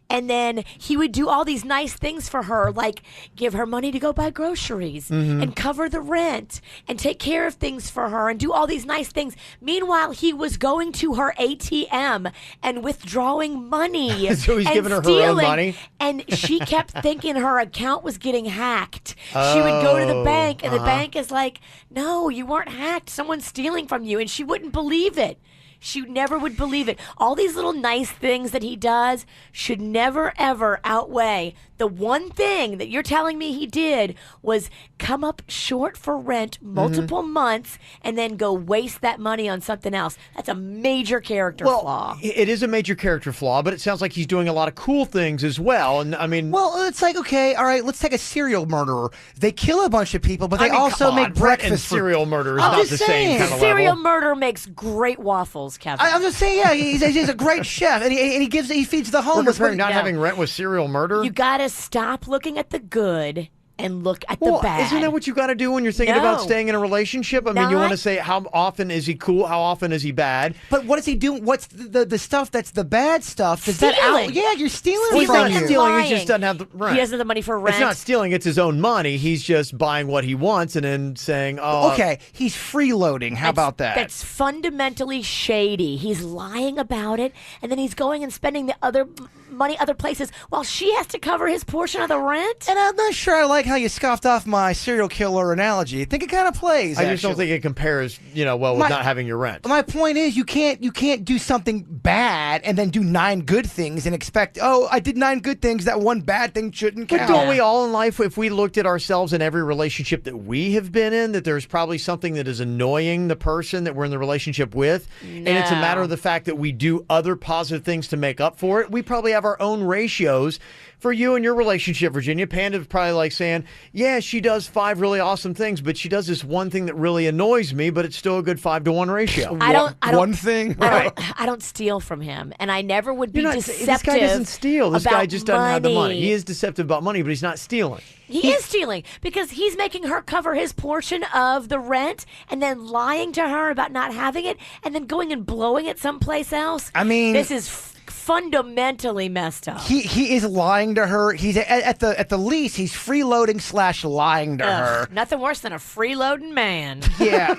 And then he would do all these nice things for her, like give her money to go buy groceries and cover the rent and take care of things for her and do all these nice things. Meanwhile, he was going to her ATM and withdrawing money. So he's and giving her stealing, her own money? And she kept thinking her account was getting hacked. She would go to the bank, and the bank is like, no, you weren't hacked. Someone's stealing from you. And she wouldn't believe it. She never would believe it. All these little nice things that he does should never, ever outweigh the one thing that you're telling me he did was come up short for rent multiple months and then go waste that money on something else. That's a major character flaw. It is a major character flaw, but it sounds like he's doing a lot of cool things as well. And I mean, well, it's like, okay, all right, let's take a serial murderer. They kill a bunch of people, but they also make breakfast. And serial murder is I'm not just the saying. same kind of Serial level. murder makes great waffles, Kevin. I'm just saying, yeah, he's a great chef, and he feeds the We're homeless. comparing not having rent with serial murder. You gotta stop looking at the good and look at the bad. Isn't that what you got to do when you're thinking about staying in a relationship? I mean, you want to say how often is he cool? How often is he bad? But what is he doing? What's the stuff that's the bad stuff? Does that Stealing. Yeah, you're stealing He's from not you. stealing. He just doesn't have the rent. He doesn't have the money for rent. It's not stealing. It's his own money. He's just buying what he wants and then saying, "Oh, okay." He's freeloading. How about that? That's fundamentally shady. He's lying about it, and then he's going and spending the other money other places while she has to cover his portion of the rent. And I'm not sure I like how you scoffed off my serial killer analogy. I think it kind of plays. I just don't think it compares, well, with not having your rent. My point is, you can't do something bad and then do 9 good things and expect, oh, I did 9 good things. That one bad thing shouldn't count. But don't we all in life, if we looked at ourselves in every relationship that we have been in, that there's probably something that is annoying the person that we're in the relationship with, and it's a matter of the fact that we do other positive things to make up for it. We probably have our own ratios. For you and your relationship, Virginia, Panda's probably like saying, yeah, she does 5 really awesome things, but she does this one thing that really annoys me, but it's still a good 5-to-1 ratio. I don't one thing. I don't steal from him, and I never would be deceptive. This guy doesn't steal. This guy just doesn't have the money. money. He is deceptive about money, but he's not stealing. He is stealing because he's making her cover his portion of the rent and then lying to her about not having it and then going and blowing it someplace else. I mean, this is fundamentally messed up. He is lying to her. He's at the least he's freeloading / lying to her. Nothing worse than a freeloading man. Yeah.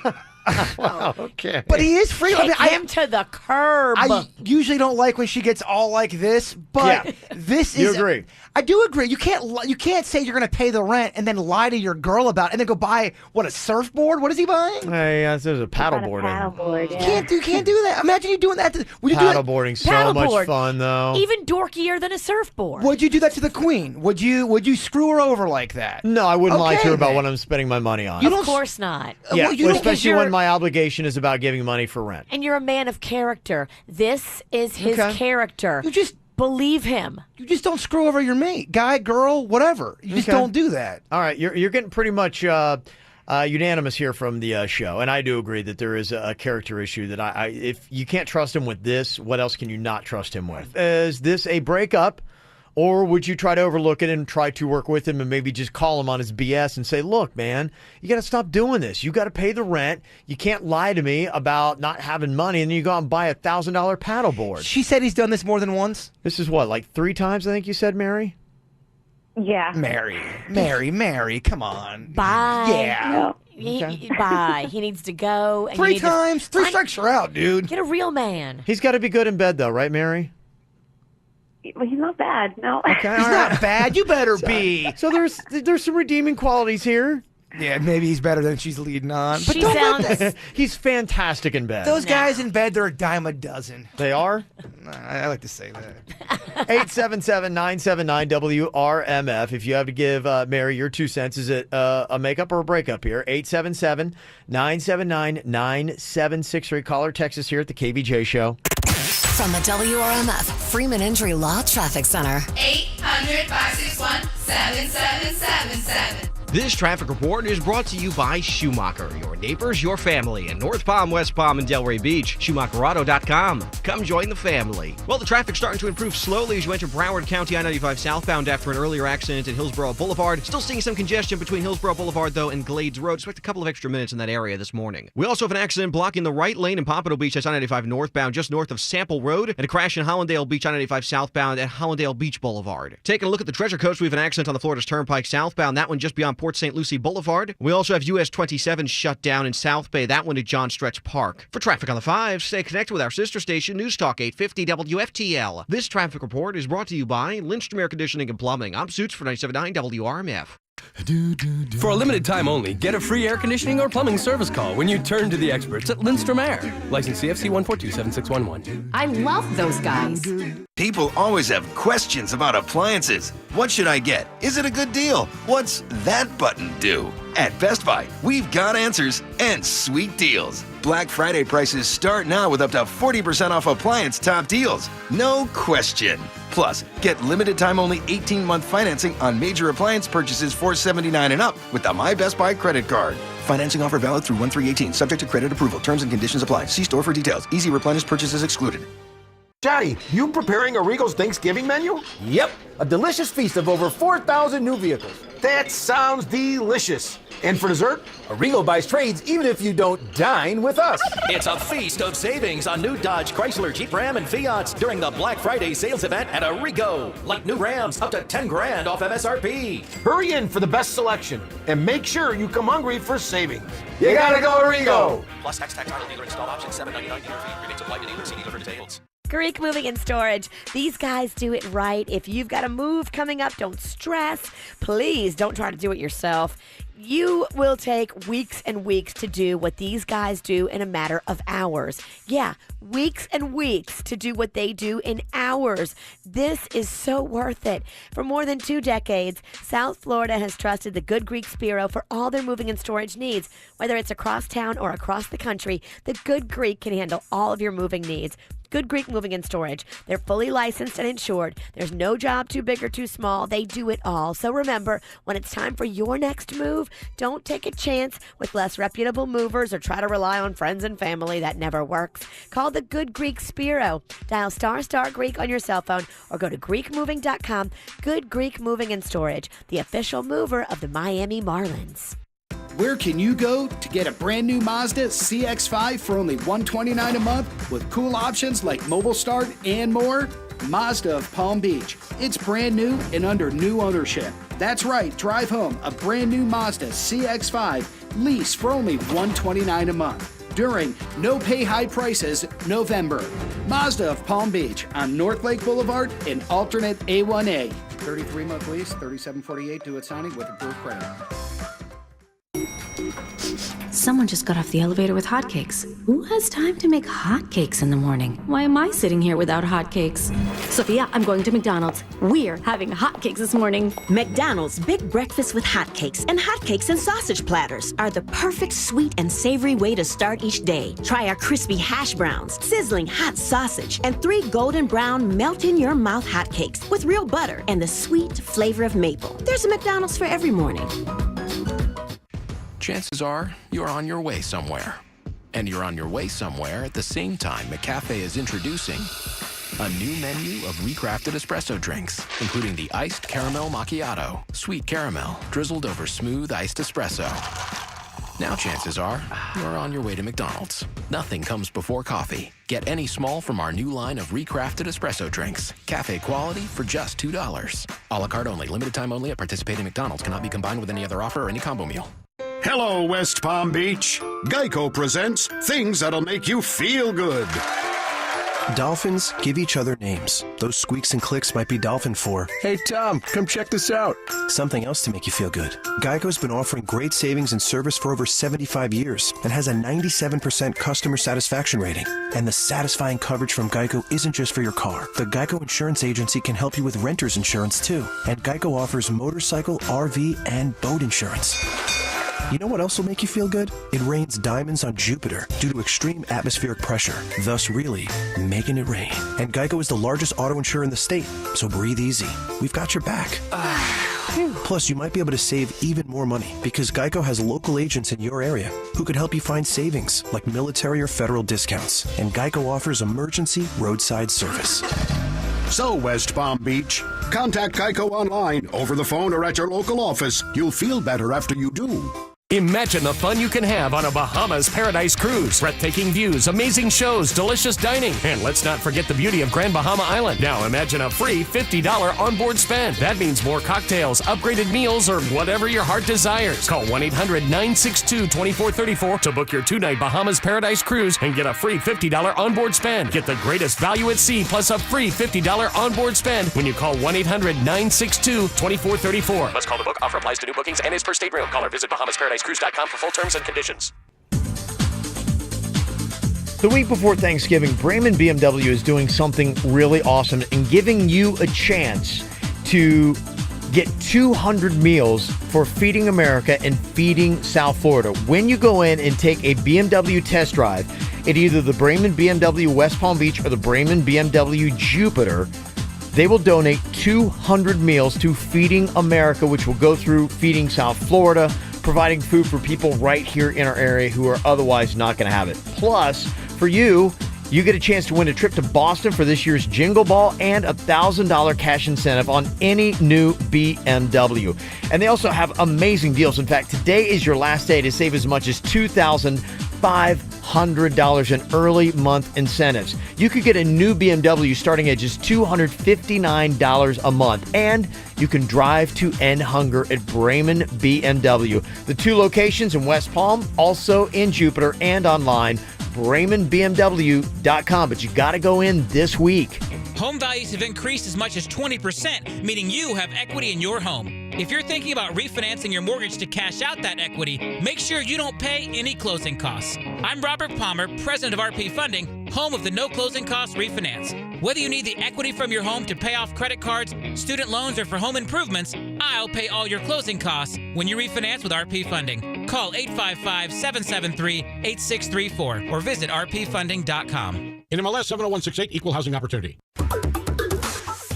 Wow, okay. But he is free. Kick him to the curb. I usually don't like when she gets all like this, but this is. You agree? I do agree. You can't say you're going to pay the rent and then lie to your girl about it and then go buy a surfboard. What is he buying? Hey, there's a paddleboard. Paddleboard, You can't do that. Imagine you doing that. Would you Paddleboarding's do that? so much fun, though. Even dorkier than a surfboard. Would you do that to the queen? Would you screw her over like that? No, I wouldn't lie to her Okay, about then. what I'm spending my money on. Of course not. Yeah, you don't- especially you're- when my obligation is about giving money for rent. And you're a man of character. This is his Okay. character. You just believe him. You just don't screw over your mate, guy, girl, whatever. You just Okay. don't do that. All right, you're getting pretty much unanimous here from the show, and I do agree that there is a character issue that I if you can't trust him with this, what else can you not trust him with? Is this a breakup? Or would you try to overlook it and try to work with him and maybe just call him on his BS and say, look, man, you got to stop doing this. You got to pay the rent. You can't lie to me about not having money and then you go out and buy $1,000 paddleboard. She said he's done this more than once. This is what, like 3 times, I think you said, Mary? Yeah. Mary, come on. Bye. Yeah. Bye. He needs to go. And 3 you need to times? 3 strikes are out, dude. Get a real man. He's got to be good in bed, though, right, Mary? Well, he's not bad. No. Okay, He's all not right. bad. You better be. So there's some redeeming qualities here. Yeah, maybe he's better than she's leading on. But She don't sounds- let that. He's fantastic in bed. Those guys in bed, they're a dime a dozen. They are? I like to say that. 877-979-WRMF. If you have to give Mary your 2 cents, is it a makeup or a breakup here? 877-979-9763. Call or text us here at the KVJ Show. From the WRMF Freeman Injury Law Traffic Center. 800-561-7777. This traffic report is brought to you by Schumacher, your neighbors, your family in North Palm, West Palm, and Delray Beach. SchumacherAuto.com. Come join the family. Well, the traffic's starting to improve slowly as you enter Broward County I-95 southbound after an earlier accident at Hillsborough Boulevard. Still seeing some congestion between Hillsborough Boulevard, though, and Glades Road. Expect a couple of extra minutes in that area this morning. We also have an accident blocking the right lane in Pompano Beach. That's I-95 northbound, just north of Sample Road, and a crash in Hollandale Beach I-95 southbound at Hollandale Beach Boulevard. Taking a look at the Treasure Coast, we have an accident on the Florida's Turnpike southbound, that one just beyond Port St. Lucie Boulevard. We also have US 27 shut down in South Bay, that one at John Stretch Park. For traffic on the 5, stay connected with our sister station, News Talk 850 WFTL. This traffic report is brought to you by Lindstrom Air Conditioning and Plumbing. I'm Suits for 97.9 WRMF. For a limited time only, get a free air conditioning or plumbing service call when you turn to the experts at Lindstrom Air. License CFC 1427611. I love those guys. People always have questions about appliances. What should I get? Is it a good deal? What's that button do? At Best Buy, we've got answers and sweet deals. Black Friday prices start now with up to 40% off appliance top deals. No question. Plus, get limited time only 18-month financing on major appliance purchases $479 and up with the My Best Buy credit card. Financing offer valid through 1/3/18, subject to credit approval. Terms and conditions apply. See store for details. Easy replenish purchases excluded. Johnny, you preparing a Regal's Thanksgiving menu? Yep, a delicious feast of over 4,000 new vehicles. That sounds delicious. And for dessert, a Regal buys trades even if you don't dine with us. It's a feast of savings on new Dodge, Chrysler, Jeep, Ram, and Fiats during the Black Friday sales event at Arrigo. Like new Rams, up to $10,000 off MSRP. Hurry in for the best selection and make sure you come hungry for savings. You gotta go Arrigo. Plus tax title dealer install option $7.99 dealer fee. Rebates apply to dealer. See dealer for details. Greek Moving and Storage. These guys do it right. If you've got a move coming up, don't stress. Please don't try to do it yourself. You will take weeks and weeks to do what these guys do in a matter of hours. Yeah, weeks and weeks to do what they do in hours. This is so worth it. For more than 2 decades, South Florida has trusted the Good Greek Spiro for all their moving and storage needs. Whether it's across town or across the country, the Good Greek can handle all of your moving needs. Good Greek Moving and Storage. They're fully licensed and insured. There's no job too big or too small. They do it all. So remember, when it's time for your next move, don't take a chance with less reputable movers or try to rely on friends and family. That never works. Call the Good Greek Spiro. Dial ** Greek on your cell phone or go to GreekMoving.com. Good Greek Moving and Storage, the official mover of the Miami Marlins. Where can you go to get a brand new Mazda CX-5 for only $129 a month with cool options like mobile start and more? Mazda of Palm Beach. It's brand new and under new ownership. That's right, drive home a brand new Mazda CX-5 lease for only $129 a month. during No Pay High Prices November. Mazda of Palm Beach on North Lake Boulevard in alternate A1A. 33-month lease, $37.48 due at signing with approved credit. Someone just got off the elevator with hotcakes. Who has time to make hotcakes in the morning? Why am I sitting here without hotcakes? Sophia, I'm going to McDonald's. We're having hotcakes this morning. McDonald's Big Breakfast with Hotcakes and Hotcakes and Sausage Platters are the perfect sweet and savory way to start each day. Try our crispy hash browns, sizzling hot sausage, and 3 golden brown melt-in-your-mouth hotcakes with real butter and the sweet flavor of maple. There's a McDonald's for every morning. Chances are you're on your way somewhere. And you're on your way somewhere at the same time McCafe is introducing a new menu of recrafted espresso drinks, including the iced caramel macchiato, sweet caramel, drizzled over smooth iced espresso. Now chances are you're on your way to McDonald's. Nothing comes before coffee. Get any small from our new line of recrafted espresso drinks. Cafe quality for just $2. A la carte only. Limited time only at participating McDonald's. Cannot be combined with any other offer or any combo meal. Hello, West Palm Beach. Geico presents things that'll make you feel good. Dolphins give each other names. Those squeaks and clicks might be Dolphin 4. Hey, Tom, come check this out. Something else to make you feel good. Geico's been offering great savings and service for over 75 years and has a 97% customer satisfaction rating. And the satisfying coverage from Geico isn't just for your car. The Geico Insurance Agency can help you with renter's insurance, too. And Geico offers motorcycle, RV, and boat insurance. You know what else will make you feel good? It rains diamonds on Jupiter due to extreme atmospheric pressure, thus really making it rain. And Geico is the largest auto insurer in the state, so breathe easy. We've got your back. Plus, you might be able to save even more money because Geico has local agents in your area who could help you find savings like military or federal discounts. And Geico offers emergency roadside service. So, West Palm Beach, contact Geico online, over the phone, or at your local office. You'll feel better after you do. Imagine the fun you can have on a Bahamas Paradise Cruise. Breathtaking views, amazing shows, delicious dining, and let's not forget the beauty of Grand Bahama Island. Now imagine a free $50 onboard spend. That means more cocktails, upgraded meals, or whatever your heart desires. Call 1-800-962-2434 to book your 2-night Bahamas Paradise Cruise and get a free $50 onboard spend. Get the greatest value at sea plus a free $50 onboard spend when you call 1-800-962-2434. Must call to book. Offer applies to new bookings and is per stateroom. Call or visit BahamasParadiseCruise.com for full terms and conditions. The week before Thanksgiving, Bremen BMW is doing something really awesome and giving you a chance to get 200 meals for Feeding America and Feeding South Florida. When you go in and take a BMW test drive at either the Bremen BMW West Palm Beach or the Bremen BMW Jupiter, they will donate 200 meals to Feeding America, which will go through Feeding South Florida, providing food for people right here in our area who are otherwise not going to have it. Plus, for you, you get a chance to win a trip to Boston for this year's Jingle Ball and a $1,000 cash incentive on any new BMW. And they also have amazing deals. In fact, today is your last day to save as much as $2,500 in early month incentives. You could get a new BMW starting at just $259 a month. And you can drive to end hunger at Bremen BMW. The 2 locations in West Palm, also in Jupiter, and online, BremenBMW.com. But you got to go in this week. Home values have increased as much as 20%, meaning you have equity in your home. If you're thinking about refinancing your mortgage to cash out that equity, make sure you don't pay any closing costs. I'm Robert Palmer, president of RP Funding, home of the no closing costs refinance. Whether you need the equity from your home to pay off credit cards, student loans, or for home improvements, I'll pay all your closing costs when you refinance with RP Funding. Call 855-773-8634 or visit rpfunding.com. NMLS 70168, Equal Housing Opportunity.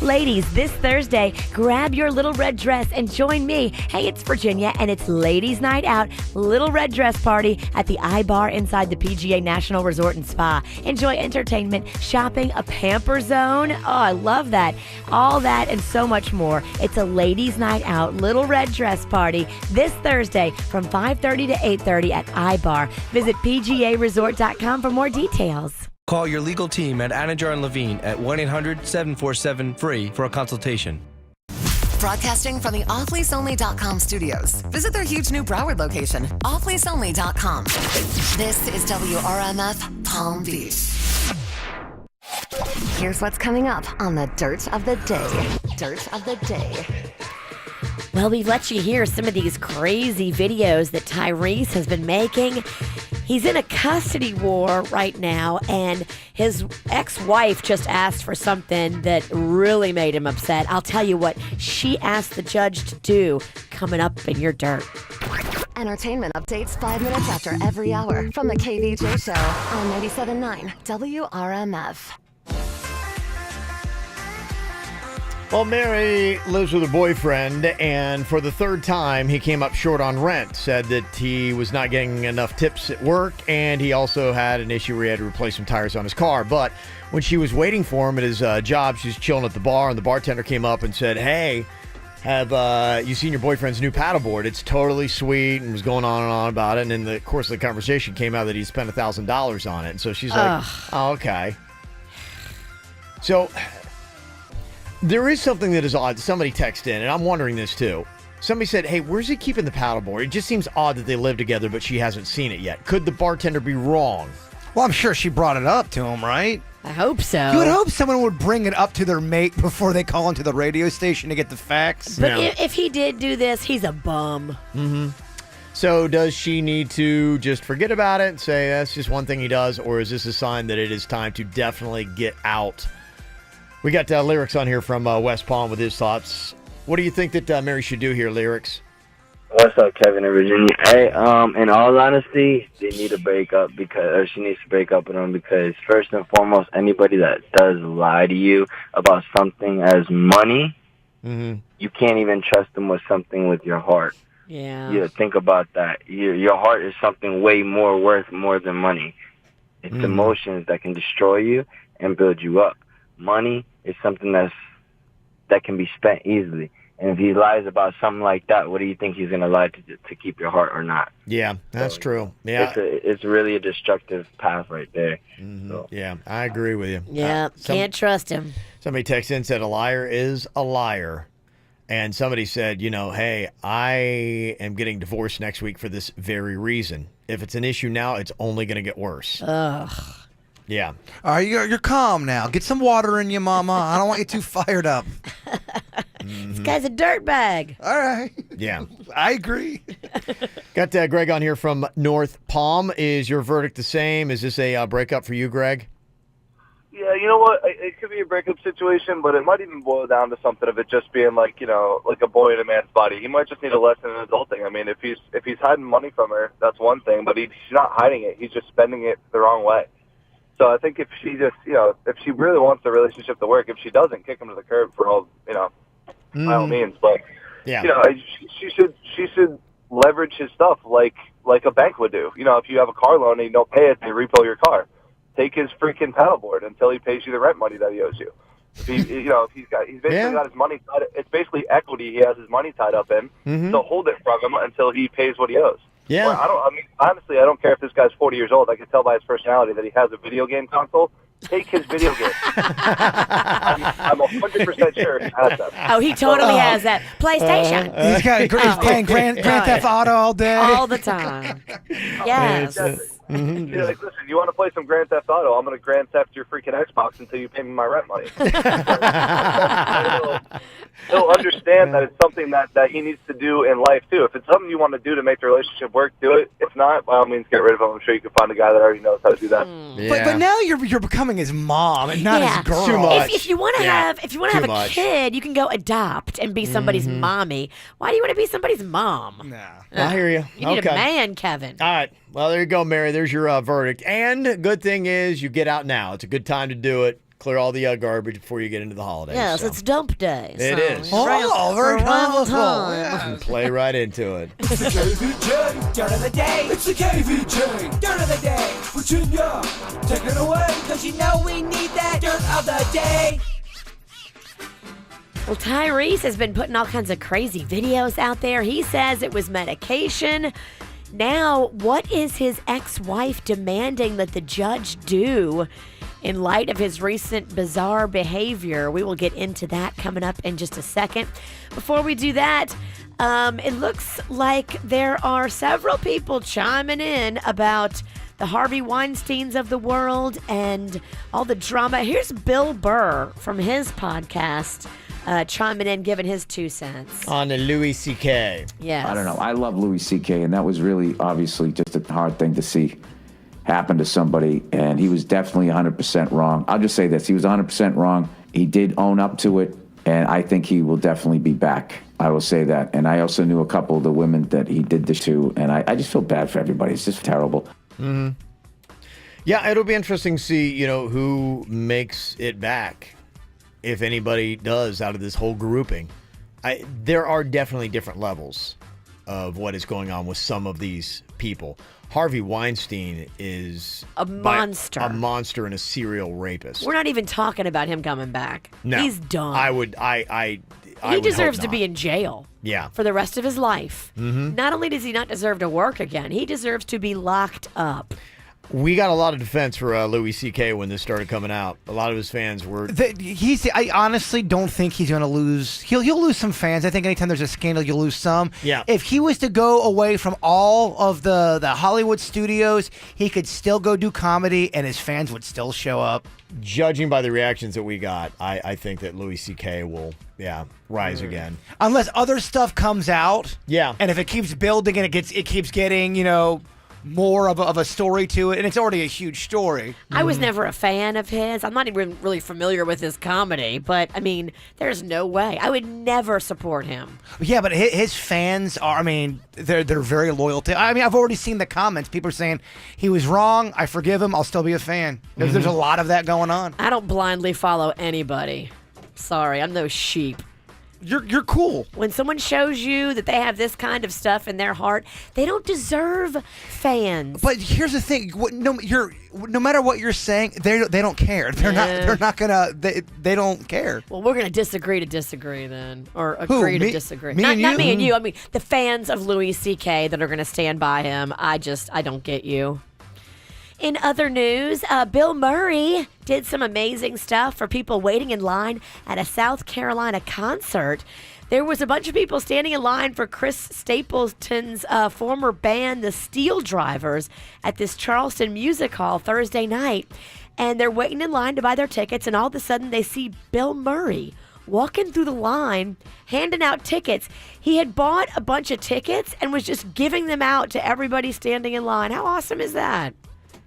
Ladies, this Thursday, grab your little red dress and join me. Hey, it's Virginia, and it's Ladies' Night Out, Little Red Dress Party at the iBar inside the PGA National Resort and Spa. Enjoy entertainment, shopping, a pamper zone. Oh, I love that. All that and so much more. It's a Ladies' Night Out, Little Red Dress Party this Thursday from 5:30 to 8:30 at iBar. Visit PGAResort.com for more details. Call your legal team at Anajar & Levine at 1-800-747-FREE for a consultation. Broadcasting from the offleaseonly.com studios. Visit their huge new Broward location, offleaseonly.com. This is WRMF Palm Beach. Here's what's coming up on the Dirt of the Day. Dirt of the Day. Well, we've let you hear some of these crazy videos that Tyrese has been making. He's in a custody war right now, and his ex-wife just asked for something that really made him upset. I'll tell you what she asked the judge to do coming up in your dirt. Entertainment updates 5 minutes after every hour from the KVJ Show on 97.9 WRMF. Well, Mary lives with her boyfriend, and for the third time, he came up short on rent. Said that he was not getting enough tips at work, and he also had an issue where he had to replace some tires on his car. But when she was waiting for him at his job, she was chilling at the bar, and the bartender came up and said, "Hey, have you seen your boyfriend's new paddleboard? It's totally sweet," and was going on and on about it. And in the course of the conversation came out that he spent $1,000 on it. And so she's like, "Oh, okay." So there is something that is odd. Somebody texted in, and I'm wondering this too. Somebody said, "Hey, where's he keeping the paddleboard? It just seems odd that they live together, but she hasn't seen it yet." Could the bartender be wrong? Well, I'm sure she brought it up to him, right? I hope so. You would hope someone would bring it up to their mate before they call into the radio station to get the facts. But if he did do this, he's a bum. Mm-hmm. So does she need to just forget about it and say that's just one thing he does, or is this a sign that it is time to definitely get out? We got Lyrics on here from West Palm with his thoughts. What do you think that Mary should do here, Lyrics? What's up, Kevin in Virginia? Hey, in all honesty, they need to break up or she needs to break up with him because first and foremost, anybody that does lie to you about something as money, you can't even trust them with something with your heart. Yeah. You think about that. Your heart is something way worth more than money. It's emotions that can destroy you and build you up. Money is something that can be spent easily. And if he lies about something like that, what do you think he's going to lie to keep your heart or not? Yeah, that's true. Yeah, it's really a destructive path right there. So. Yeah, I agree with you. Yeah, can't trust him. Somebody texted in and said, "A liar is a liar." And somebody said, hey, I am getting divorced next week for this very reason. If it's an issue now, it's only going to get worse. Ugh. Yeah. All right, you're calm now. Get some water in you, Mama. I don't want you too fired up. This guy's a dirtbag. All right. Yeah. I agree. Got Greg on here from North Palm. Is your verdict the same? Is this a breakup for you, Greg? Yeah, you know what? It could be a breakup situation, but it might even boil down to something of it just being like a boy in a man's body. He might just need a lesson in adulting. I mean, if he's hiding money from her, that's one thing, but he's not hiding it. He's just spending it the wrong way. So I think if she just, if she really wants the relationship to work, if she doesn't, kick him to the curb for all, by all means. But yeah, she should leverage his stuff like a bank would do. If you have a car loan and you don't pay it, they repo your car. Take his freaking paddleboard until he pays you the rent money that he owes you. If he's basically got his money tied, it's basically equity he has his money tied up in. So hold it from him until he pays what he owes. Yeah. Honestly, I don't care if this guy's 40 years old. I can tell by his personality that he has a video game console. Take his video game. I'm 100% sure he has that. Oh, he totally has that. PlayStation. He's playing Grand Theft Auto all day. All the time. Yes. You're like, listen, you want to play some Grand Theft Auto? I'm going to Grand Theft your freaking Xbox until you pay me my rent money. He'll understand that it's something that he needs to do in life, too. If it's something you want to do to make the relationship work, do it. If not, by all means, get rid of him. I'm sure you can find a guy that already knows how to do that. But now you're becoming his mom and not his girl. Too much. If you want to have a much. kid, you can go adopt and be somebody's mommy. Why do you want to be somebody's mom? I hear you. You need a man, Kevin. All right. Well, there you go, Mary. There's your verdict. And good thing is you get out now. It's a good time to do it. Clear all the garbage before you get into the holidays. Yes, so. it's dump day. It is. Oh, very topical. Yeah. Play right into it. It's the KVJ Dirt of the Day. It's the KVJ Dirt of the Day. Virginia, take it away. Because you know we need that Dirt of the Day. Well, Tyrese has been putting all kinds of crazy videos out there. He says it was medication. Now, what is his ex-wife demanding that the judge do? in light of his recent bizarre behavior. We will get into that coming up in just a second. Before we do that, it looks like there are several people chiming in about the Harvey Weinsteins of the world and all the drama. Here's Bill Burr from his podcast chiming in, giving his 2 cents. On the Louis C.K. Yes. I don't know. I love Louis C.K., and that was really obviously just a hard thing to see happen to somebody, and he was definitely 100% wrong. I'll just say this. He was 100% wrong. He did own up to it, and I think he will definitely be back. I will say that. And I also knew a couple of the women that he did this to, and I just feel bad for everybody. It's just terrible. Mm-hmm. Yeah, it'll be interesting to see, who makes it back, if anybody does, out of this whole grouping. There are definitely different levels of what is going on with some of these people. Harvey Weinstein is a monster. A monster and a serial rapist. We're not even talking about him coming back. No. He's done. He deserves to be in jail. Yeah. For the rest of his life. Mm-hmm. Not only does he not deserve to work again, he deserves to be locked up. We got a lot of defense for Louis C.K. when this started coming out. A lot of his fans were... I honestly don't think he's going to lose. He'll lose some fans. I think anytime there's a scandal, you'll lose some. Yeah. If he was to go away from all of the Hollywood studios, he could still go do comedy, and his fans would still show up. Judging by the reactions that we got, I think that Louis C.K. will, rise again. Unless other stuff comes out. Yeah. And if it keeps building and it keeps getting, more of a story to it, and it's already a huge story. I was never a fan of his. I'm not even really familiar with his comedy, but, there's no way. I would never support him. Yeah, but his fans are, they're very loyal to... I've already seen the comments. People are saying, he was wrong, I forgive him, I'll still be a fan. There's a lot of that going on. I don't blindly follow anybody. Sorry, I'm no sheep. You're cool. When someone shows you that they have this kind of stuff in their heart, they don't deserve fans. But here's the thing: no matter what you're saying, they don't care. They're not gonna. They don't care. Well, we're gonna disagree to disagree then, or agree to disagree. Me and you? Not me and you. The fans of Louis C.K. that are gonna stand by him. I don't get you. In other news, Bill Murray did some amazing stuff for people waiting in line at a South Carolina concert. There was a bunch of people standing in line for Chris Stapleton's former band, the Steel Drivers, at this Charleston Music Hall Thursday night. And they're waiting in line to buy their tickets, and all of a sudden they see Bill Murray walking through the line, handing out tickets. He had bought a bunch of tickets and was just giving them out to everybody standing in line. How awesome is that?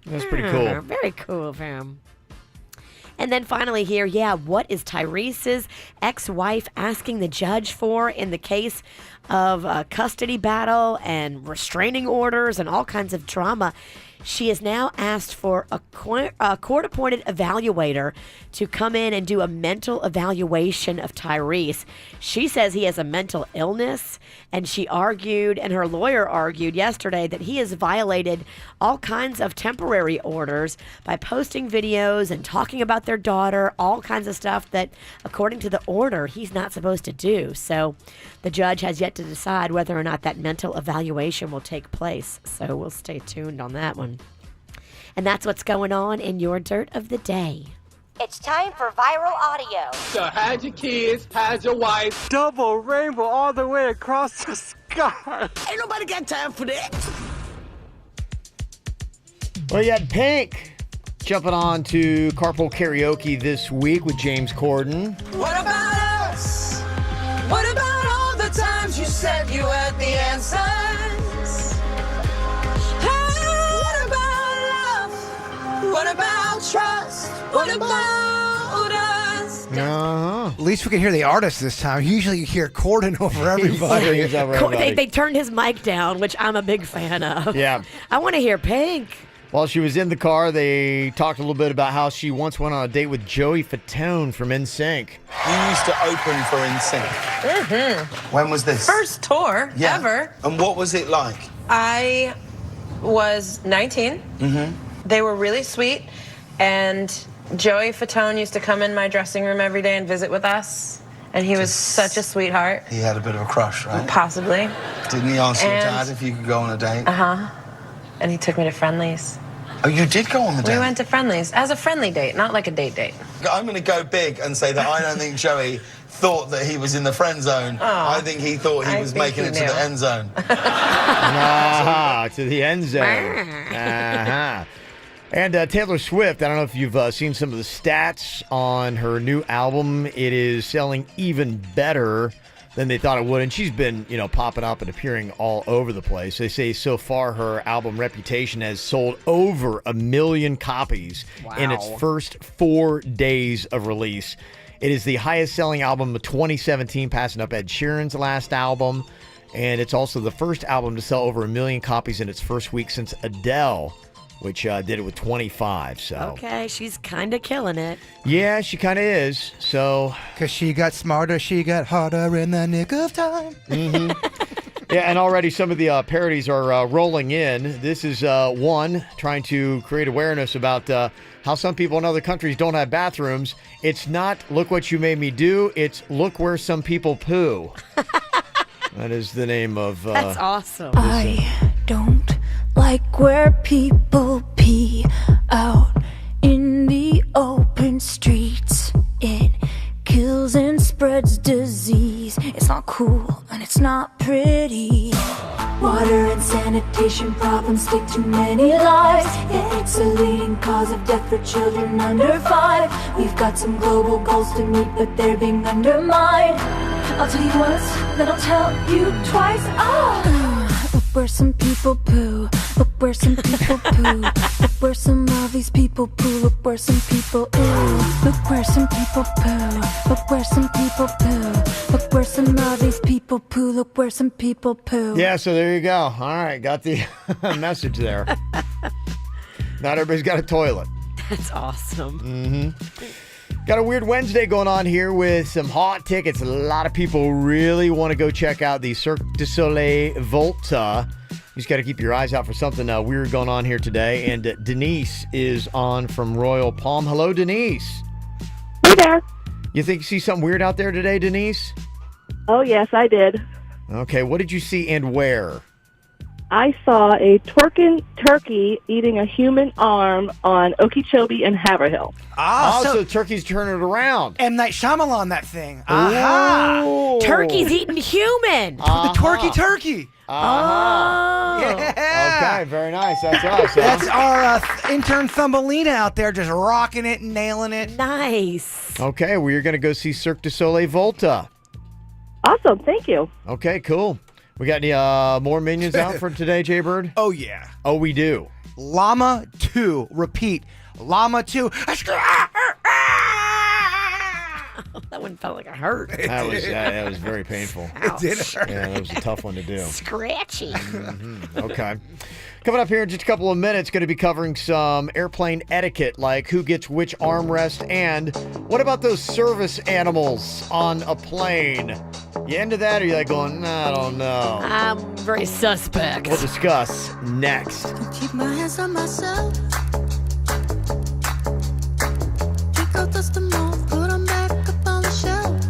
That's pretty cool. Very cool of him. And then finally here, what is Tyrese's ex-wife asking the judge for in the case of a custody battle and restraining orders and all kinds of drama? She has now asked for a court-appointed evaluator to come in and do a mental evaluation of Tyrese. She says he has a mental illness, and she argued, and her lawyer argued yesterday, that he has violated all kinds of temporary orders by posting videos and talking about their daughter, all kinds of stuff that, according to the order, he's not supposed to do. So the judge has yet to decide whether or not that mental evaluation will take place. So we'll stay tuned on that one. And that's what's going on in your Dirt of the Day. It's time for viral audio. So hide your kids, hide your wife. Double rainbow all the way across the sky. Ain't nobody got time for that. Well, you had Pink jumping on to Carpool Karaoke this week with James Corden. What about us? What about all the times you said you had the answers? What about trust? What about us? At least we can hear the artist this time. Usually you hear Corden over everybody. They turned his mic down, which I'm a big fan of. Yeah. I want to hear Pink. While she was in the car, they talked a little bit about how she once went on a date with Joey Fatone from NSYNC. You used to open for NSYNC. Mm-hmm. When was this? First tour ever. And what was it like? I was 19. Mm-hmm. They were really sweet, and Joey Fatone used to come in my dressing room every day and visit with us, and he was such a sweetheart. He had a bit of a crush, right? Possibly. Didn't he ask your dad if you could go on a date? Uh-huh. And he took me to Friendly's. Oh, you did go on the date? We went to Friendly's as a friendly date, not like a date. I'm going to go big and say that I don't think Joey thought that he was in the friend zone. I think he thought he was making it to the end zone. To the end zone. And Taylor Swift, I don't know if you've seen some of the stats on her new album. It is selling even better than they thought it would. And she's been, popping up and appearing all over the place. They say so far her album Reputation has sold over 1 million copies in its first 4 days of release. It is the highest selling album of 2017, passing up Ed Sheeran's last album. And it's also the first album to sell over 1 million copies in its first week since Adele, which did it with 25. So okay, she's kind of killing it. Yeah, she kind of is. So because she got smarter, she got harder in the nick of time. Mm-hmm. Yeah, and already some of the parodies are rolling in. This is one trying to create awareness about how some people in other countries don't have bathrooms. It's not "look what you made me do." It's "look where some people poo." That is the name of. That's awesome. I don't like where people pee out in the open streets. It kills and spreads disease. It's not cool and it's not pretty. Water and sanitation problems take too many lives. Yeah, it's a leading cause of death for children under 5. We've got some global goals to meet, but they're being undermined. I'll tell you once, then I'll tell you twice. Look where some people poo. Look where some people poo. Look where some of these people poo. Look where some people ooh. Look where some people poo. Look where some people poo. Look where some of these people poo. Look where some people poo. Yeah, so there you go. All right, got the message there. Not everybody's got a toilet. That's awesome. Mm-hmm. Got a weird Wednesday going on here with some hot tickets. A lot of people really want to go check out the Cirque du Soleil Volta. You just got to keep your eyes out for something weird going on here today. And Denise is on from Royal Palm. Hello, Denise. Hey there. You think you see something weird out there today, Denise? Oh, yes, I did. Okay, what did you see and where? I saw a twerking turkey eating a human arm on Okeechobee and Haverhill. So turkey's turning it around. M. Night Shyamalan, that thing. Aha! Turkey's eating human. The twerky turkey. Oh. Yeah. Okay, very nice. That's us. Huh? That's our intern Thumbelina out there just rocking it and nailing it. Nice. Okay, well, you're going to go see Cirque du Soleil Volta. Awesome, thank you. Okay, cool. We got any more minions out for today, Jaybird? Oh, yeah. Oh, we do. Llama 2. Repeat. Llama 2. That one felt like a hurt. That was very painful. It did hurt. Yeah, that was a tough one to do. Scratchy. Mm-hmm. Okay. Coming up here in just a couple of minutes, going to be covering some airplane etiquette, like who gets which armrest, and what about those service animals on a plane? You into that, or are you like going, nah, I don't know? I'm very suspect. We'll discuss next. Keep my hands on myself. Pick out dust them off, put them back up on the shelf.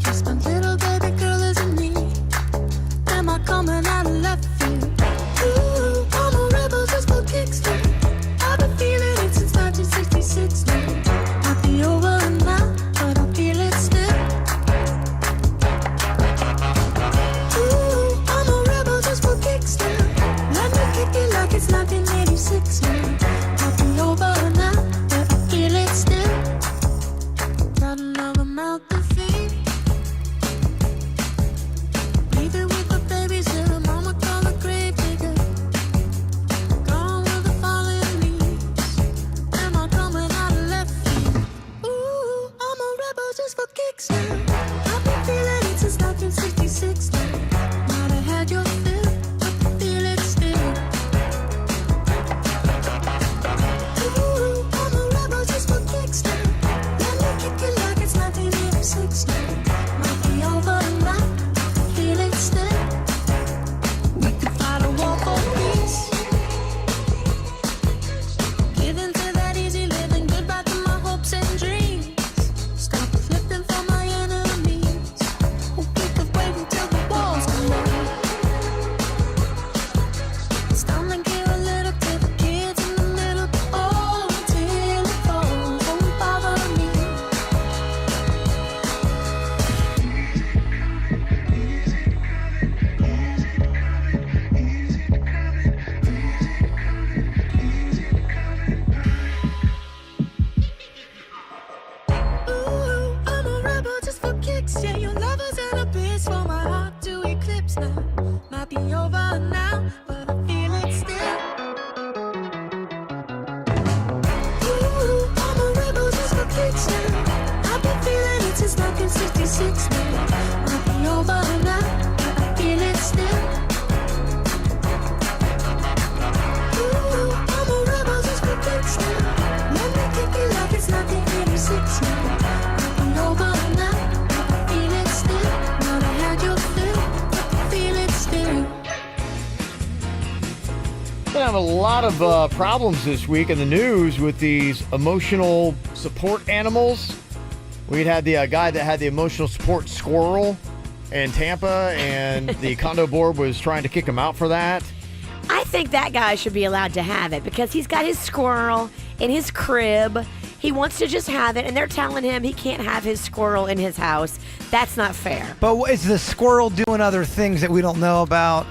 Kiss my little baby girl isn't me. Am I coming out of left field? Ooh, I'm a rebel just for kicks now. I've been feeling it since 1966 now. Might be over and now, but I feel it still. Ooh, I'm a rebel just for kicks now. Let me kick it like it's 1986 now. Might be over and now, but I feel it still. Got another mouth to feed. Leave it with the babies in my 6 now. Might be over now, but I feel it still. Ooh, all the rebels just for kicks now. I've been feeling it since 1966 now. Might be over now, but I feel it still. Ooh, all the rebels just for kicks now. Let me kick it like it's 1986 now. Might be over now, but I feel it still. Not I had your fill, but I feel it still. Gonna have a lot of problems this week in the news with these emotional support animals. We had the guy that had the emotional support squirrel in Tampa, and the condo board was trying to kick him out for that. I think that guy should be allowed to have it because he's got his squirrel in his crib. He wants to just have it, and they're telling him he can't have his squirrel in his house. That's not fair. But is the squirrel doing other things that we don't know about?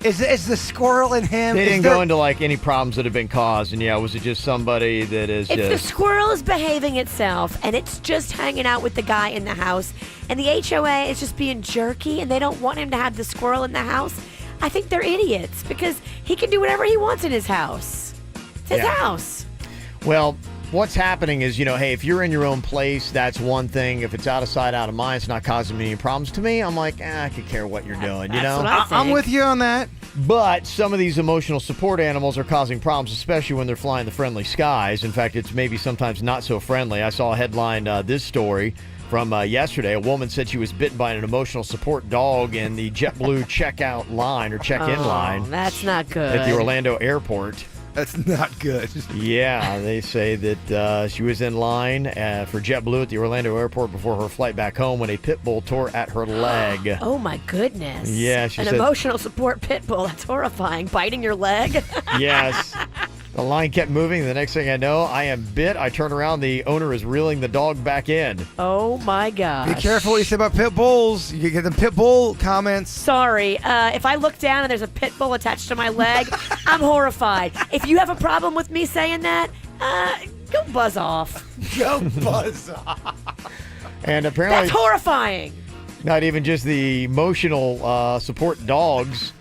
Is the squirrel in him? They didn't go into like any problems that have been caused, and was it just somebody that is If the just squirrel is behaving itself and it's just hanging out with the guy in the house, and the HOA is just being jerky and they don't want him to have the squirrel in the house, I think they're idiots because he can do whatever he wants in his house. It's his house. Well, what's happening is, hey, if you're in your own place, that's one thing. If it's out of sight, out of mind, it's not causing me any problems. To me, I'm like, I could care what you're doing, That's what I think. I'm with you on that. But some of these emotional support animals are causing problems, especially when they're flying the friendly skies. In fact, it's maybe sometimes not so friendly. I saw a headline, this story from yesterday. A woman said she was bitten by an emotional support dog in the JetBlue checkout line or check-in line. That's not good. At the Orlando airport. That's not good. Yeah, they say that she was in line for JetBlue at the Orlando airport before her flight back home when a pit bull tore at her leg. Oh, my goodness. Yeah, she An said- emotional support pit bull. That's horrifying. Biting your leg? Yes. The line kept moving. The next thing I know, I am bit. I turn around. The owner is reeling the dog back in. Oh, my gosh. Be careful what you say about pit bulls. You get the pit bull comments. Sorry. If I look down and there's a pit bull attached to my leg, I'm horrified. If you have a problem with me saying that, go buzz off. Go buzz off. And apparently, That's horrifying. not even just the emotional support dogs.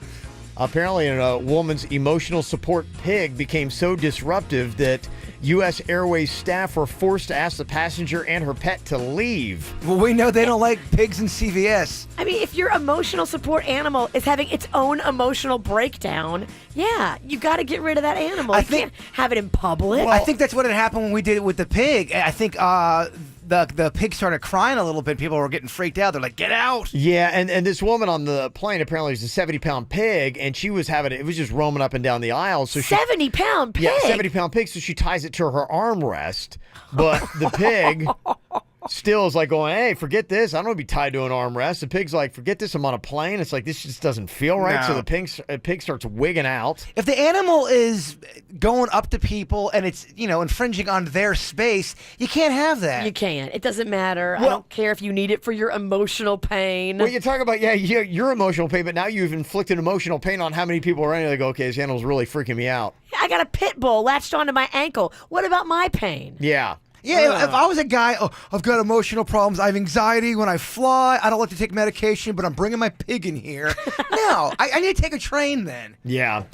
Apparently, a woman's emotional support pig became so disruptive that U.S. Airways staff were forced to ask the passenger and her pet to leave. Well, we know they don't like pigs in CVS. I mean, if your emotional support animal is having its own emotional breakdown, yeah, you got to get rid of that animal. You can't have it in public. I think that's what had happened when we did it with the pig. I think the pig started crying a little bit. People were getting freaked out. They're like, get out. Yeah, and this woman on the plane apparently was a 70-pound pig, and she was it was just roaming up and down the aisle. So 70-pound pig? Yeah, 70-pound pig, so she ties it to her armrest. But the pig still is like going, hey, forget this. I don't want to be tied to an armrest. The pig's like, forget this. I'm on a plane. It's like, this just doesn't feel right. No. So the pig starts wigging out. If the animal is going up to people and it's, infringing on their space, you can't have that. You can't. It doesn't matter. I don't care if you need it for your emotional pain. Well, you talk about, your emotional pain, but now you've inflicted emotional pain on how many people are in there. They go, okay, this animal's really freaking me out. I got a pit bull latched onto my ankle. What about my pain? Yeah. Yeah, if I was a guy, I've got emotional problems. I have anxiety when I fly. I don't like to take medication, but I'm bringing my pig in here. No, I need to take a train then. Yeah.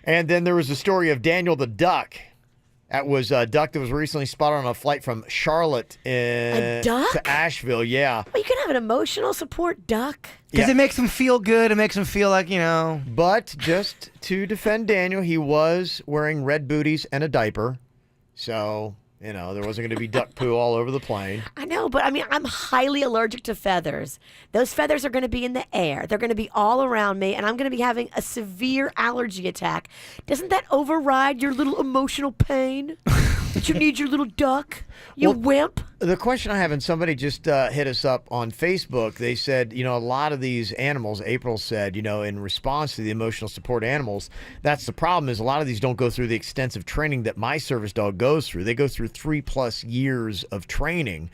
And then there was a story of Daniel the duck. That was a duck that was recently spotted on a flight from Charlotte A duck? to Asheville. Yeah. Well, you can have an emotional support duck. Because it makes them feel good. It makes them feel like, But just to defend Daniel, he was wearing red booties and a diaper. So, there wasn't going to be duck poo all over the plane. I know, but I'm highly allergic to feathers. Those feathers are going to be in the air. They're going to be all around me, and I'm going to be having a severe allergy attack. Doesn't that override your little emotional pain? That you need your little duck? You wimp? The question I have, and somebody just hit us up on Facebook, they said, a lot of these animals, April said, in response to the emotional support animals, that's the problem is a lot of these don't go through the extensive training that my service dog goes through. They go through 3+ years of training.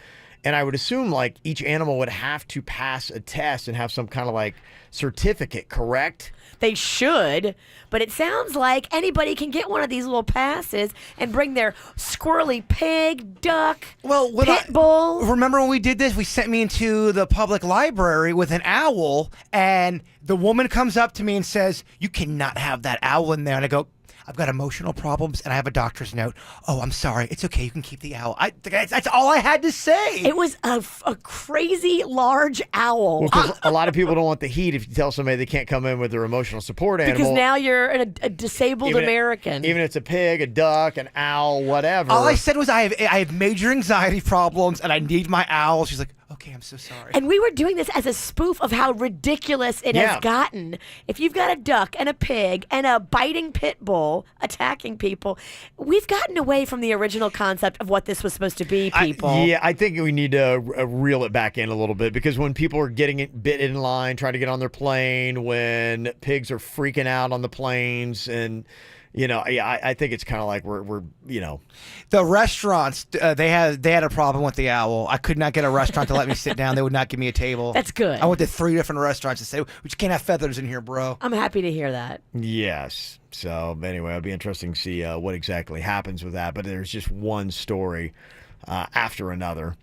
And I would assume like each animal would have to pass a test and have some kind of like certificate, correct? They should, but it sounds like anybody can get one of these little passes and bring their squirrely pig, duck, pit bull. Remember when we did this? We sent me into the public library with an owl, and the woman comes up to me and says, "You cannot have that owl in there." And I go, "I've got emotional problems, and I have a doctor's note." "Oh, I'm sorry. It's okay. You can keep the owl." That's all I had to say. It was a crazy large owl. Well, because a lot of people don't want the heat if you tell somebody they can't come in with their emotional support animal. Because now you're a disabled American. Even if it's a pig, a duck, an owl, whatever. All I said was I have major anxiety problems, and I need my owl. She's like, "Okay, I'm so sorry." And we were doing this as a spoof of how ridiculous it has gotten. If you've got a duck and a pig and a biting pit bull attacking people, we've gotten away from the original concept of what this was supposed to be, people. I think we need to reel it back in a little bit, because when people are getting it bit in line, trying to get on their plane, when pigs are freaking out on the planes, and I think it's kind of like we're the restaurants they had a problem with the owl. I could not get a restaurant to let me sit down. They would not give me a table. That's good. I went to 3 different restaurants and said, "We just can't have feathers in here, bro." I'm happy to hear that. Yes. So anyway, it'll be interesting to see what exactly happens with that. But there's just one story after another.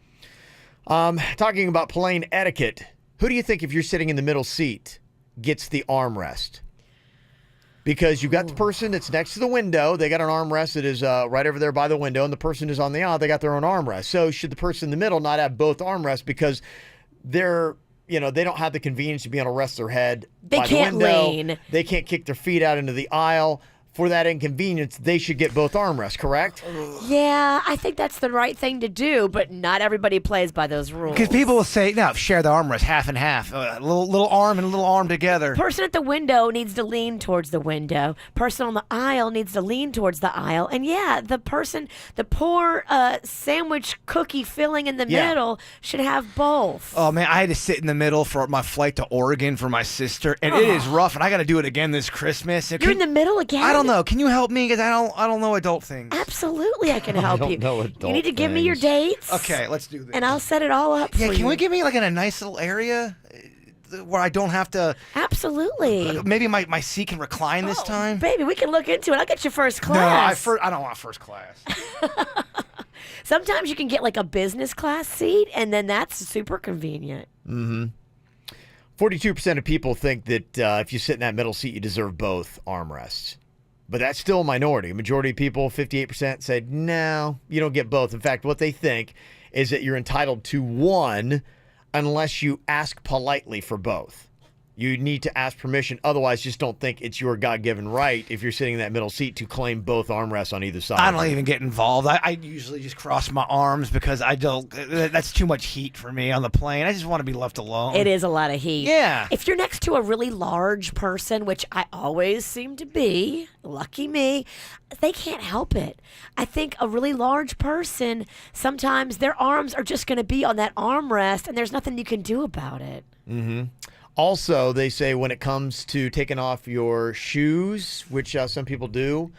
Talking about plane etiquette, who do you think, if you're sitting in the middle seat, gets the armrest? Because you've got the person that's next to the window. They got an armrest that is right over there by the window, and the person who's on the aisle, they got their own armrest. So should the person in the middle not have both armrests, because they're, they don't have the convenience to be able to rest their head by the window. Lean. They can't kick their feet out into the aisle. For that inconvenience, they should get both armrests, correct? Yeah, I think that's the right thing to do, but not everybody plays by those rules. Because people will say, "No, share the armrest, half and half, a little arm and a little arm together." Person at the window needs to lean towards the window. Person on the aisle needs to lean towards the aisle. And yeah, the poor sandwich cookie filling in the middle should have both. Oh man, I had to sit in the middle for my flight to Oregon for my sister, and it is rough. And I got to do it again this Christmas. You're in the middle again? I don't know. Can you help me? Because I don't know adult things. Absolutely, I can help you. I don't know adult You need to give me your dates. Okay, let's do this. And I'll set it all up for you. Yeah, can we get me like in a nice little area where I don't have to? Absolutely. Maybe my seat can recline this time. Baby, we can look into it. I'll get you first class. No, I don't want first class. Sometimes you can get like a business class seat, and then that's super convenient. 42% of people think that if you sit in that middle seat, you deserve both armrests. But that's still a minority. A majority of people, 58%, said, no, you don't get both. In fact, what they think is that you're entitled to one unless you ask politely for both. You need to ask permission. Otherwise, just don't think it's your God-given right, if you're sitting in that middle seat, to claim both armrests on either side. I don't even get involved. I usually just cross my arms because that's too much heat for me on the plane. I just want to be left alone. It is a lot of heat. Yeah. If you're next to a really large person, which I always seem to be, lucky me, they can't help it. I think a really large person, sometimes their arms are just going to be on that armrest, and there's nothing you can do about it. Also, they say when it comes to taking off your shoes, which some people do,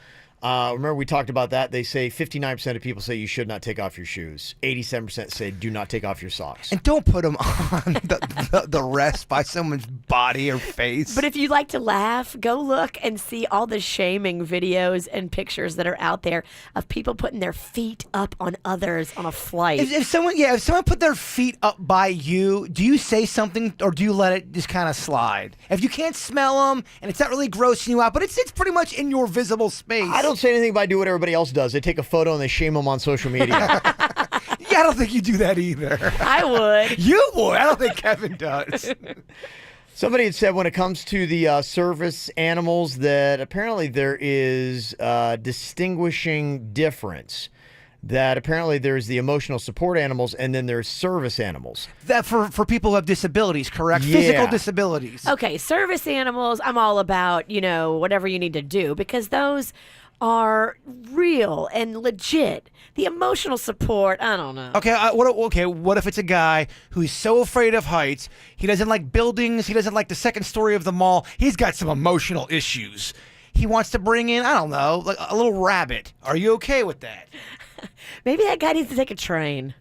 remember we talked about that, they say 59% of people say you should not take off your shoes. 87% say do not take off your socks. And don't put them on the rest by someone's body or face. But if you like to laugh, go look and see all the shaming videos and pictures that are out there of people putting their feet up on others on a flight. If someone put their feet up by you, do you say something or do you let it just kind of slide? If you can't smell them and it's not really grossing you out, but it's pretty much in your visible space. I don't say anything, but I do what everybody else does. They take a photo and they shame them on social media. Yeah, I don't think you do that either. I would. You would. I don't think Kevin does. Somebody had said when it comes to the service animals that apparently there is a distinguishing difference. That apparently there's the emotional support animals and then there's service animals. That for people who have disabilities, correct? Yeah. Physical disabilities. Okay, service animals, I'm all about, whatever you need to do, because those are real and legit. The emotional support, I don't know. Okay, what if it's a guy who's so afraid of heights, he doesn't like buildings, he doesn't like the second story of the mall, he's got some emotional issues. He wants to bring in, I don't know, like a little rabbit. Are you okay with that? Maybe that guy needs to take a train.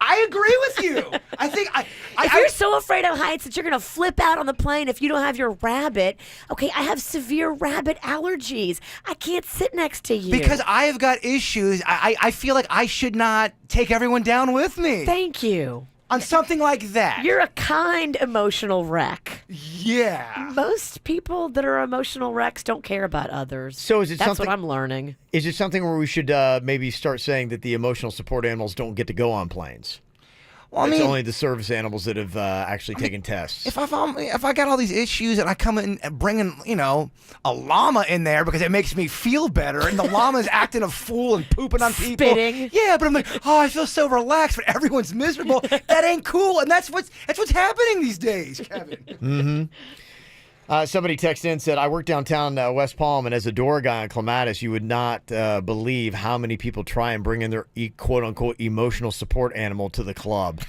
I agree with you. I think if you're so afraid of heights that you're going to flip out on the plane if you don't have your rabbit, okay, I have severe rabbit allergies. I can't sit next to you. Because I have got issues. I feel like I should not take everyone down with me. Thank you. On something like that. You're a kind emotional wreck. Yeah. Most people that are emotional wrecks don't care about others. So is it That's something? what I'm learning. Is it something where we should maybe start saying that the emotional support animals don't get to go on planes? Well, It's only the service animals that have actually taken tests. If I got all these issues and I come in and bring in, a llama in there because it makes me feel better, and the llama's acting a fool and pooping on people. Spitting. Yeah, but I'm like, oh, I feel so relaxed, but everyone's miserable. That ain't cool, and that's what's happening these days, Kevin. Mm-hmm. Somebody texted in and said, I work downtown West Palm, and as a door guy on Clematis, you would not believe how many people try and bring in their quote-unquote emotional support animal to the club.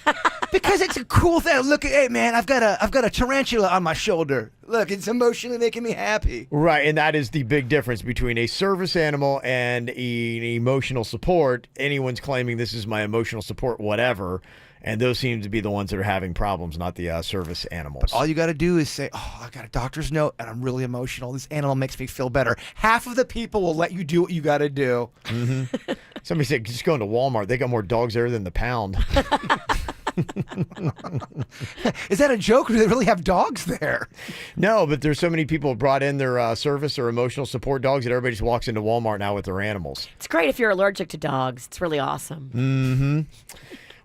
Because it's a cool thing. Look, hey, man, I've got a tarantula on my shoulder. Look, it's emotionally making me happy. Right, and that is the big difference between a service animal and an emotional support. Anyone's claiming this is my emotional support, whatever. And those seem to be the ones that are having problems, not the service animals. But all you got to do is say, oh, I got a doctor's note and I'm really emotional. This animal makes me feel better. Half of the people will let you do what you got to do. Mm-hmm. Somebody said, just go into Walmart. They got more dogs there than the pound. Is that a joke or do they really have dogs there? No, but there's so many people brought in their service or emotional support dogs that everybody just walks into Walmart now with their animals. It's great if you're allergic to dogs. It's really awesome. Mm-hmm.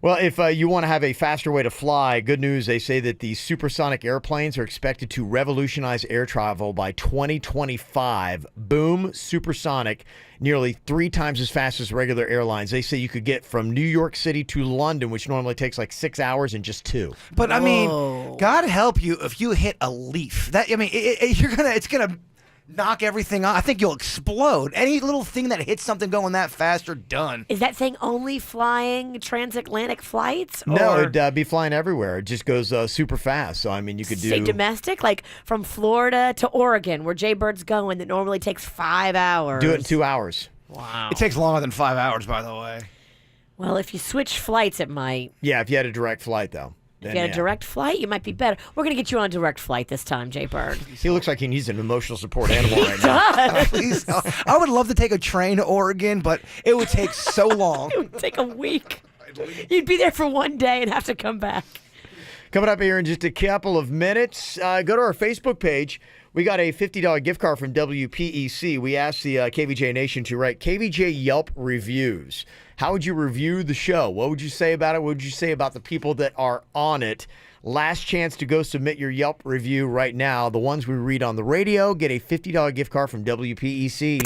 Well, if you want to have a faster way to fly, good news, they say that these supersonic airplanes are expected to revolutionize air travel by 2025. Boom, supersonic, nearly 3 times as fast as regular airlines. They say you could get from New York City to London, which normally takes like 6 hours, in just 2. But I mean, God help you if you hit a leaf. It's gonna knock everything off. I think you'll explode. Any little thing that hits something going that fast, you're done. Is that thing only flying transatlantic flights? No, or it'd be flying everywhere. It just goes super fast. So, I mean, you could do... Say domestic, like from Florida to Oregon, where Jay Bird's going, that normally takes 5 hours. Do it in 2 hours. Wow. It takes longer than 5 hours, by the way. Well, if you switch flights, it might. Yeah, if you had a direct flight, though. If you had a direct flight, you might be better. We're going to get you on a direct flight this time, Jay Bird. He looks like he needs an emotional support animal right now. Please, I would love to take a train to Oregon, but it would take so long. It would take a week. You'd be there for one day and have to come back. Coming up here in just a couple of minutes, go to our Facebook page. We got a $50 gift card from WPEC. We asked the KVJ Nation to write KVJ Yelp reviews. How would you review the show? What would you say about it? What would you say about the people that are on it? Last chance to go submit your Yelp review right now. The ones we read on the radio get a $50 gift card from WPEC.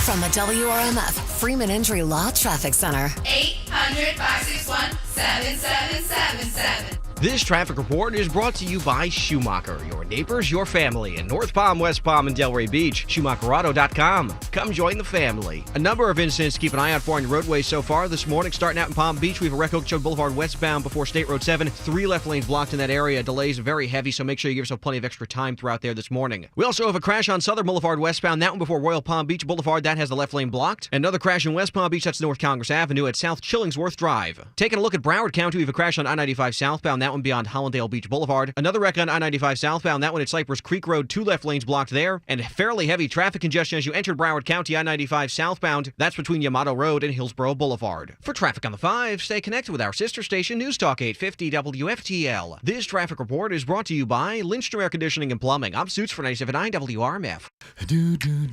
From the WRMF Freeman Injury Law Traffic Center. 800-561-7777. This traffic report is brought to you by Schumacher, your neighbors, your family in North Palm, West Palm, and Delray Beach. SchumacherAuto.com. Come join the family. A number of incidents to keep an eye out for on your roadways so far this morning. Starting out in Palm Beach, we have a wreck Okeechobee Boulevard westbound before State Road 7. 3 left lanes blocked in that area. Delays very heavy, so make sure you give yourself plenty of extra time throughout there this morning. We also have a crash on Southern Boulevard westbound. That one before Royal Palm Beach Boulevard. That has the left lane blocked. Another crash in West Palm Beach. That's North Congress Avenue at South Chillingsworth Drive. Taking a look at Broward County, we have a crash on I-95 southbound. That one beyond Hollandale Beach Boulevard. Another wreck on I-95 southbound. That one at Cypress Creek Road. 2 left lanes blocked there. And fairly heavy traffic congestion as you entered Broward County I-95 southbound. That's between Yamato Road and Hillsborough Boulevard. For traffic on the 5, stay connected with our sister station News Talk 850 WFTL. This traffic report is brought to you by Lindstrom Air Conditioning and Plumbing. I'm Suits for 97.9 WRMF.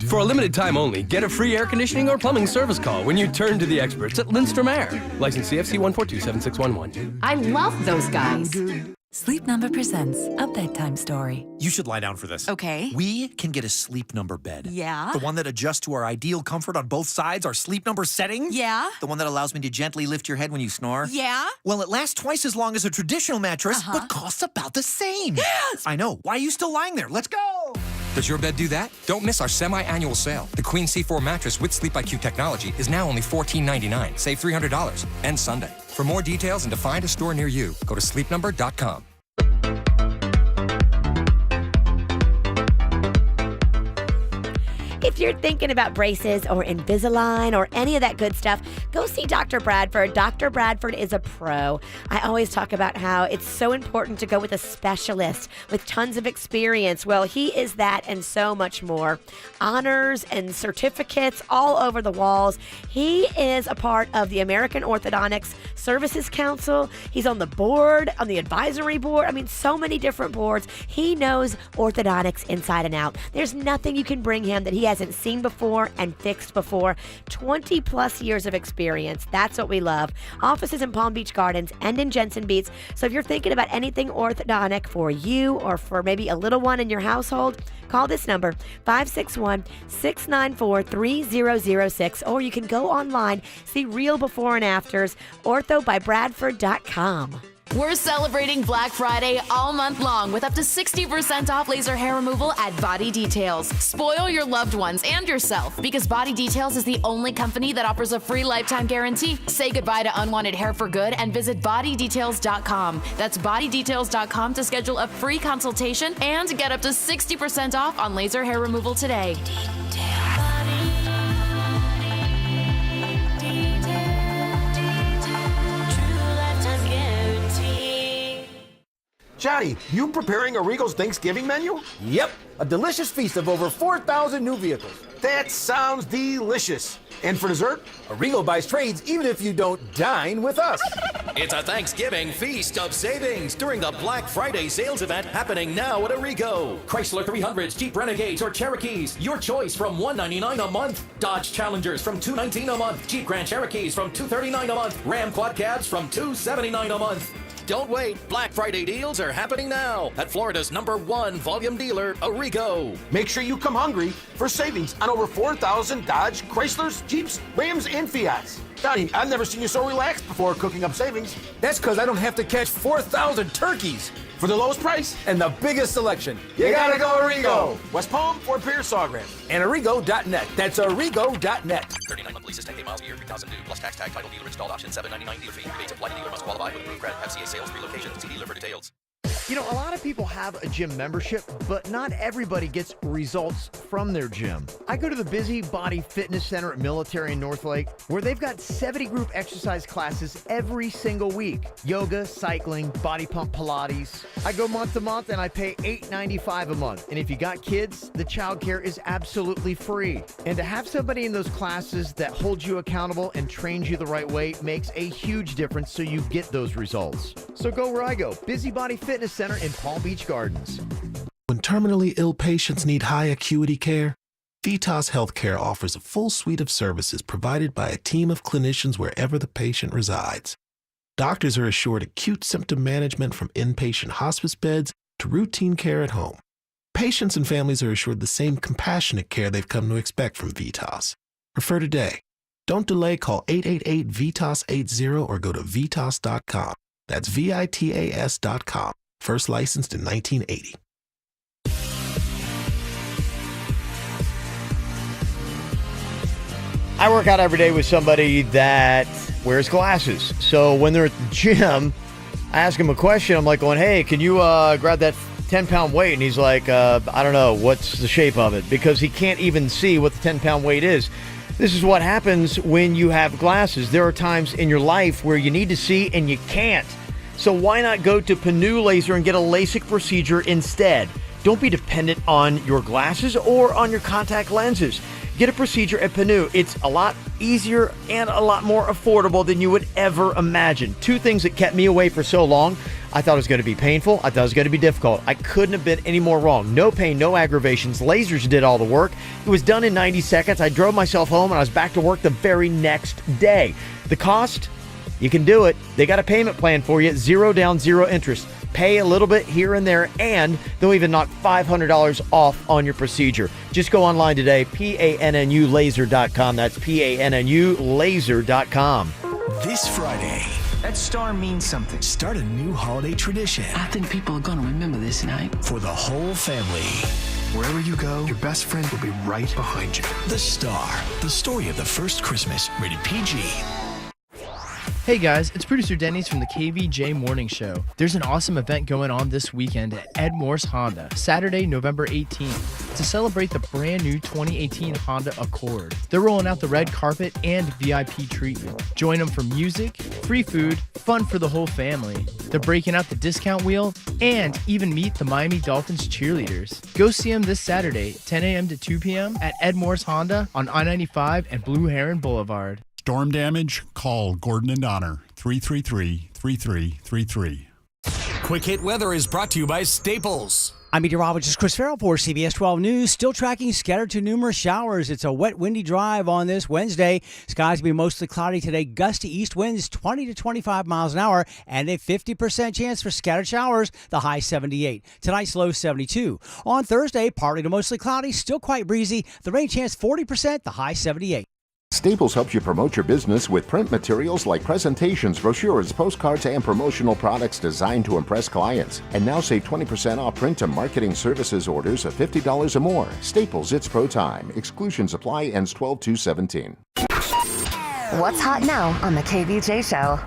For a limited time only, get a free air conditioning or plumbing service call when you turn to the experts at Lindstrom Air. License CFC 1427611. I love those guys. Sleep Number presents a bedtime story. You should lie down for this. Okay. We can get a Sleep Number bed. Yeah? The one that adjusts to our ideal comfort on both sides, our Sleep Number setting. Yeah? The one that allows me to gently lift your head when you snore. Yeah? Well, it lasts twice as long as a traditional mattress, but costs about the same. Yes! I know. Why are you still lying there? Let's go! Does your bed do that? Don't miss our semi-annual sale. The Queen C4 mattress with Sleep IQ technology is now only $14.99. Save $300. Ends Sunday. For more details and to find a store near you, go to sleepnumber.com. If you're thinking about braces or Invisalign or any of that good stuff, go see Dr. Bradford. Dr. Bradford is a pro. I always talk about how it's so important to go with a specialist with tons of experience. Well, he is that and so much more. Honors and certificates all over the walls. He is a part of the American Orthodontics Services Council. He's on the board, on the advisory board. I mean, so many different boards. He knows orthodontics inside and out. There's nothing you can bring him that he hasn't seen before and fixed before. 20 plus years of experience. That's what we love. Offices in Palm Beach Gardens and in Jensen Beach. So if you're thinking about anything orthodontic for you or for maybe a little one in your household, call this number, 561-694-3006, or you can go online, see real before and afters, orthobybradford.com. We're celebrating Black Friday all month long with up to 60% off laser hair removal at Body Details. Spoil your loved ones and yourself because Body Details is the only company that offers a free lifetime guarantee. Say goodbye to unwanted hair for good and visit bodydetails.com. That's bodydetails.com to schedule a free consultation and get up to 60% off on laser hair removal today. Johnny, you preparing Arrigo's Thanksgiving menu? Yep, a delicious feast of over 4,000 new vehicles. That sounds delicious. And for dessert? Arrigo buys trades even if you don't dine with us. It's a Thanksgiving feast of savings during the Black Friday sales event happening now at Arrigo. Chrysler 300s, Jeep Renegades, or Cherokees, your choice from $199 a month. Dodge Challengers from $219 a month. Jeep Grand Cherokees from $239 a month. Ram Quad Cabs from $279 a month. Don't wait. Black Friday deals are happening now at Florida's #1 volume dealer, Arrigo. Make sure you come hungry for savings on over 4,000 Dodge, Chryslers, Jeeps, Rams, and Fiats. Johnny, I've never seen you so relaxed before cooking up savings. That's because I don't have to catch 4,000 turkeys. For the lowest price and the biggest selection. You gotta go Arrigo. West Palm, Fort Pierce, Sawgrass. And Arrigo.net. That's Arrigo.net. 39-month leases, 10K miles a year, 3,000 due, plus tax tag, title, dealer installed option, $799 dealer fee. Rebates apply to dealer, must qualify with approved credit. FCA sales, 3 locations. See dealer for details. You know, a lot of people have a gym membership, but not everybody gets results from their gym. I go to the Busy Body Fitness Center at Military in Northlake, where they've got 70 group exercise classes every single week. Yoga, cycling, body pump, Pilates. I go month to month and I pay $8.95 a month. And if you got kids, the childcare is absolutely free. And to have somebody in those classes that holds you accountable and trains you the right way makes a huge difference so you get those results. So go where I go, Busy Body Fitness Center in Palm Beach Gardens. When terminally ill patients need high acuity care, Vitas Healthcare offers a full suite of services provided by a team of clinicians wherever the patient resides. Doctors are assured acute symptom management from inpatient hospice beds to routine care at home. Patients and families are assured the same compassionate care they've come to expect from Vitas. Refer today. Don't delay, call 888-VITAS-80 or go to vitas.com. That's VITAS.com. First licensed in 1980. I work out every day with somebody that wears glasses. So when they're at the gym, I ask him a question. I'm like going, hey, can you grab that 10-pound weight? And he's like, I don't know. What's the shape of it? Because he can't even see what the 10-pound weight is. This is what happens when you have glasses. There are times in your life where you need to see and you can't. So why not go to Panu Laser and get a LASIK procedure instead? Don't be dependent on your glasses or on your contact lenses. Get a procedure at Panu. It's a lot easier and a lot more affordable than you would ever imagine. 2 things that kept me away for so long. I thought it was going to be painful. I thought it was going to be difficult. I couldn't have been any more wrong. No pain, no aggravations. Lasers did all the work. It was done in 90 seconds. I drove myself home and I was back to work the very next day. The cost? You can do it. They got a payment plan for you. 0 down, 0 interest. Pay a little bit here and there, and they'll even knock $500 off on your procedure. Just go online today, PANNUlaser.com. That's PANNUlaser.com. This Friday, that star means something. Start a new holiday tradition. I think people are going to remember this night. For the whole family. Wherever you go, your best friend will be right behind you. The Star, the story of the first Christmas, rated PG. Hey guys, it's producer Denny's from the KVJ Morning Show. There's an awesome event going on this weekend at Ed Morse Honda, Saturday, November 18th. to celebrate the brand new 2018 Honda Accord. They're rolling out the red carpet and VIP treatment. Join them for music, free food, fun for the whole family. They're breaking out the discount wheel and even meet the Miami Dolphins cheerleaders. Go see them this Saturday, 10 a.m. to 2 p.m. at Ed Moore's Honda on I-95 and Blue Heron Boulevard. Storm damage? Call Gordon and Donner, 333-3333. Quick Hit Weather is brought to you by Staples. I'm meteorologist Chris Farrell for CBS 12 News. Still tracking scattered to numerous showers. It's a wet, windy drive on this Wednesday. Skies will be mostly cloudy today. Gusty east winds 20 to 25 miles an hour and a 50% chance for scattered showers. The high 78. Tonight's low 72. On Thursday, partly to mostly cloudy, still quite breezy. The rain chance 40%. The high 78. Staples helps you promote your business with print materials like presentations, brochures, postcards, and promotional products designed to impress clients. And now save 20% off print and marketing services orders of $50 or more. Staples, it's pro time. Exclusions apply, ends 12/2/17. What's hot now on the KVJ Show?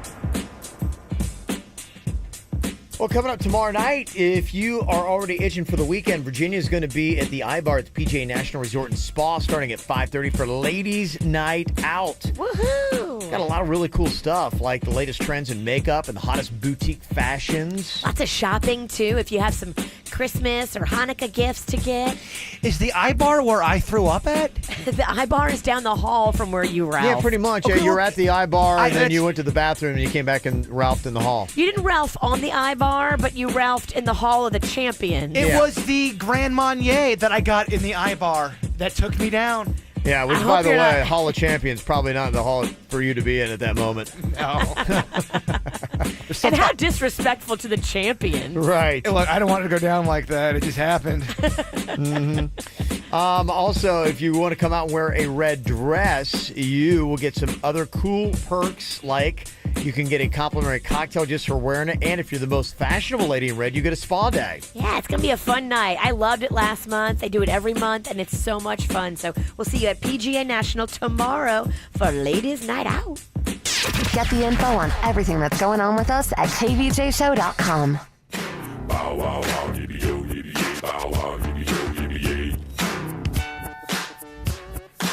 Well, coming up tomorrow night, if you are already itching for the weekend, Virginia is going to be at the iBar at the PGA National Resort and Spa starting at 5:30 for Ladies Night Out. Woohoo! Got a lot of really cool stuff, like the latest trends in makeup and the hottest boutique fashions. Lots of shopping, too, if you have some Christmas or Hanukkah gifts to get. Is the iBar where I threw up at? The iBar is down the hall from where you Ralph. Yeah, pretty much. Okay, Yeah, you were well, at the iBar, and then that's- you went to the bathroom, and you came back and Ralphed in the hall. You didn't Ralph on the iBar, but you Ralphed in the Hall of the Champions. It was the Grand Marnier that I got in the iBar that took me down. Yeah, which, I by hope the you're way, not- Hall of Champions, probably not the hall for you to be in at that moment. No. And how disrespectful to the champion. Right. Look, I don't want it to go down like that. It just happened. Also, if you want to come out and wear a red dress, you will get some other cool perks, like you can get a complimentary cocktail just for wearing it. And if you're the most fashionable lady in red, you get a spa day. Yeah, it's going to be a fun night. I loved it last month. They do it every month, and it's so much fun. So we'll see you at PGA National tomorrow for Ladies Night Out. Get the info on everything that's going on with us at kvjshow.com. Bow wow wow, yippee yo, yippee yay, bow wow, yippee yo, yippee yay.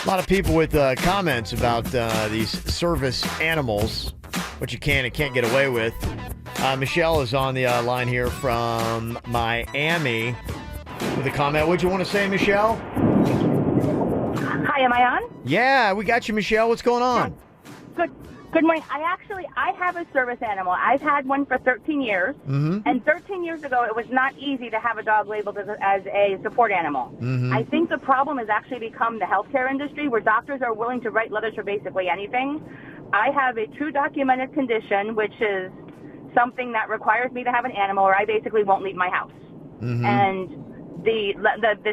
A lot of people with comments about these service animals, what you can and can't get away with. Michelle is on the line here from Miami with a comment. What'd you want to say, Michelle? Hi, am I on? Yeah, we got you, Michelle. What's going on? Good morning. I have a service animal. I've had one for 13 years. Mm-hmm. And 13 years ago, it was not easy to have a dog labeled as a support animal. Mm-hmm. I think the problem has actually become the healthcare industry, where doctors are willing to write letters for basically anything. I have a true documented condition, which is something that requires me to have an animal, or I basically won't leave my house. Mm-hmm. And the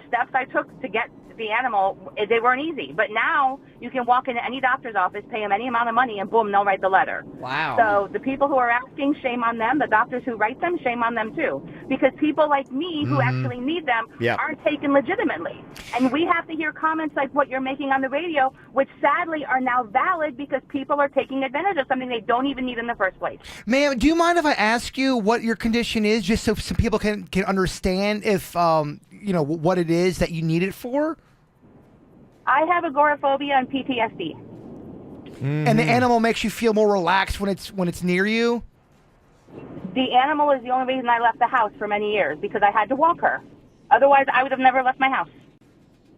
steps I took to get the animal, they weren't easy. But now you can walk into any doctor's office, pay them any amount of money, and boom, they'll write the letter. Wow. So the people who are asking, shame on them. The doctors who write them, shame on them too. Because people like me who actually need them aren't taken legitimately. And we have to hear comments like what you're making on the radio, which sadly are now valid because people are taking advantage of something they don't even need in the first place. Ma'am, do you mind if I ask you what your condition is, just so some people can understand if what it is that you need it for? I have agoraphobia and PTSD. And the animal makes you feel more relaxed when it's near you? The animal is the only reason I left the house for many years, because I had to walk her. Otherwise, I would have never left my house.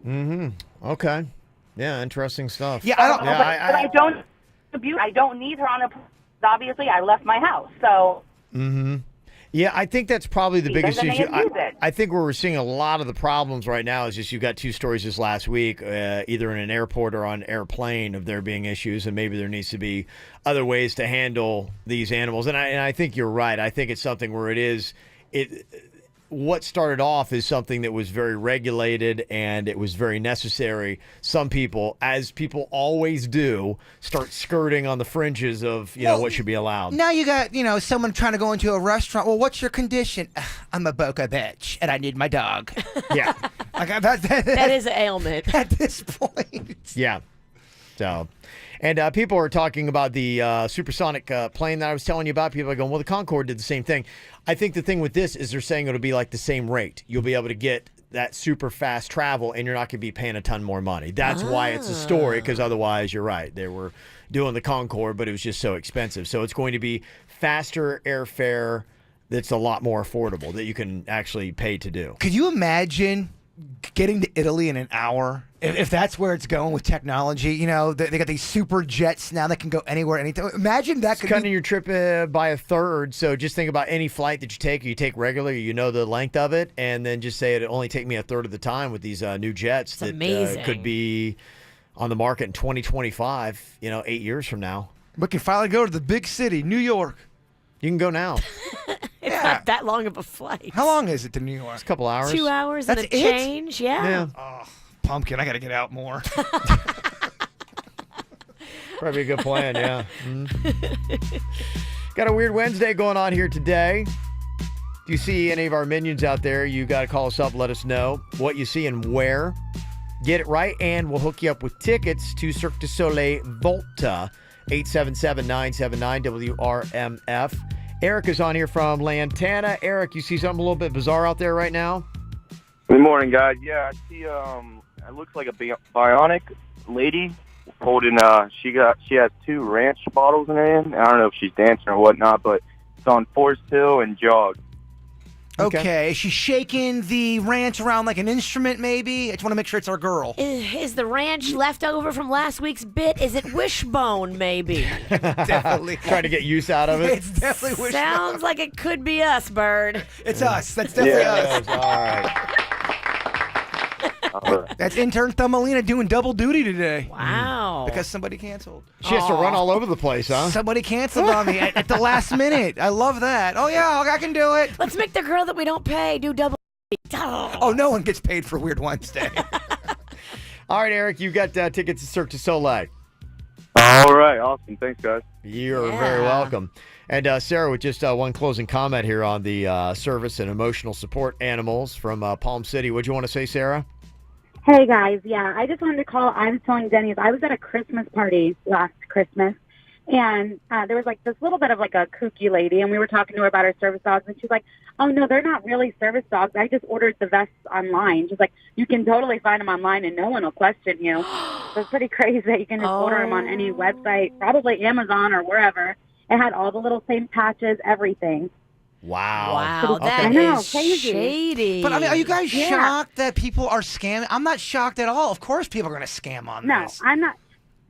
Mm-hmm. Okay. Yeah, interesting stuff. But I don't abuse. I don't need her on a. Obviously, I left my house, so. Mm-hmm. Yeah, I think that's probably the biggest Then they issue. abuse it. I think where we're seeing a lot of the problems right now is just you got two stories this last week, either in an airport or on an airplane, of there being issues, and maybe there needs to be other ways to handle these animals. And I think you're right. I think it's something where what started off is something that was very regulated and it was very necessary. Some people, as people always do, start skirting on the fringes of what should be allowed. Now you got, someone trying to go into a restaurant. Well, what's your condition? I'm a boca bitch and I need my dog. Yeah. That is an ailment. At this point. Yeah. So, and people are talking about the supersonic plane that I was telling you about. People are going, well, the Concorde did the same thing. I think the thing with this is they're saying it'll be like the same rate. You'll be able to get that super fast travel, and you're not going to be paying a ton more money. That's why it's a story, because otherwise, you're right. They were doing the Concorde, but it was just so expensive. So it's going to be faster airfare that's a lot more affordable that you can actually pay to do. Could you imagine getting to Italy in an hour? If that's where it's going with technology, you know, they got these super jets now that can go anywhere, anytime. Imagine that could cutting your trip by a third. So just think about any flight that you take regularly, you know the length of it, and then just say it'll only take me a third of the time with these new jets that could be on the market in 2025, 8 years from now. We can finally go to the big city, New York. You can go now. It's not that long of a flight. How long is it to New York? It's a couple hours. 2 hours That's and a it? change. Yeah. Oh, pumpkin, I got to get out more. Probably a good plan, yeah. Got a weird Wednesday going on here today. If you see any of our minions out there, you got to call us up, let us know what you see and where. Get it right, and we'll hook you up with tickets to Cirque du Soleil Volta, 877-979-WRMF. Eric is on here from Lantana. Eric, you see something a little bit bizarre out there right now? Good morning, guys. Yeah, I see. It looks like a bionic lady holding. She has 2 ranch bottles in her hand. I don't know if she's dancing or whatnot, but it's on Forest Hill and Jog. Okay. Is she shaking the ranch around like an instrument, maybe? I just want to make sure it's our girl. Is the ranch left over from last week's bit? Is it wishbone, maybe? Definitely. Trying to get use out of it? It's definitely wishbone. Sounds like it could be us, Bird. It's us. That's definitely us. All right. That's intern Thumbelina doing double duty today. Wow. Because somebody canceled. She has to run all over the place, huh? Somebody canceled on me at the last minute. I love that. Oh, yeah, I can do it. Let's make the girl that we don't pay do double. Oh, no one gets paid for Weird Wednesday. All right, Eric, you've got tickets to Cirque du Soleil. All right, awesome. Thanks, guys. You're very welcome. And Sarah, with just one closing comment here on the service and emotional support animals from Palm City. What do you want to say, Sarah? Hey, guys. Yeah, I just wanted to call. I was telling Denny's, I was at a Christmas party last Christmas, and there was like this little bit of like a kooky lady, and we were talking to her about her service dogs, and she's like, oh, no, they're not really service dogs. I just ordered the vests online. She's like, you can totally find them online, and no one will question you. So it's pretty crazy that you can just order them on any website, probably Amazon or wherever. It had all the little same patches, everything. Wow. That is shady. But I mean, are you guys shocked that people are scamming? I'm not shocked at all. Of course people are going to scam on this. No, I'm not.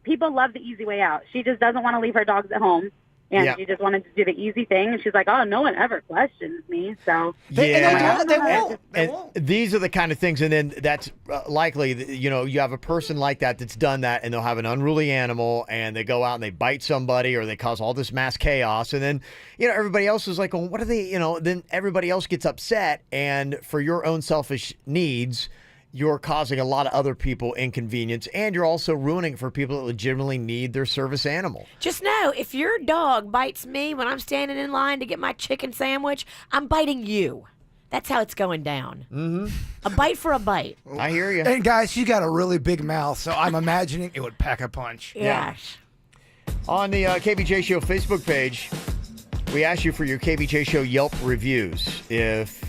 People love the easy way out. She just doesn't want to leave her dogs at home. And she just wanted to do the easy thing. And she's like, oh, no one ever questions me. So they won't. These are the kind of things. And then that's likely, you have a person like that's done that, and they'll have an unruly animal, and they go out and they bite somebody, or they cause all this mass chaos. And then, everybody else is like, well, what are they, then everybody else gets upset. And for your own selfish needs, you're causing a lot of other people inconvenience, and you're also ruining it for people that legitimately need their service animal. Just know, if your dog bites me when I'm standing in line to get my chicken sandwich, I'm biting you. That's how it's going down. Mm-hmm. A bite for a bite. I hear you. And guys, she got a really big mouth, so I'm imagining it would pack a punch. Yeah. On the KVJ Show Facebook page, we asked you for your KVJ Show Yelp reviews. If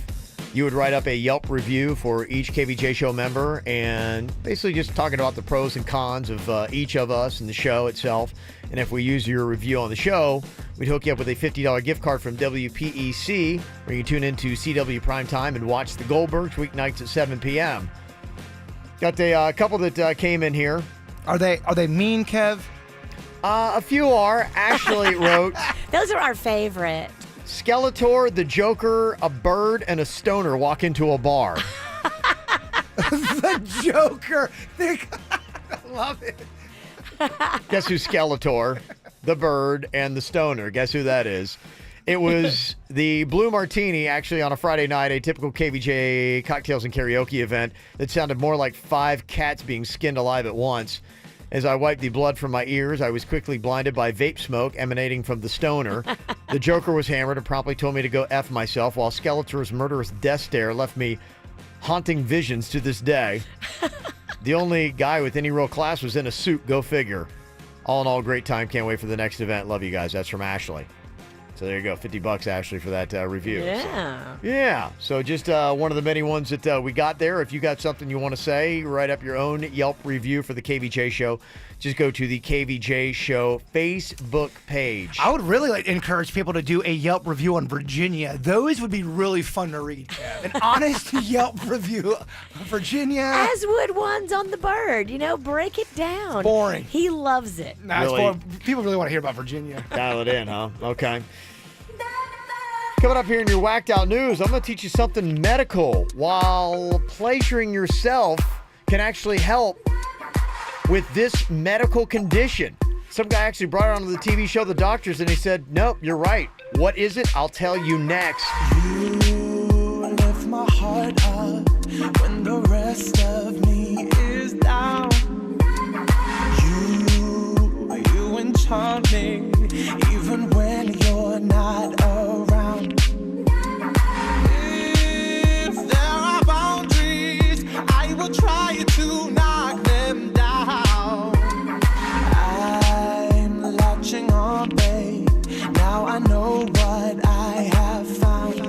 you would write up a Yelp review for each KVJ Show member, and basically just talking about the pros and cons of each of us and the show itself. And if we use your review on the show, we'd hook you up with a $50 gift card from WPEC, where you can tune into CW Primetime and watch the Goldbergs weeknights at 7 p.m. Got a couple that came in here. Are they mean, Kev? A few are. Ashley wrote, those are our favorite. Skeletor, the Joker, a bird, and a stoner walk into a bar. The Joker. I love it. Guess who's Skeletor? The bird and the stoner. Guess who that is? It was the Blue Martini, actually, on a Friday night, a typical KVJ cocktails and karaoke event that sounded more like 5 cats being skinned alive at once. As I wiped the blood from my ears, I was quickly blinded by vape smoke emanating from the stoner. The Joker was hammered and promptly told me to go F myself, while Skeletor's murderous death stare left me haunting visions to this day. The only guy with any real class was in a suit. Go figure. All in all, great time. Can't wait for the next event. Love you guys. That's from Ashley. So there you go, $50, Ashley, for that review. Yeah. So, yeah. So just one of the many ones that we got there. If you got something you want to say, write up your own Yelp review for the KVJ Show. Just go to the KVJ Show Facebook page. I would really encourage people to do a Yelp review on Virginia. Those would be really fun to read. An honest Yelp review of Virginia. As would ones on the bird. Break it down. Boring. He loves it. Nah, it's boring. People really want to hear about Virginia. Dial it in, huh? Okay. Coming up here in your Whacked Out News, I'm going to teach you something medical. While pleasuring yourself can actually help with this medical condition. Some guy actually brought it onto the TV show The Doctors, and he said, nope, you're right. What is it? I'll tell you next. You lift my heart up when the rest of me is down. You enchant me even when you're not around. If there are boundaries, I will try to knock them down. I'm latching on, babe. Now I know what I have found.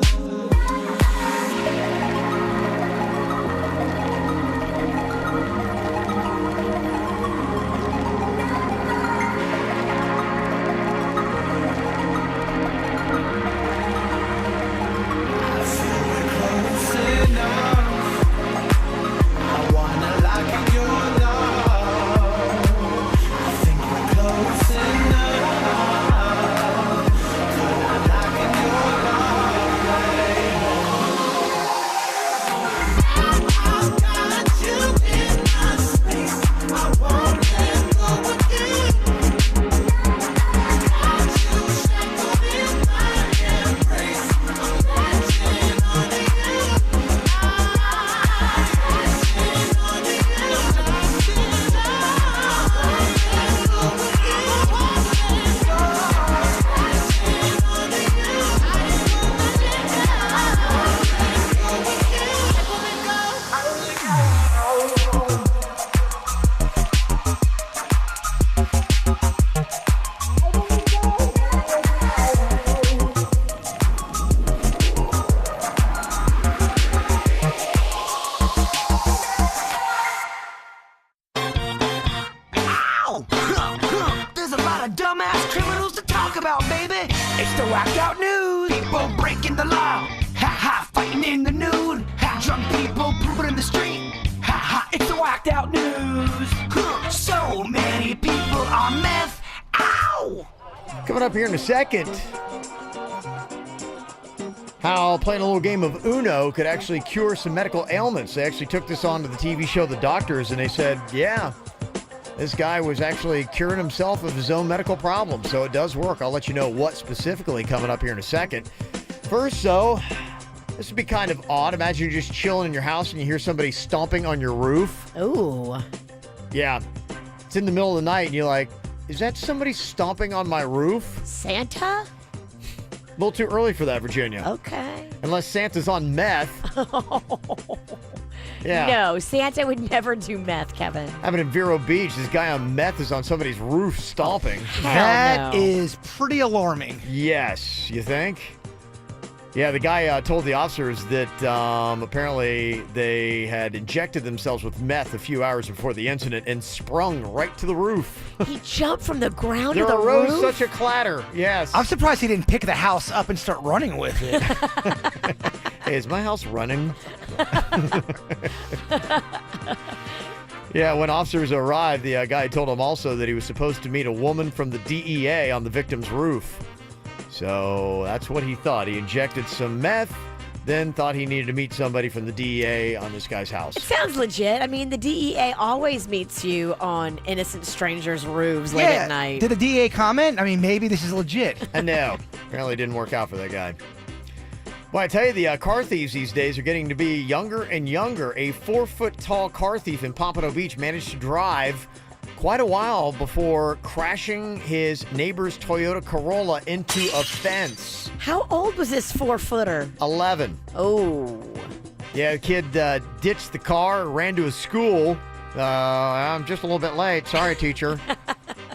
There's a lot of dumbass criminals to talk about, baby. It's the Whacked Out News. People breaking the law. Ha ha, fighting in the nude. Ha, drunk people pooping in the street. Ha ha, it's the Whacked Out News. So many people on meth. Ow! Coming up here in a second, how playing a little game of Uno could actually cure some medical ailments. They actually took this on to the TV show The Doctors, and they said, yeah, this guy was actually curing himself of his own medical problems. So it does work. I'll let you know what specifically coming up here in a second. First, though, this would be kind of odd. Imagine you're just chilling in your house and you hear somebody stomping on your roof. Ooh. Yeah. It's in the middle of the night and you're like, is that somebody stomping on my roof? Santa? A little too early for that, Virginia. Okay. Unless Santa's on meth. Yeah. No, Santa would never do meth, Kevin. Happened in Vero Beach. This guy on meth is on somebody's roof stomping. That is pretty alarming. Yes, you think? Yeah, the guy told the officers that apparently they had injected themselves with meth a few hours before the incident and sprung right to the roof. He jumped from the ground There to the arose roof? such a clatter. Yes. I'm surprised he didn't pick the house up and start running with it. Hey, is my house running? Yeah, when officers arrived, the guy told him also that he was supposed to meet a woman from the DEA on the victim's roof. So that's what he thought. He injected some meth, then thought he needed to meet somebody from the DEA on this guy's house. It sounds legit. I mean, the DEA always meets you on innocent strangers' roofs late at night. Did the DEA comment? I mean, maybe this is legit. No, apparently it didn't work out for that guy. Well, I tell you, the car thieves these days are getting to be younger and younger. A 4-foot-tall car thief in Pompano Beach managed to drive quite a while before crashing his neighbor's Toyota Corolla into a fence. How old was this 4-footer? 11. Oh. Yeah, the kid ditched the car, ran to his school. I'm just a little bit late. Sorry, teacher.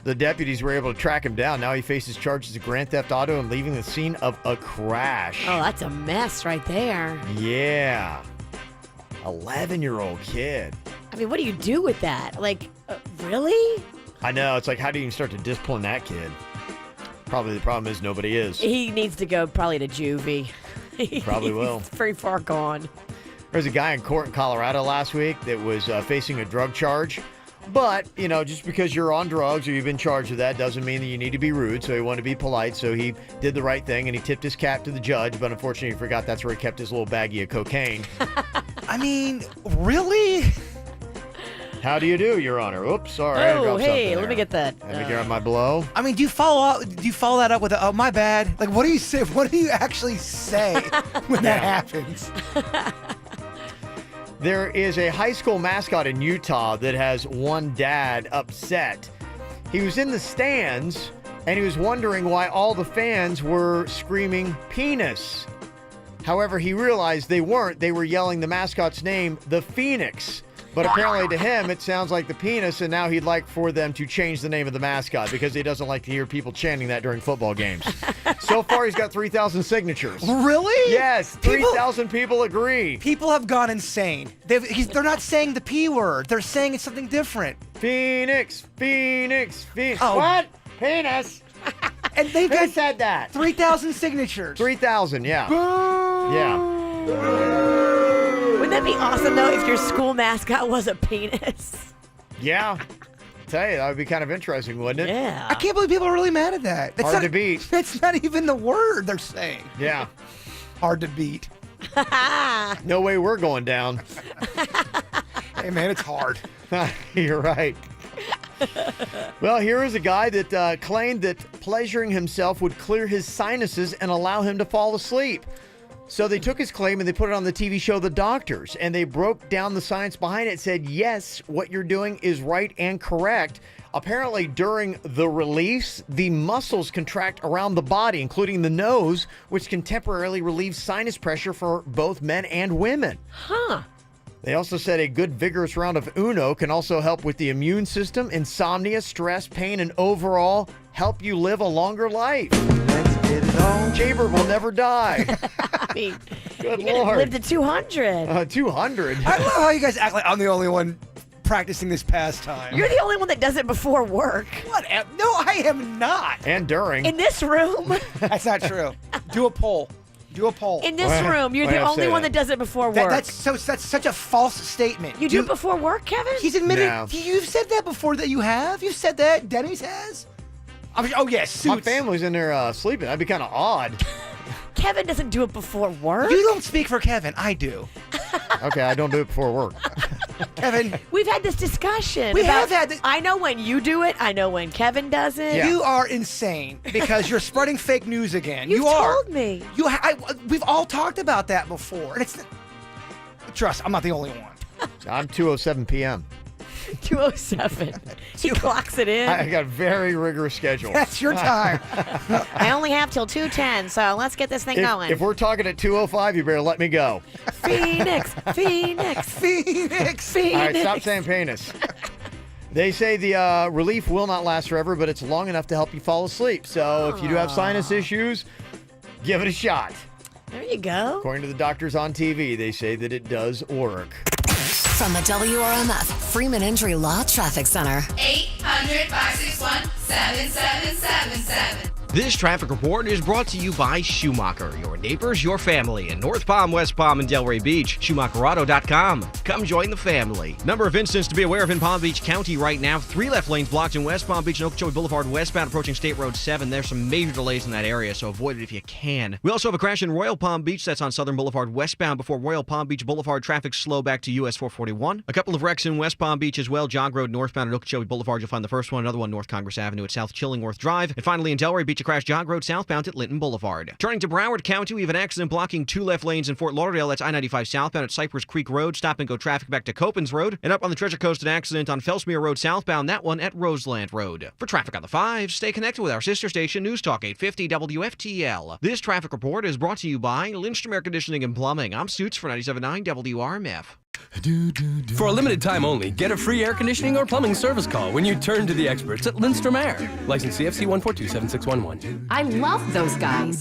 The deputies were able to track him down. Now he faces charges of grand theft auto and leaving the scene of a crash. Oh, that's a mess right there. Yeah. 11-year-old kid. I mean, what do you do with that? Like, really? I know. It's like, how do you even start to discipline that kid? Probably the problem is nobody is. He needs to go probably to juvie. Probably will. He's very far gone. There's a guy in court in Colorado last week that was facing a drug charge. But, you know, just because you're on drugs or you've been charged with that doesn't mean that you need to be rude. So he wanted to be polite. So he did the right thing and he tipped his cap to the judge. But unfortunately, he forgot that's where he kept his little baggie of cocaine. I mean, really? How do you do, Your Honor? Oops, sorry. Oh, hey, let me get that. Let me get my blow. I mean, do you follow that up with oh, my bad? Like, what do you say? What do you actually say when that happens? There is a high school mascot in Utah that has one dad upset. He was in the stands and he was wondering why all the fans were screaming penis. However, he realized they weren't. They were yelling the mascot's name, the Phoenix. But apparently to him, it sounds like the penis, and now he'd like for them to change the name of the mascot because he doesn't like to hear people chanting that during football games. So far, he's got 3,000 signatures. Really? Yes, 3,000 people agree. People have gone insane. They're not saying the P word. They're saying it's something different. Phoenix, Phoenix, Phoenix. Oh. What? Penis? And they've Who got said that? 3,000 signatures. 3,000, yeah. Boo! Yeah. Wouldn't that be awesome, though, if your school mascot was a penis? Yeah. Tell you, that would be kind of interesting, wouldn't it? Yeah. I can't believe people are really mad at that. That's Hard not, to beat. That's not even the word they're saying. Yeah. Hard to beat. No way we're going down. Hey, man, it's hard. You're right. Well, here is a guy that claimed that pleasuring himself would clear his sinuses and allow him to fall asleep. So they took his claim and they put it on the TV show The Doctors, and they broke down the science behind it, said, yes, what you're doing is right and correct. Apparently, during the release, the muscles contract around the body, including the nose, which can temporarily relieve sinus pressure for both men and women. Huh. They also said a good vigorous round of Uno can also help with the immune system, insomnia, stress, pain, and overall help you live a longer life. Let's get it on. Jaybird will never die. I mean, good you're Lord. Live to 200. 200? I love how you guys act like I'm the only one practicing this pastime. You're the only one that does it before work. What? No, I am not. And during. In this room. That's not true. Do a poll. Do a poll. In this room, you're the only one that does it before work. That's such a false statement. You do it before work, Kevin? He's admitted. No. You've said that before that you have. You've said that. Denny's has. Oh, yes. My family's in there sleeping. That'd be kind of odd. Kevin doesn't do it before work. You don't speak for Kevin. I do. Okay, I don't do it before work. Kevin. We've had this discussion. We have had this. I know when you do it. I know when Kevin does it. Yeah. You are insane because you're spreading fake news again. You've you are. told me. We've all talked about that before. And it's. Trust, I'm not the only one. I'm 2:07 p.m. 2:07. He clocks it in. I got a very rigorous schedule. That's your time. I only have till 2:10, so let's get this thing going. If we're talking at 2:05, you better let me go. Phoenix, Phoenix, Phoenix, Phoenix. All right, stop saying penis. They say the relief will not last forever, but it's long enough to help you fall asleep. So if you do have sinus issues, give it a shot. There you go. According to the doctors on TV, they say that it does work. From the WRMF Freeman Injury Law Traffic Center. 800-561-7777. This traffic report is brought to you by Schumacher, your neighbors, your family in North Palm, West Palm, and Delray Beach. SchumacherAuto.com. Come join the family. Number of incidents to be aware of in Palm Beach County right now. 3 left lanes blocked in West Palm Beach and Okeechobee Boulevard westbound approaching State Road 7. There's some major delays in that area, so avoid it if you can. We also have a crash in Royal Palm Beach. That's on Southern Boulevard westbound before Royal Palm Beach Boulevard. Traffic slow back to US 441. A couple of wrecks in West Palm Beach as well. Jog Road northbound at Okeechobee Boulevard. You'll find the first one. Another one North Congress Avenue at South Chillingworth Drive. And finally in Delray Beach, a crash Jog Road southbound at Linton Boulevard. Turning to Broward County, we have an accident blocking 2 left lanes in Fort Lauderdale. That's I-95 southbound at Cypress Creek Road. Stop and go traffic back to Copans Road. And up on the Treasure Coast, an accident on Fellsmere Road southbound. That one at Roseland Road. For traffic on the 5, stay connected with our sister station, News Talk 850 WFTL. This traffic report is brought to you by Lindstrom Air Conditioning and Plumbing. I'm Suits for 97.9 WRMF. For a limited time only, get a free air conditioning or plumbing service call when you turn to the experts at Lindstrom Air. License CFC 1427611. I love those guys.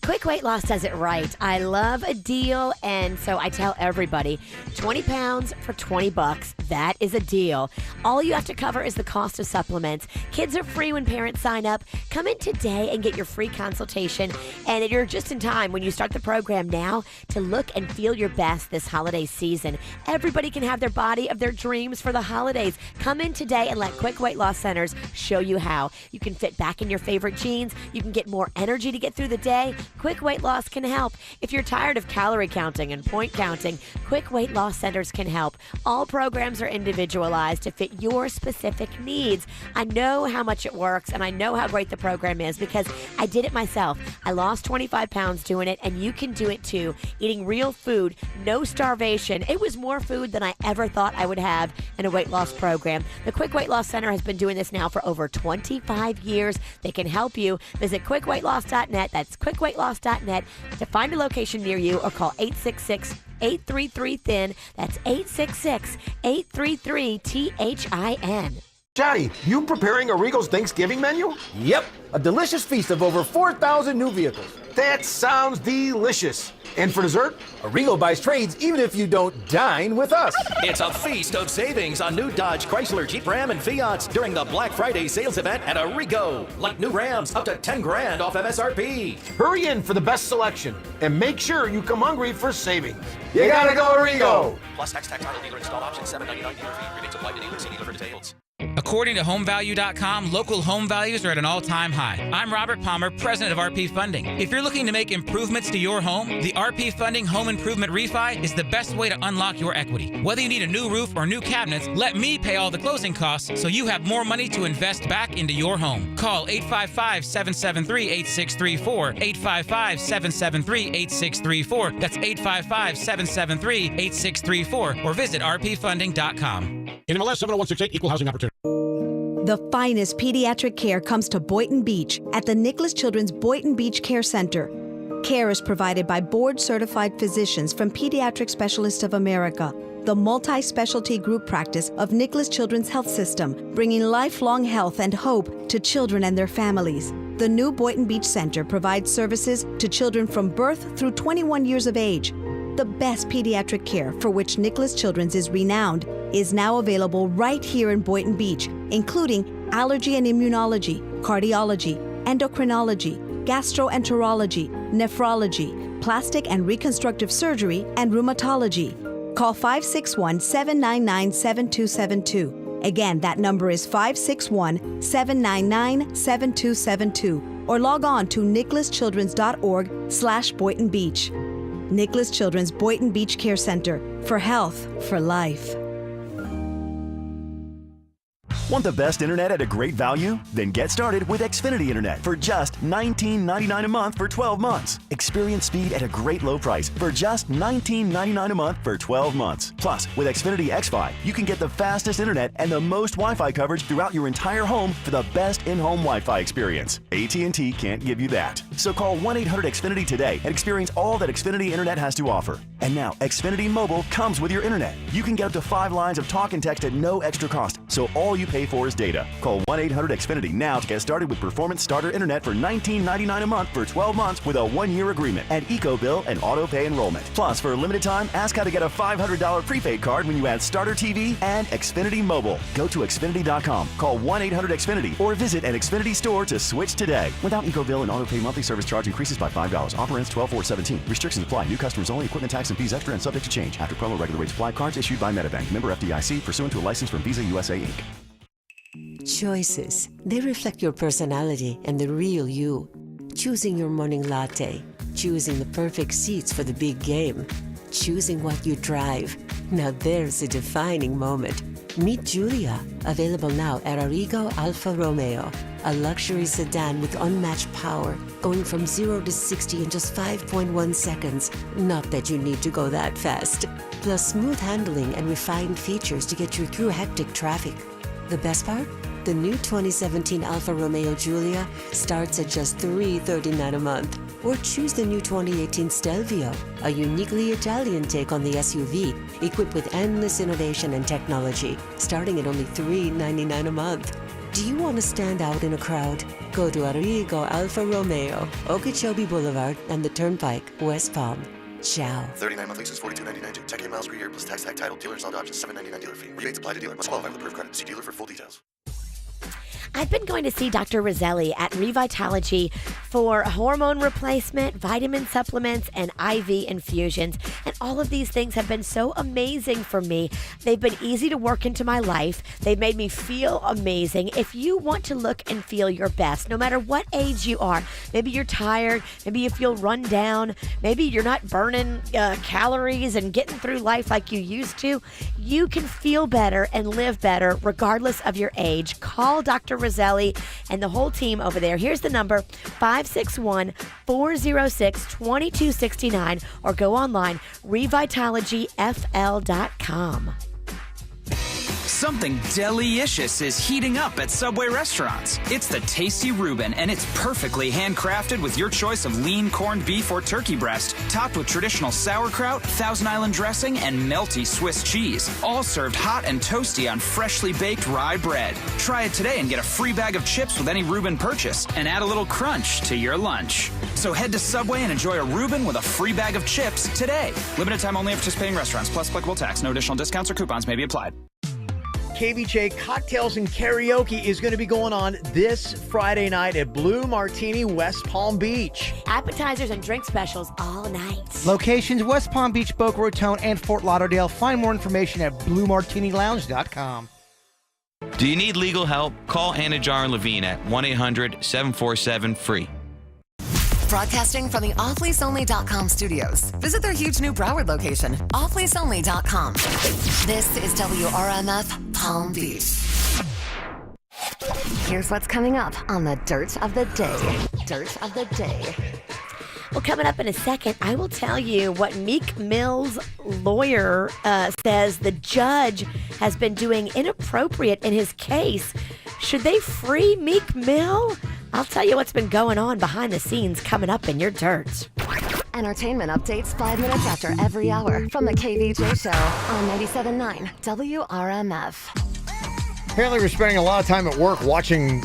Quick Weight Loss does it right. I love a deal, and so I tell everybody, 20 pounds for $20. That is a deal. All you have to cover is the cost of supplements. Kids are free when parents sign up. Come in today and get your free consultation, and you're just in time when you start the program now to look and feel your best this holiday season. Everybody can have their body of their dreams for the holidays. Come in today and let Quick Weight Loss Centers show you how. You can fit back in your favorite jeans. You can get more energy to get through the day. Quick Weight Loss can help. If you're tired of calorie counting and point counting, Quick Weight Loss Centers can help. All programs are individualized to fit your specific needs. I know how much it works, and I know how great the program is because I did it myself. I lost 25 pounds doing it, and you can do it too. Eating real food, no starvation. It was more food than I ever thought I would have in a weight loss program. The Quick Weight Loss Center has been doing this now for over 25 years. They can help you. Visit quickweightloss.net. That's quickweightloss.net to find a location near you, or call 866-833-THIN. That's 866-833-THIN. Johnny, you preparing a Regal's Thanksgiving menu? Yep, a delicious feast of over 4,000 new vehicles. That sounds delicious. And for dessert? A Regal buys trades even if you don't dine with us. It's a feast of savings on new Dodge, Chrysler, Jeep, Ram, and Fiats during the Black Friday sales event at Arrigo. Like new Rams, up to $10,000 off MSRP. Hurry in for the best selection and make sure you come hungry for savings. You gotta go Arrigo. Plus tax title dealer install option, $7.99 dealer fee. Rebates apply to dealer. See dealer for details. According to HomeValue.com, local home values are at an all-time high. I'm Robert Palmer, president of RP Funding. If you're looking to make improvements to your home, the RP Funding Home Improvement Refi is the best way to unlock your equity. Whether you need a new roof or new cabinets, let me pay all the closing costs so you have more money to invest back into your home. Call 855-773-8634, 855-773-8634. That's 855-773-8634, or visit rpfunding.com. NMLS 70168, Equal Housing Opportunity. The finest pediatric care comes to Boynton Beach at the Nicholas Children's Boynton Beach Care Center. Care is provided by board-certified physicians from Pediatric Specialists of America, the multi-specialty group practice of Nicholas Children's Health System, bringing lifelong health and hope to children and their families. The new Boynton Beach Center provides services to children from birth through 21 years of age. The best pediatric care for which Nicholas Children's is renowned is now available right here in Boynton Beach, including allergy and immunology, cardiology, endocrinology, gastroenterology, nephrology, plastic and reconstructive surgery, and rheumatology. Call 561-799-7272. Again, that number is 561-799-7272. Or log on to nicholaschildrens.org/Boynton Beach. Nicholas Children's Boynton Beach Care Center. For health, for life. Want the best internet at a great value? Then get started with Xfinity Internet for just $19.99 a month for 12 months. Experience speed at a great low price for just $19.99 a month for 12 months. Plus, with Xfinity XFi, you can get the fastest internet and the most Wi-Fi coverage throughout your entire home for the best in-home Wi-Fi experience. AT&T can't give you that. So call 1-800-XFINITY today and experience all that Xfinity Internet has to offer. And now, Xfinity Mobile comes with your internet. You can get up to 5 lines of talk and text at no extra cost, so all you pay for is data. Call 1-800-XFINITY now to get started with Performance Starter Internet for $19.99 a month for 12 months with a 1-year agreement and EcoBill and auto pay enrollment. Plus, for a limited time, ask how to get a $500 prepaid card when you add Starter TV and Xfinity Mobile. Go to Xfinity.com, call 1-800-XFINITY, or visit an Xfinity store to switch today. Without EcoBill and auto pay, monthly service charge increases by $5. Offer ends 12/4/17. Restrictions apply. New customers only. Equipment tax and fees extra and subject to change. After promo, regular rates apply. Cards issued by MetaBank. Member FDIC. Pursuant to a license from Visa USA Inc. Choices. They reflect your personality and the real you. Choosing your morning latte. Choosing the perfect seats for the big game. Choosing what you drive. Now there's a defining moment. Meet Giulia, available now at Arrigo Alfa Romeo, a luxury sedan with unmatched power, going from 0 to 60 in just 5.1 seconds. Not that you need to go that fast. Plus smooth handling and refined features to get you through hectic traffic. The best part? The new 2017 Alfa Romeo Giulia starts at just $339 a month. Or choose the new 2018 Stelvio, a uniquely Italian take on the SUV, equipped with endless innovation and technology, starting at only $399 a month. Do you want to stand out in a crowd? Go to Arrigo Alfa Romeo, Okeechobee Boulevard, and the Turnpike, West Palm. Ciao. 39-month leases, $42.99 due. 10K miles per year plus tax, tag, title, dealer installed options, $7.99 dealer fee. Rebates apply to dealer. Must qualify with approved credit. See dealer for full details. I've been going to see Dr. Roselli at Revitology for hormone replacement, vitamin supplements, and IV infusions. And all of these things have been so amazing for me. They've been easy to work into my life. They've made me feel amazing. If you want to look and feel your best, no matter what age you are, maybe you're tired, maybe you feel run down, maybe you're not burning calories and getting through life like you used to, you can feel better and live better regardless of your age. Call Dr. Roselli and the whole team over there. Here's the number, 561-406-2269, or go online, revitologyfl.com. Something delicious is heating up at Subway restaurants. It's the Tasty Reuben, and it's perfectly handcrafted with your choice of lean corned beef or turkey breast, topped with traditional sauerkraut, Thousand Island dressing, and melty Swiss cheese, all served hot and toasty on freshly baked rye bread. Try it today and get a free bag of chips with any Reuben purchase, and add a little crunch to your lunch. So head to Subway and enjoy a Reuben with a free bag of chips today. Limited time only at participating restaurants, plus applicable tax. No additional discounts or coupons may be applied. KVJ Cocktails and Karaoke is going to be going on this Friday night at Blue Martini, West Palm Beach. Appetizers and drink specials all night. Locations, West Palm Beach, Boca Raton, and Fort Lauderdale. Find more information at BlueMartiniLounge.com. Do you need legal help? Call Anna Jar and Levine at 1-800-747-FREE. Broadcasting from the offleaseonly.com studios. Visit their huge new Broward location, offleaseonly.com. This is WRMF Palm Beach. Here's what's coming up on the Dirt of the Day. Dirt of the Day. Well, coming up in a second, I will tell you what Meek Mill's lawyer says the judge has been doing inappropriate in his case. Should they free Meek Mill? I'll tell you what's been going on behind the scenes coming up in your dirt. Entertainment updates 5 minutes after every hour from the KVJ Show on 97.9 WRMF. Apparently, we're spending a lot of time at work watching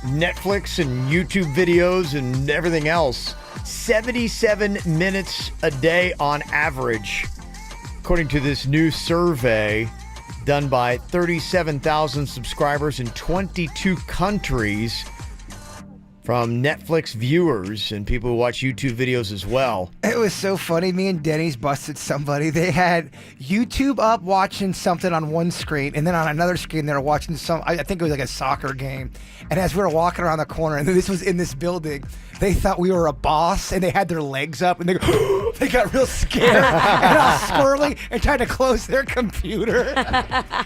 Netflix and YouTube videos and everything else. 77 minutes a day on average, according to this new survey done by 37,000 subscribers in 22 countries from Netflix viewers and people who watch YouTube videos as well. It was so funny. Me and Denny's busted somebody. They had YouTube up watching something on one screen, and then on another screen they were watching I think it was like a soccer game. And as we were walking around the corner, and this was in this building, they thought we were a boss, and they had their legs up, and they got real scared and all squirrely and tried to close their computer.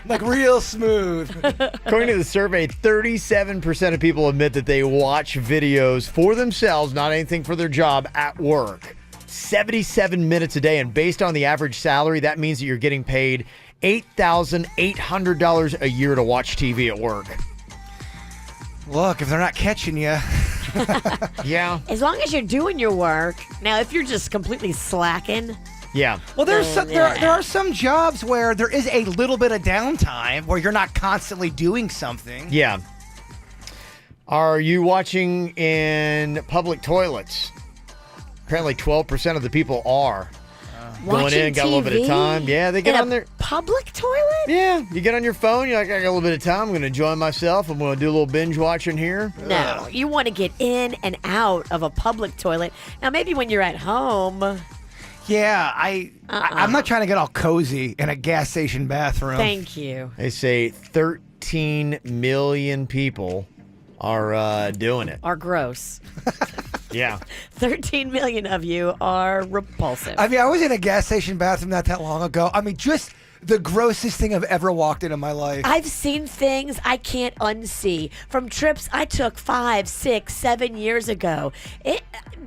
Like real smooth. According to the survey, 37% of people admit that they watch videos for themselves, not anything for their job, at work. 77 minutes a day, and based on the average salary, that means that you're getting paid $8,800 a year to watch TV at work. Look, if they're not catching you. Yeah. As long as you're doing your work. Now, if you're just completely slacking. Yeah. Well, there are some jobs where there is a little bit of downtime where you're not constantly doing something. Yeah. Are you watching in public toilets? Apparently 12% of the people are. Going in, got a little bit of time. Yeah, they get on their public toilet? Yeah, you get on your phone, you're like, I got a little bit of time, I'm going to enjoy myself, I'm going to do a little binge watching here. No, you want to get in and out of a public toilet. Now, maybe when you're at home. Yeah, I'm not trying to get all cozy in a gas station bathroom. Thank you. They say 13 million people are doing it. Are gross. Yeah. 13 million of you are repulsive. I mean, I was in a gas station bathroom not that long ago. I mean, just the grossest thing I've ever walked in my life. I've seen things I can't unsee from trips I took 5, 6, 7 years ago.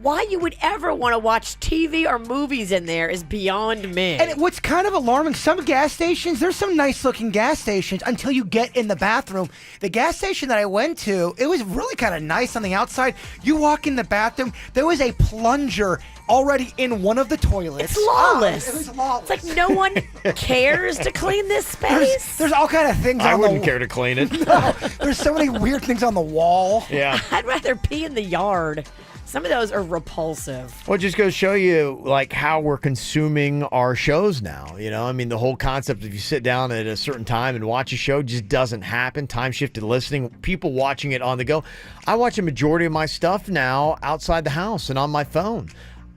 Why you would ever want to watch TV or movies in there is beyond me. And what's kind of alarming, some gas stations, there's some nice looking gas stations until you get in the bathroom. The gas station that I went to, it was really kind of nice on the outside. You walk in the bathroom, there was a plunger already in one of the toilets. It's lawless. It was lawless. It's like no one cares to clean this space. There's all kind of things I on wouldn't the care to clean it. No, there's so many weird things on the wall. Yeah. I'd rather pee in the yard. Some of those are repulsive. Well, it just goes to show you like how we're consuming our shows now. You know, I mean, the whole concept of you sit down at a certain time and watch a show just doesn't happen. Time shifted listening, people watching it on the go. I watch a majority of my stuff now outside the house and on my phone.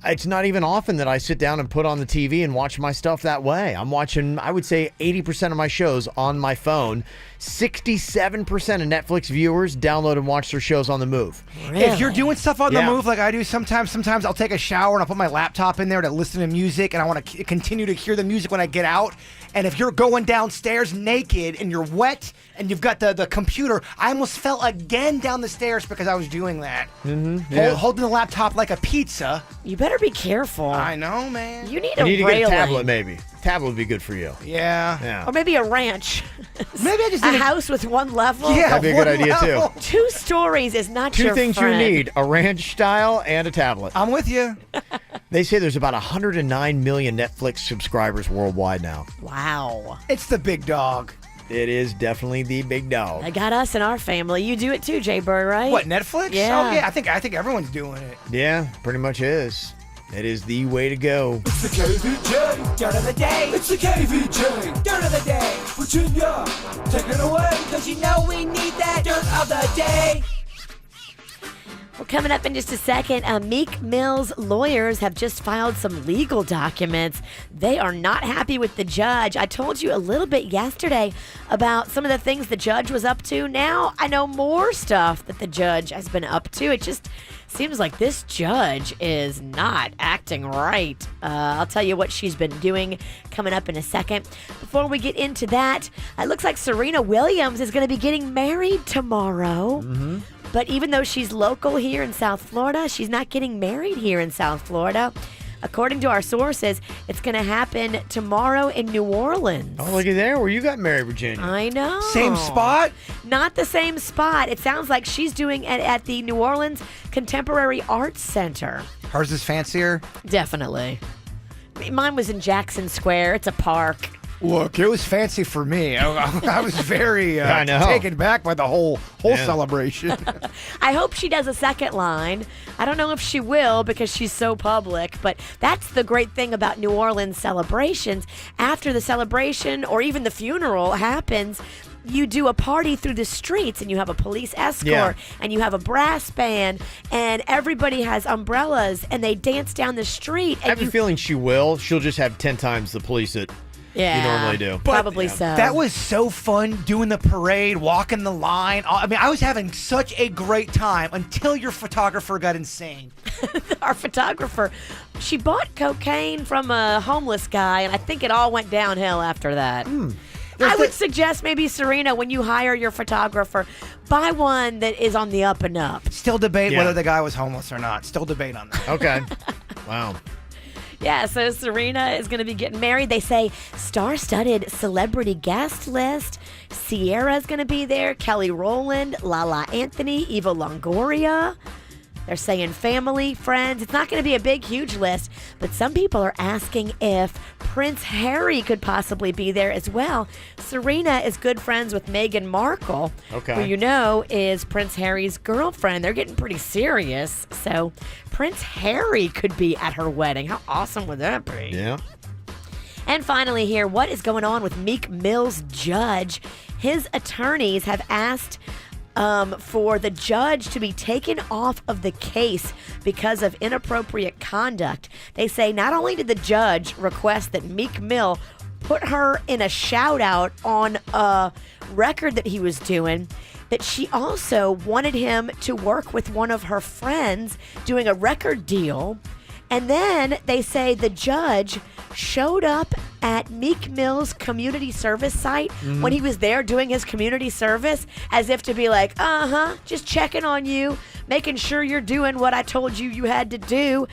It's not even often that I sit down and put on the TV and watch my stuff that way. I'm watching, I would say, 80% of my shows on my phone. 67% of Netflix viewers download and watch their shows on the move. Really? If you're doing stuff on the Yeah. move like I do sometimes I'll take a shower and I'll put my laptop in there to listen to music, and I want to continue to hear the music when I get out. And if you're going downstairs naked and you're wet and you've got the computer, I almost fell again down the stairs because I was doing that. Mm-hmm. Holding the laptop like a pizza. You better be careful. I know, man. You need You a need to railing. get a tablet, maybe. Tablet would be good for you. Yeah. Yeah. Or maybe a ranch. Maybe I just a need house with one level. Yeah, That'd be a good one idea, level. too. 2 stories is not Two your things friend. you need, a ranch style and a tablet. I'm with you. They say there's about 109 million Netflix subscribers worldwide now. Wow. It's the big dog. It is definitely the big dog. I got us in our family. You do it too, Jay Bird, right? What, Netflix? Yeah. Oh, yeah. I think everyone's doing it. Yeah, pretty much is. It is the way to go. It's the KVJ dirt of the day. It's the KVJ dirt of the day. Virginia, take it away. Cause you know we need that dirt of the day. Well, coming up in just a second, Meek Mill's lawyers have just filed some legal documents. They are not happy with the judge. I told you a little bit yesterday about some of the things the judge was up to. Now I know more stuff that the judge has been up to. It just seems like this judge is not acting right. I'll tell you what she's been doing coming up in a second. Before we get into that, it looks like Serena Williams is going to be getting married tomorrow. Mm-hmm. But even though she's local here in South Florida, she's not getting married here in South Florida. According to our sources, it's going to happen tomorrow in New Orleans. Oh, look at there where you got married, Virginia. I know. Same spot? Not the same spot. It sounds like she's doing it at the New Orleans Contemporary Arts Center. Hers is fancier? Definitely. Mine was in Jackson Square. It's a park. Look, it was fancy for me. I was very I know. taken back by the whole Yeah. celebration. I hope she does a second line. I don't know if she will because she's so public, but that's the great thing about New Orleans celebrations. After the celebration or even the funeral happens, you do a party through the streets and you have a police escort Yeah. and you have a brass band and everybody has umbrellas and they dance down the street. I have a feeling she will. She'll just have 10 times the police that you normally do. Probably so. That was so fun doing the parade, walking the line. I mean, I was having such a great time until your photographer got insane. Our photographer, she bought cocaine from a homeless guy, and I think it all went downhill after that. I would suggest maybe, Serena, when you hire your photographer, buy one that is on the up and up. Still debate Yeah. whether the guy was homeless or not. Still debate on that. Okay. Wow. Yeah, so Serena is going to be getting married. They say star-studded celebrity guest list. Sierra's going to be there. Kelly Rowland, Lala Anthony, Eva Longoria. They're saying family, friends. It's not going to be a big, huge list, but some people are asking if Prince Harry could possibly be there as well. Serena is good friends with Meghan Markle, who you know is Prince Harry's girlfriend. They're getting pretty serious, so Prince Harry could be at her wedding. How awesome would that be? Yeah. And finally here, what is going on with Meek Mill's judge? His attorneys have asked for the judge to be taken off of the case because of inappropriate conduct. They say not only did the judge request that Meek Mill put her in a shout out on a record that he was doing, that she also wanted him to work with one of her friends doing a record deal. And then they say the judge showed up at Meek Mill's community service site when he was there doing his community service, as if to be like, just checking on you, making sure you're doing what I told you had to do.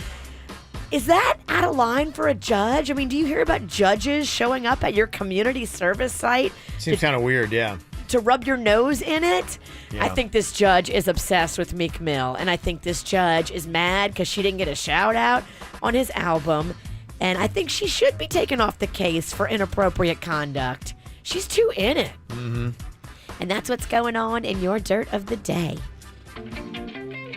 Is that out of line for a judge? I mean, do you hear about judges showing up at your community service site? Seems kind of weird, yeah. To rub your nose in it? Yeah. I think this judge is obsessed with Meek Mill, and I think this judge is mad because she didn't get a shout out on his album, and I think she should be taken off the case for inappropriate conduct. She's too in it. Mm-hmm. And that's what's going on in your Dirt of the Day.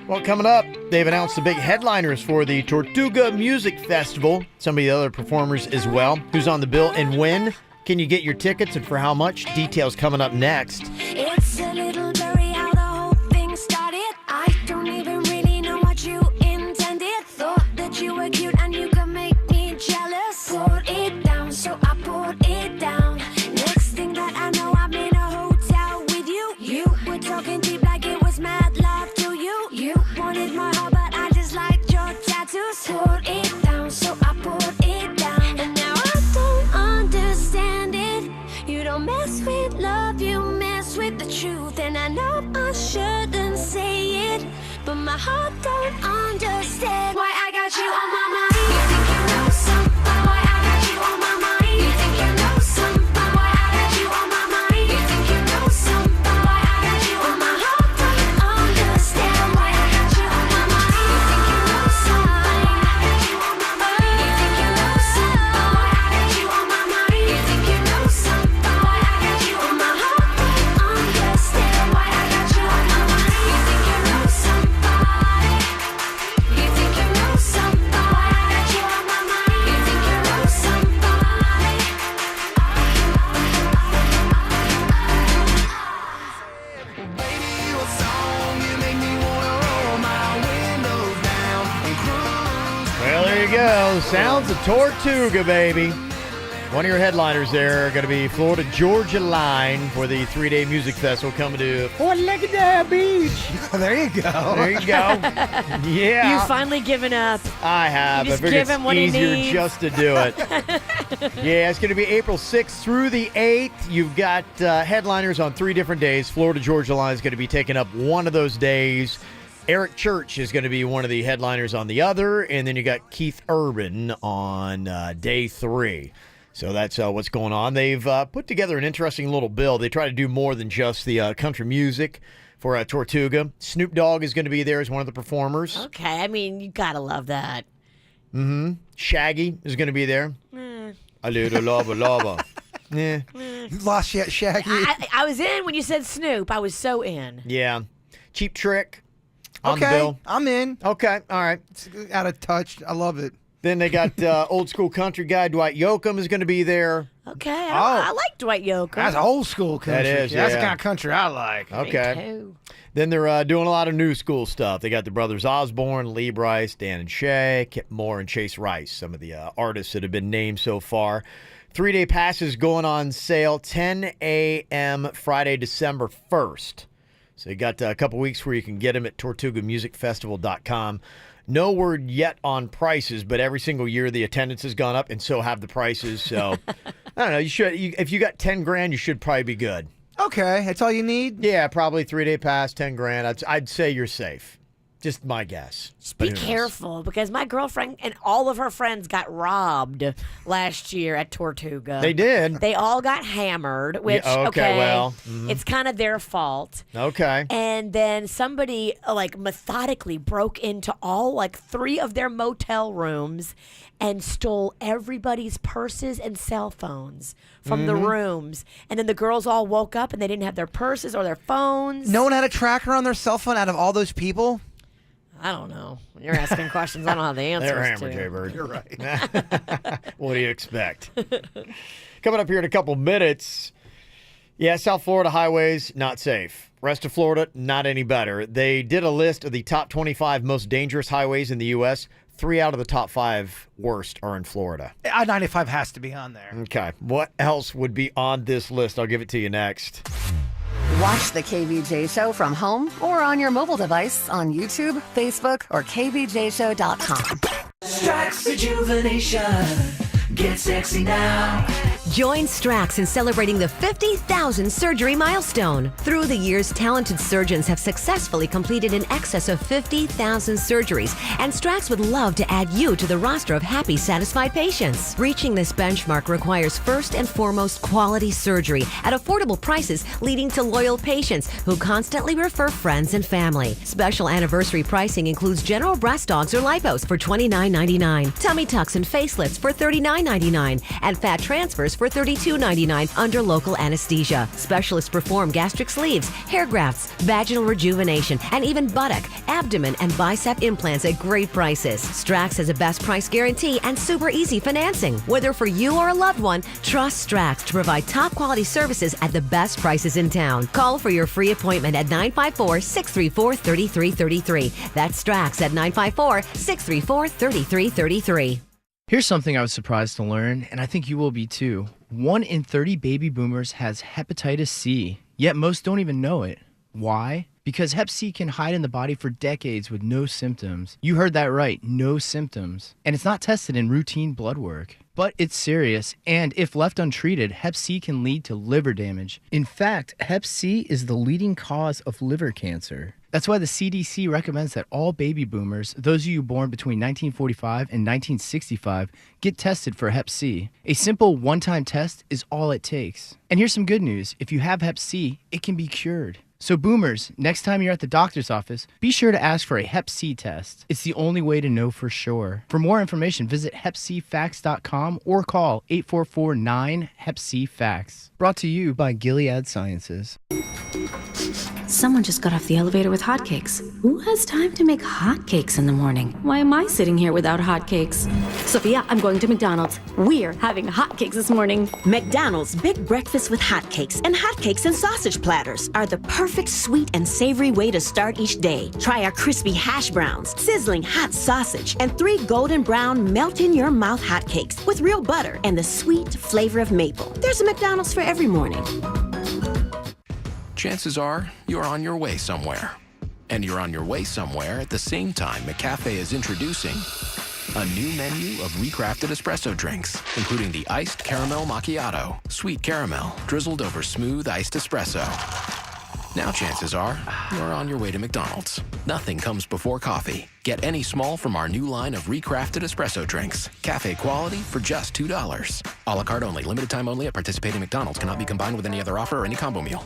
Well, coming up, they've announced the big headliners for the Tortuga Music Festival. Some of the other performers as well. Who's on the bill and when? Can you get your tickets and for how much? Details coming up next. It's a little blurry how the whole thing started. I don't even really know what you intended. Thought that you were cute and you could make me jealous. Put it down, so I put it down. Next thing that I know, I'm in a hotel with you. You were talking deep like it was mad love to you. You wanted my heart, but I just liked your tattoos. Put it down, so I put it down. And now I don't understand it. You don't mess with love, you mess with the truth. And I know I shouldn't say it, but my heart don't understand why I got you on my mind. You think you know something, why I got you on my mind. You think you know something, why I got you on my mind. You think you know something, why I got you on my heart don't understand why I got you on my mind. You think you know something, why I got you on my mind. You think you know something, why I got you on my mind. You think you know something, why I got you on my heart don't understand why I got you on my mind. You think you know somebody. You think you know something, why I got you on my mind. You think you know somebody. Well, there you go. Sounds of Tortuga, baby. One of your headliners there are going to be Florida Georgia Line for the 3-day music festival coming to Fort Lauderdale Beach. There you go. There you go. Yeah. You've finally given up. I have. You just I figured give him it's what he easier needs. just to do it. Yeah, it's going to be April 6th through the 8th. You've got headliners on 3 different days. Florida Georgia Line is going to be taking up one of those days. Eric Church is going to be one of the headliners on the other. And then you got Keith Urban on day 3. So that's what's going on. They've put together an interesting little bill. They try to do more than just the country music for Tortuga. Snoop Dogg is going to be there as one of the performers. Okay, I mean, you gotta love that. Mm-hmm. Shaggy is going to be there. A little lava. Yeah. Lost yet, Shaggy? I was in when you said Snoop. I was so in. Yeah. Cheap Trick on the Okay, bill. I'm in. Okay, all right. It's out of touch. I love it. Then they got old school country guy Dwight Yoakam is going to be there. Okay, I like Dwight Yoakam. That's old school country. That is, That's the yeah. kind of country I like. Okay. Then they're doing a lot of new school stuff. They got the brothers Osborne, Lee Brice, Dan and Shay, Kip Moore, and Chase Rice, some of the artists that have been named so far. 3-day passes going on sale 10 a.m. Friday, December 1st. So you got a couple weeks where you can get them at TortugaMusicFestival.com. No word yet on prices, but every single year the attendance has gone up, and so have the prices. So I don't know. If you got $10,000, you should probably be good. Okay, that's all you need? Yeah, probably 3-day pass, $10,000. I'd say you're safe. Just my guess. Just But be who knows? careful, because my girlfriend and all of her friends got robbed last year at Tortuga. They did. They all got hammered, which, Yeah, okay, well, it's kind of their fault. Okay. And then somebody methodically broke into all 3 of their motel rooms and stole everybody's purses and cell phones from the rooms. And then the girls all woke up and they didn't have their purses or their phones. No one had a tracker on their cell phone out of all those people? I don't know. You're asking questions I don't have the answers They're hammered, to. Jaybird. You're right. What do you expect? Coming up here in a couple minutes. Yeah, South Florida highways, not safe. Rest of Florida, not any better. They did a list of the top 25 most dangerous highways in the U.S. 3 out of the top 5 worst are in Florida. I-95 has to be on there. Okay. What else would be on this list? I'll give it to you next. Watch the KVJ Show from home or on your mobile device on YouTube, Facebook, or kvjshow.com. Strax Rejuvenation. Get sexy now. Join Strax in celebrating the 50,000 surgery milestone. Through the years, talented surgeons have successfully completed in excess of 50,000 surgeries, and Strax would love to add you to the roster of happy, satisfied patients. Reaching this benchmark requires first and foremost quality surgery at affordable prices, leading to loyal patients who constantly refer friends and family. Special anniversary pricing includes general breast dogs or lipos for $29.99, tummy tucks and facelifts for $39.99, and fat transfers for $32.99 under local anesthesia. Specialists perform gastric sleeves, hair grafts, vaginal rejuvenation, and even buttock, abdomen, and bicep implants at great prices. Strax has a best price guarantee and super easy financing. Whether for you or a loved one, trust Strax to provide top quality services at the best prices in town. Call for your free appointment at 954-634-3333. That's Strax at 954-634-3333. Here's something I was surprised to learn, and I think you will be too. 1 in 30 baby boomers has hepatitis C, yet most don't even know it. Why? Because Hep C can hide in the body for decades with no symptoms. You heard that right, no symptoms. And it's not tested in routine blood work. But it's serious, and if left untreated, Hep C can lead to liver damage. In fact, Hep C is the leading cause of liver cancer. That's why the CDC recommends that all baby boomers, those of you born between 1945 and 1965, get tested for Hep C. A simple one-time test is all it takes. And here's some good news. If you have Hep C, it can be cured. So boomers, next time you're at the doctor's office, be sure to ask for a Hep C test. It's the only way to know for sure. For more information, visit hepcfacts.com or call 844-9-HEP-C-FACTS. Brought to you by Gilead Sciences. Someone just got off the elevator with hotcakes. Who has time to make hotcakes in the morning? Why am I sitting here without hotcakes? Sophia, I'm going to McDonald's. We're having hotcakes this morning. McDonald's Big Breakfast with Hotcakes and Hotcakes and Sausage Platters are the perfect sweet and savory way to start each day. Try our crispy hash browns, sizzling hot sausage, and 3 golden brown melt-in-your-mouth hotcakes with real butter and the sweet flavor of maple. There's a McDonald's for every morning. Chances are you're on your way somewhere. And you're on your way somewhere at the same time McCafe is introducing a new menu of recrafted espresso drinks, including the iced caramel macchiato, sweet caramel drizzled over smooth iced espresso. Now chances are you're on your way to McDonald's. Nothing comes before coffee. Get any small from our new line of recrafted espresso drinks. Cafe quality for just $2. A la carte only. Limited time only at participating McDonald's. Cannot be combined with any other offer or any combo meal.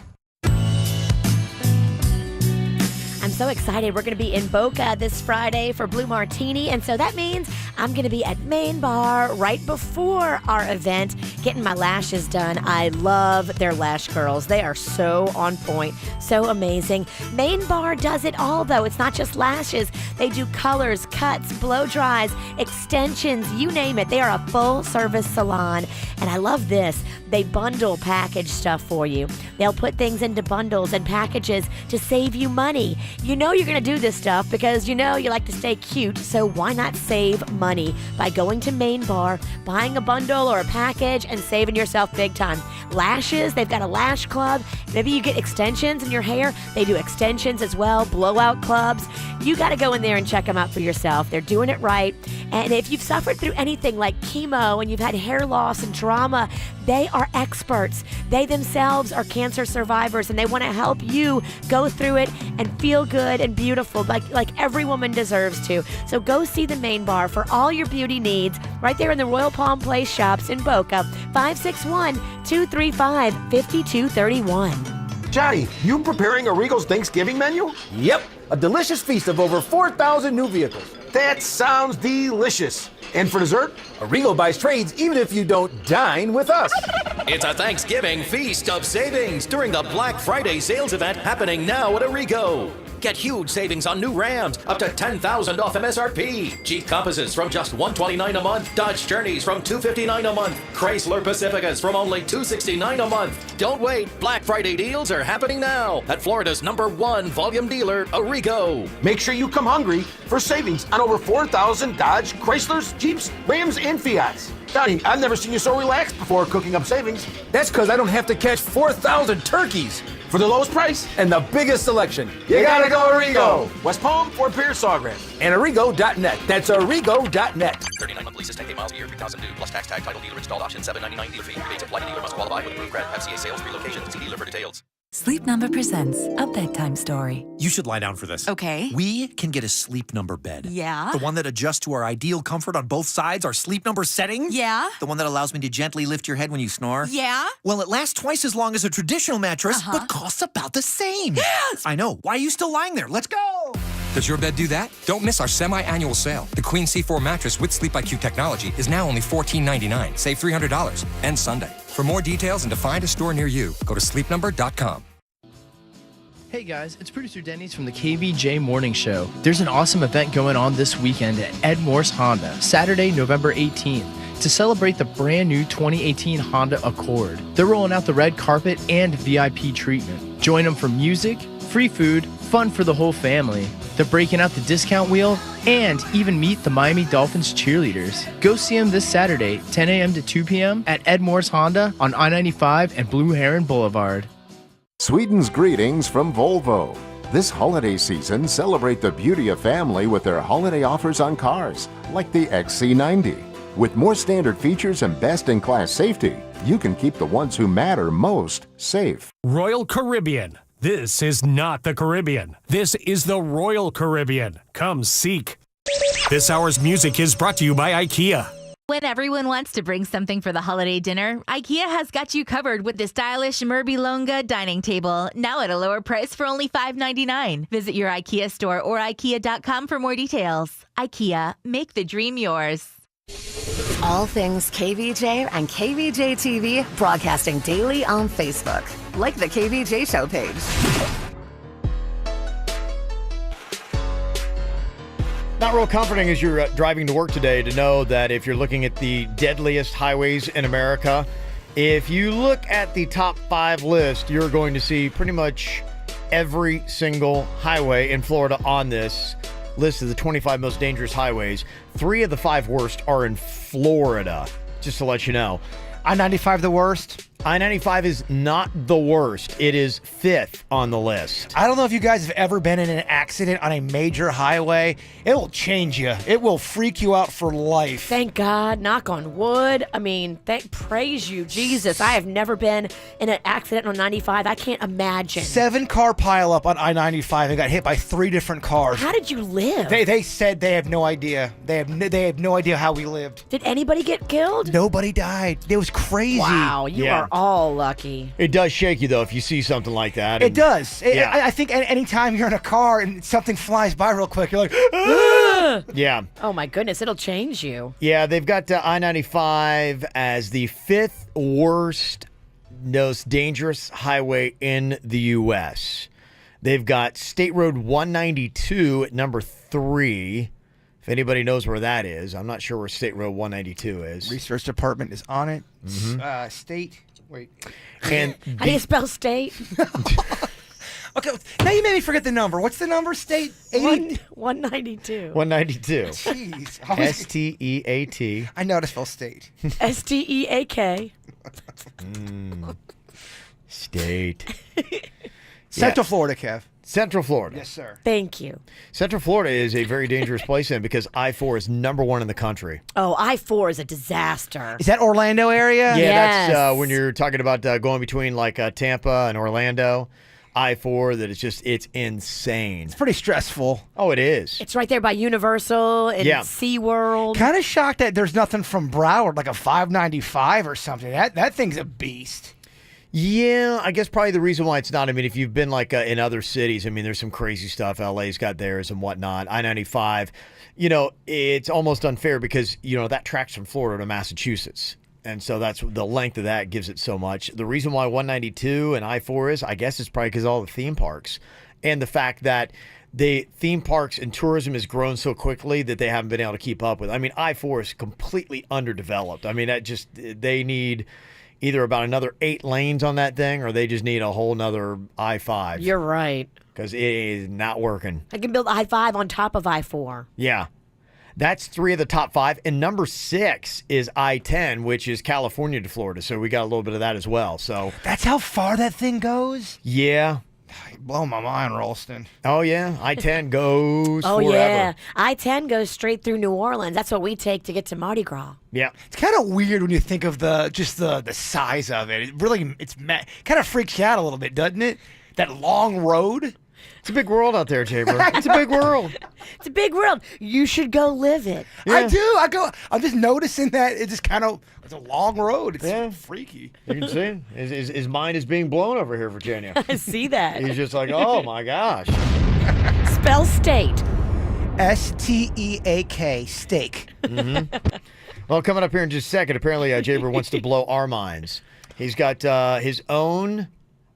I'm so excited. We're going to be in Boca this Friday for Blue Martini, and so that means I'm going to be at Main Bar right before our event, getting my lashes done. I love their lash curls. They are so on point, so amazing. Main Bar does it all, though. It's not just lashes. They do colors, cuts, blow dries, extensions, you name it. They are a full-service salon, and I love this. They bundle package stuff for you. They'll put things into bundles and packages to save you money. You know you're going to do this stuff because you know you like to stay cute, so why not save money by going to Main Bar, buying a bundle or a package, and saving yourself big time. Lashes, they've got a lash club. Maybe you get extensions in your hair. They do extensions as well, blowout clubs. You got to go in there and check them out for yourself. They're doing it right. And if you've suffered through anything like chemo and you've had hair loss and trauma, they are experts. They themselves are cancer survivors, and they want to help you go through it and feel good and beautiful like every woman deserves to. So go see the Main Bar for all your beauty needs right there in the Royal Palm Place shops in Boca, 561-235-5231. Johnny, you preparing a Regal's Thanksgiving menu? Yep, a delicious feast of over 4,000 new vehicles. That sounds delicious. And for dessert? A Regal buys trades even if you don't dine with us. It's a Thanksgiving feast of savings during the Black Friday sales event happening now at Arrigo. Get huge savings on new Rams, up to $10,000 off MSRP. Jeep Compasses from just $129 a month. Dodge Journeys from $259 a month. Chrysler Pacificas from only $269 a month. Don't wait. Black Friday deals are happening now at Florida's #1 volume dealer, Arrigo. Make sure you come hungry for savings on over 4,000 Dodge, Chryslers, Jeeps, Rams, and Fiats. Donnie, I've never seen you so relaxed before cooking up savings. That's because I don't have to catch 4,000 turkeys. For the lowest price And the biggest selection. You gotta go Arrigo. West Palm, Fort Pierce, Sawgrass. And Arrigo.net. That's Arrigo.net. 39-month leases, 10K miles a year, 3,000 due, plus tax tag, title, dealer installed option, $7.99 dealer fee. Rebates apply to dealer, must qualify with approved credit. FCA sales, relocation. See dealer for details. Sleep Number presents a bedtime story. You should lie down for this. Okay. We can get a Sleep Number bed. Yeah? The one that adjusts to our ideal comfort on both sides, our Sleep Number setting. Yeah? The one that allows me to gently lift your head when you snore. Yeah? Well, it lasts twice as long as a traditional mattress, but costs about the same. Yes! I know. Why are you still lying there? Let's go! Does your bed do that? Don't miss our semi-annual sale. The Queen C4 mattress with Sleep IQ technology is now only $14.99. Save $300. Ends Sunday. For more details and to find a store near you, go to sleepnumber.com. Hey guys, it's producer Denny's from the KVJ Morning Show. There's an awesome event going on this weekend at Ed Morse Honda, Saturday, November 18th, to celebrate the brand new 2018 Honda Accord. They're rolling out the red carpet and VIP treatment. Join them for music, free food, fun for the whole family. They're breaking out the discount wheel and even meet the Miami Dolphins cheerleaders. Go see them this Saturday, 10 a.m. to 2 p.m. at Ed Morse Honda on I-95 and Blue Heron Boulevard. Sweden's greetings from Volvo. This holiday season, celebrate the beauty of family with their holiday offers on cars, like the XC90. With more standard features and best-in-class safety, you can keep the ones who matter most safe. Royal Caribbean. This is not the Caribbean. This is the Royal Caribbean. Come seek. This hour's music is brought to you by IKEA. When everyone wants to bring something for the holiday dinner, IKEA has got you covered with the stylish Mörbylånga dining table, now at a lower price for only $5.99. Visit your IKEA store or IKEA.com for more details. IKEA, make the dream yours. All things KVJ and KVJ TV broadcasting daily on Facebook. Like the KVJ Show page. Not real comforting as you're driving to work today to know that if you're looking at the deadliest highways in America, if you look at the top 5 list, you're going to see pretty much every single highway in Florida on this list of the 25 most dangerous highways. 3 of the 5 worst are in Florida, just to let you know. I-95 the worst? I-95 is not the worst. It is 5th on the list. I don't know if you guys have ever been in an accident on a major highway. It will change you. It will freak you out for life. Thank God. Knock on wood. I mean, praise you, Jesus. I have never been in an accident on 95. I can't imagine. 7-car pileup on I-95 and got hit by 3 different cars. How did you live? They said they have no idea. They have no idea how we lived. Did anybody get killed? Nobody died. It was crazy. Wow, you are all lucky. It does shake you, though, if you see something like that. It does. Yeah. I think anytime you're in a car and something flies by real quick, you're like, ah! Yeah. Oh, my goodness. It'll change you. Yeah, they've got I-95 as the 5th worst, most dangerous highway in the U.S. They've got State Road 192 at number 3. If anybody knows where that is, I'm not sure where State Road 192 is. Research Department is on it. Mm-hmm. State. Wait. And how do you spell state? Okay, now you made me forget the number. What's the number? State 192. 192. Jeez. S-T-E-A-T. I know how to spell state. S-T-E-A-K. State. Central Florida, Kev. Central Florida. Yes, sir. Thank you. Central Florida is a very dangerous place because I-4 is number 1 in the country. Oh, I-4 is a disaster. Is that Orlando area? Yeah, that's when you're talking about going between like Tampa and Orlando. I-4, that it's insane. It's pretty stressful. Oh, it is. It's right there by Universal and SeaWorld. Kind of shocked that there's nothing from Broward, like a 595 or something. That thing's a beast. Yeah, I guess probably the reason why it's not, I mean, if you've been like in other cities, I mean, there's some crazy stuff. LA's got theirs and whatnot. I-95, it's almost unfair because, that tracks from Florida to Massachusetts. And so that's the length of that gives it so much. The reason why 192 and I-4 is, I guess it's probably because of all the theme parks and the fact that the theme parks and tourism has grown so quickly that they haven't been able to keep up with. I mean, I-4 is completely underdeveloped. I mean, they need either about another 8 lanes on that thing, or they just need a whole nother I-5. You're right. Because it is not working. I can build I-5 on top of I-4. Yeah. That's 3 of the top 5. And number 6 is I-10, which is California to Florida. So we got a little bit of that as well. So That's how far that thing goes? yeah. Blow my mind, Ralston. Oh, yeah. I-10 goes Oh, forever. yeah. I-10 goes straight through New Orleans. That's what we take to get to Mardi Gras. Yeah. It's kind of weird when you think of the size of it. It really, kind of freaks you out a little bit, doesn't it? That long road. It's a big world out there, Jaber. It's a big world. It's a big world. You should go live it. I do. I'm just noticing that it's just kind of, it's a long road. It's freaky. You can see his mind is being blown over here, Virginia. I see that. He's just like, oh, my gosh. Spell state. Steak. Steak. Well, coming up here in just a second, apparently Jaber wants to blow our minds. He's got his own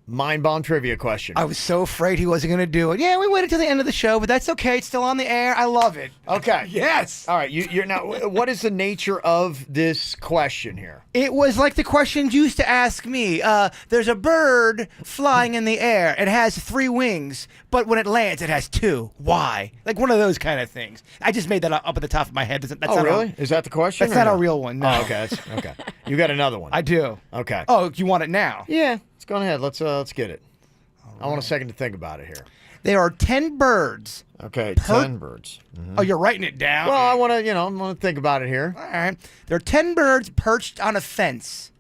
mind bomb trivia question. I was so afraid he wasn't going to do it. Yeah, we waited till the end of the show, but that's okay. It's still on the air. I love it. Okay. Yes. All right. You're now. What is the nature of this question here? It was like the questions you used to ask me. There's a bird flying in the air. It has 3 wings, but when it lands, it has 2. Why? Like one of those kind of things. I just made that up at the top of my head. That's Oh, not really? Is that the question? That's or not no? a real one. No. Oh, okay. Okay. You got another one. I do. Okay. Oh, you want it now? Yeah. Let's go ahead. Let's get it. I want a second to think about it here. There are 10 birds. Okay, 10 birds. Oh, you're writing it down? Well, I want to think about it here. All right. There are 10 birds perched on a fence.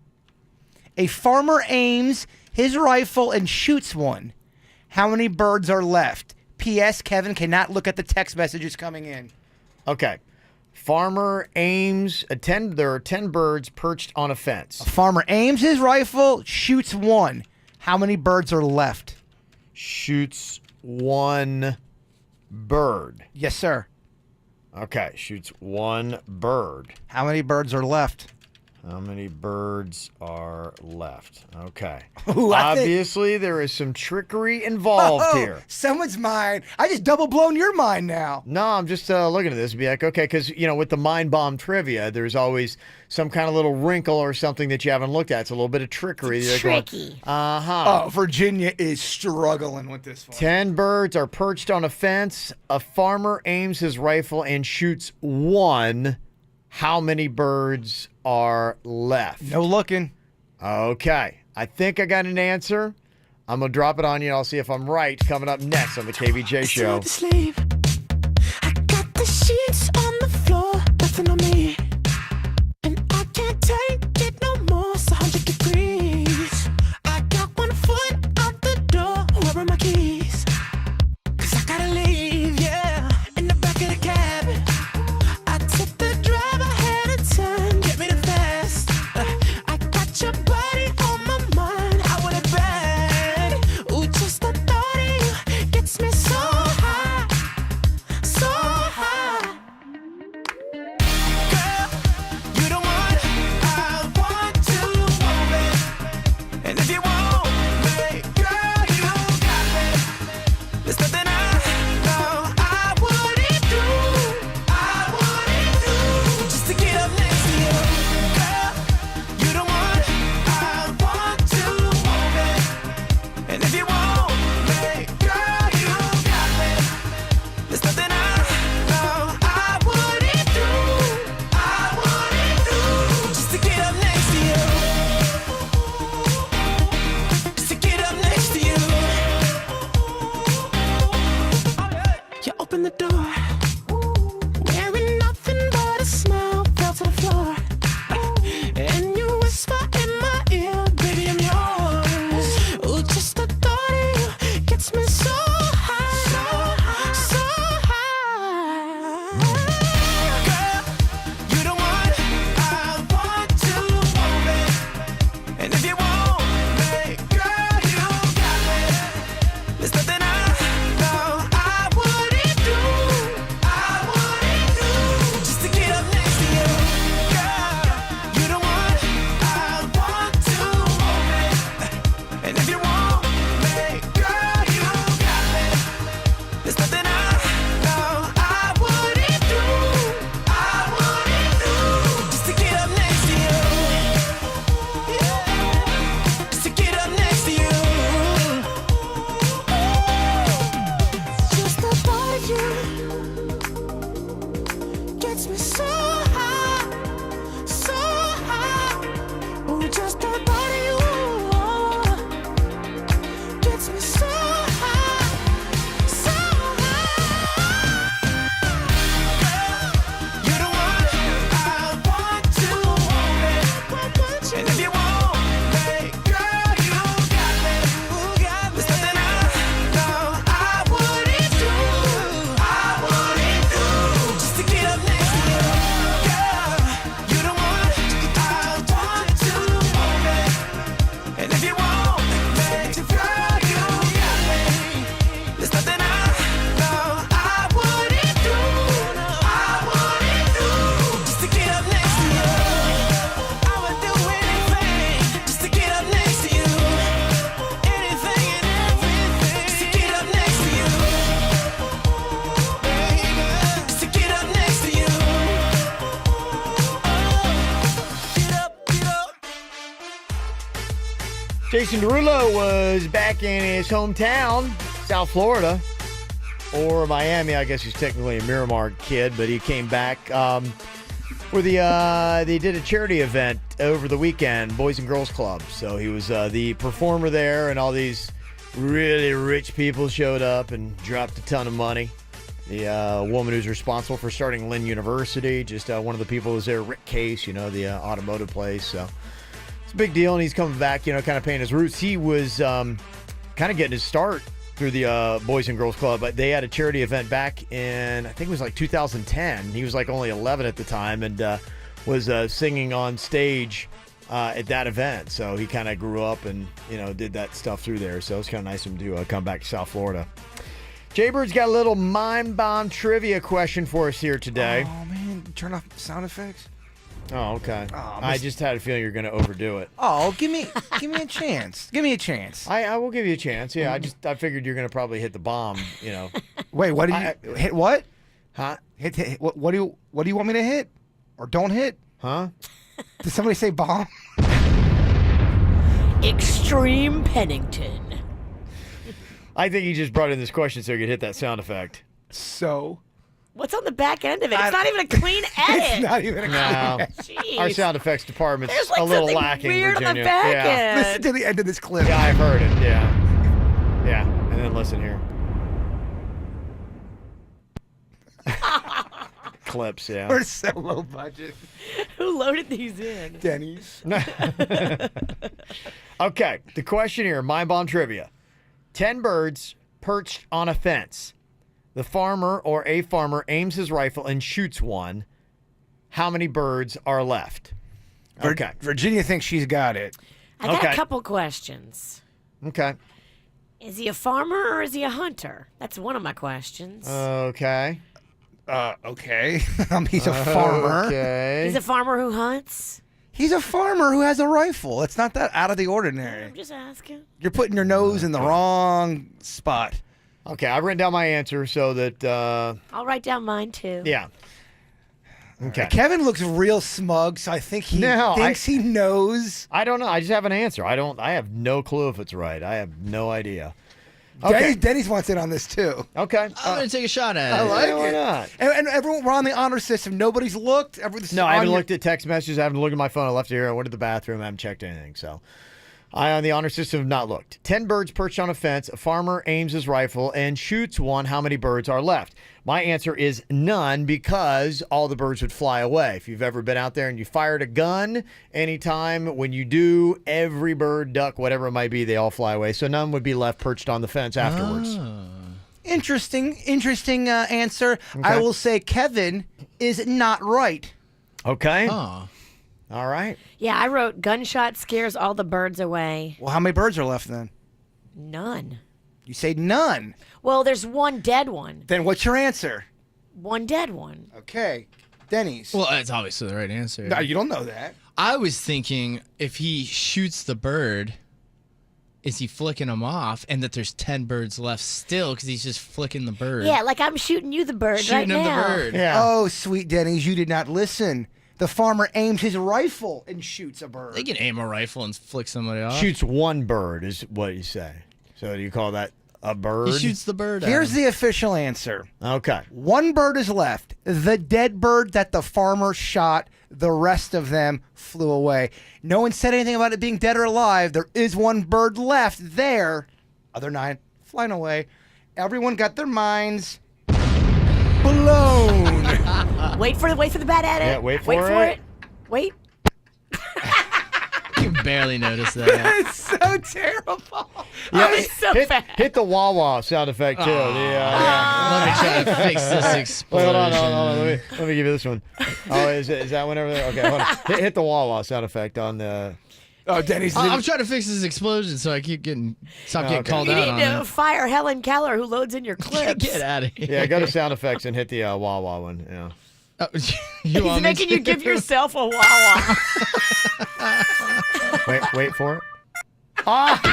A farmer aims his rifle and shoots one. How many birds are left? P.S. Kevin cannot look at the text messages coming in. Okay. Farmer aims there are 10 birds perched on a fence. A farmer aims his rifle, shoots one. How many birds are left? Shoots one bird. Yes, sir. Okay, shoots one bird. How many birds are left? How many birds are left? Okay. Ooh, Obviously, there is some trickery involved here. Someone's mind. I just double blown your mind now. No, I'm just looking at this and be like, okay, because, with the mind bomb trivia, there's always some kind of little wrinkle or something that you haven't looked at. It's a little bit of trickery. It's tricky. Uh-huh. Oh, Virginia is struggling with this one. 10 birds are perched on a fence. A farmer aims his rifle and shoots one. How many birds are left? No looking. Okay. I think I got an answer. I'm going to drop it on you. I'll see if I'm right coming up next on the KVJ Show. Sleep. I got the sheets on the floor, nothing on me. And I can't take it no more, it's 100 degrees. I got 1 foot out the door, where are my keys? 'Cause I gotta leave, yeah, in the back of the cab. I took the drive ahead of time, get me the fast. I got your body on my mind, how would it bad? Ooh, just the thought of you gets me so high, so high. Girl, you the one I want to move it. And if you want me, girl, you got me. There's nothing I know I wouldn't do just to get up next to you. Girl, you the one I want to move it. And if you want me, girl, you got me. There's nothing I know I wouldn't do just to get up next to you. Just to get up next to you. You open the door, wearing nothing but a smile, fell to the floor. And you whisper in my ear, baby, I'm yours. Ooh, just the thought of you gets me so high, so high. Girl, you the one I want to move it. And if you want me, girl, you got me. There's nothing I know I wouldn't do Jason Derulo was back in his hometown, South Florida, or Miami. I guess he's technically a Miramar kid, but he came back where they did a charity event over the weekend, Boys and Girls Club. So he was the performer there, and all these really rich people showed up and dropped a ton of money. The woman who's responsible for starting Lynn University, just one of the people who was there, Rick Case, the automotive place. So it's a big deal, and he's coming back, kind of paying his roots. He was kind of getting his start through the Boys and Girls Club. But they had a charity event back in, I think it was like 2010. He was like only 11 at the time, and was singing on stage at that event. So he kind of grew up and, did that stuff through there. So it's kind of nice of him to come back to South Florida. Jaybird's got a little Mind Bomb trivia question for us here today. Oh, man. Turn off sound effects. Oh, okay. I just had a feeling you're going to overdo it. Oh, give me a chance. Give me a chance. I will give you a chance. Yeah, I figured you're going to probably hit the bomb, Wait, what do you hit what? Huh? Hit what do you want me to hit? Or don't hit? Huh? Did somebody say bomb? Extreme Pennington. I think he just brought in this question so he could hit that sound effect. So? What's on the back end of it? It's not even a clean edit. It's not even a clean edit. Jeez. Our sound effects department's There's like a little something lacking, weird Virginia. on the back end. Listen to the end of this clip. Yeah, I've heard it. Yeah. And then listen here. Clips, yeah. We're so low budget. Who loaded these in? Denny's. Okay, the question here, Mind Bomb trivia. 10 birds perched on a fence. The farmer or a farmer aims his rifle and shoots one. How many birds are left? Okay. Virginia thinks she's got it. I got a couple questions. Okay. Is he a farmer or is he a hunter? That's one of my questions. Okay. Okay. He's a farmer. Okay. He's a farmer who hunts? He's a farmer who has a rifle. It's not that out of the ordinary. I'm just asking. You're putting your nose in the wrong spot. Okay, I've written down my answer so that... I'll write down mine, too. Yeah. Okay. Kevin looks real smug, so I think he thinks he knows. I don't know. I just have an answer. I have no clue if it's right. I have no idea. Okay. Denny's wants in on this, too. Okay. I'm going to take a shot at it. I like Why it. not? And everyone, we're on the honor system. Nobody's looked. No, I haven't looked at text messages. I haven't looked at my phone. I left it here. I went to the bathroom. I haven't checked anything. So I, on the honor system, have not looked. 10 birds perched on a fence. A farmer aims his rifle and shoots one. How many birds are left? My answer is none, because all the birds would fly away. If you've ever been out there and you fired a gun, anytime when you do, every bird, duck, whatever it might be, they all fly away. So none would be left perched on the fence afterwards. Interesting answer. Okay. I will say Kevin is not right. Okay. Oh. All right. Yeah, I wrote gunshot scares all the birds away. Well, how many birds are left then? None. You say none. Well, there's one dead one. Then what's your answer? One dead one. Okay. Denny's. Well, that's obviously the right answer. No, you don't know that. I was thinking if he shoots the bird, is he flicking them off, and that there's 10 birds left still because he's just flicking the bird. Yeah, like I'm shooting you the bird Shooting right him now. the bird. Yeah. Oh, sweet Denny's, you did not listen. The farmer aims his rifle and shoots a bird. They can aim a rifle and flick somebody off. Shoots one bird is what you say. So do you call that a bird? He shoots the bird at Here's him. the official answer. Okay. One bird is left. The dead bird that the farmer shot. The rest of them flew away. No one said anything about it being dead or alive. There is one bird left there. Other 9 flying away. Everyone got their minds blown. Wait for the bad edit. Yeah, wait for it. Wait. You barely noticed that. It's so terrible. Yeah, was so fast. hit the wah wah sound effect too. Let me try to fix this Wait, explosion. hold on. Let me give you this one. Oh, is that one over there? Okay, hold on. Hit the wah wah sound effect on the. Oh, Denny's. I'm trying to fix this explosion so I keep getting called You out need on to it. fire Helen Keller, who loads in your clips. Get out of here. Yeah, go to sound effects and hit the wah wah one. Yeah. Oh, He's making you give yourself a wah-wah. Wait for it. That's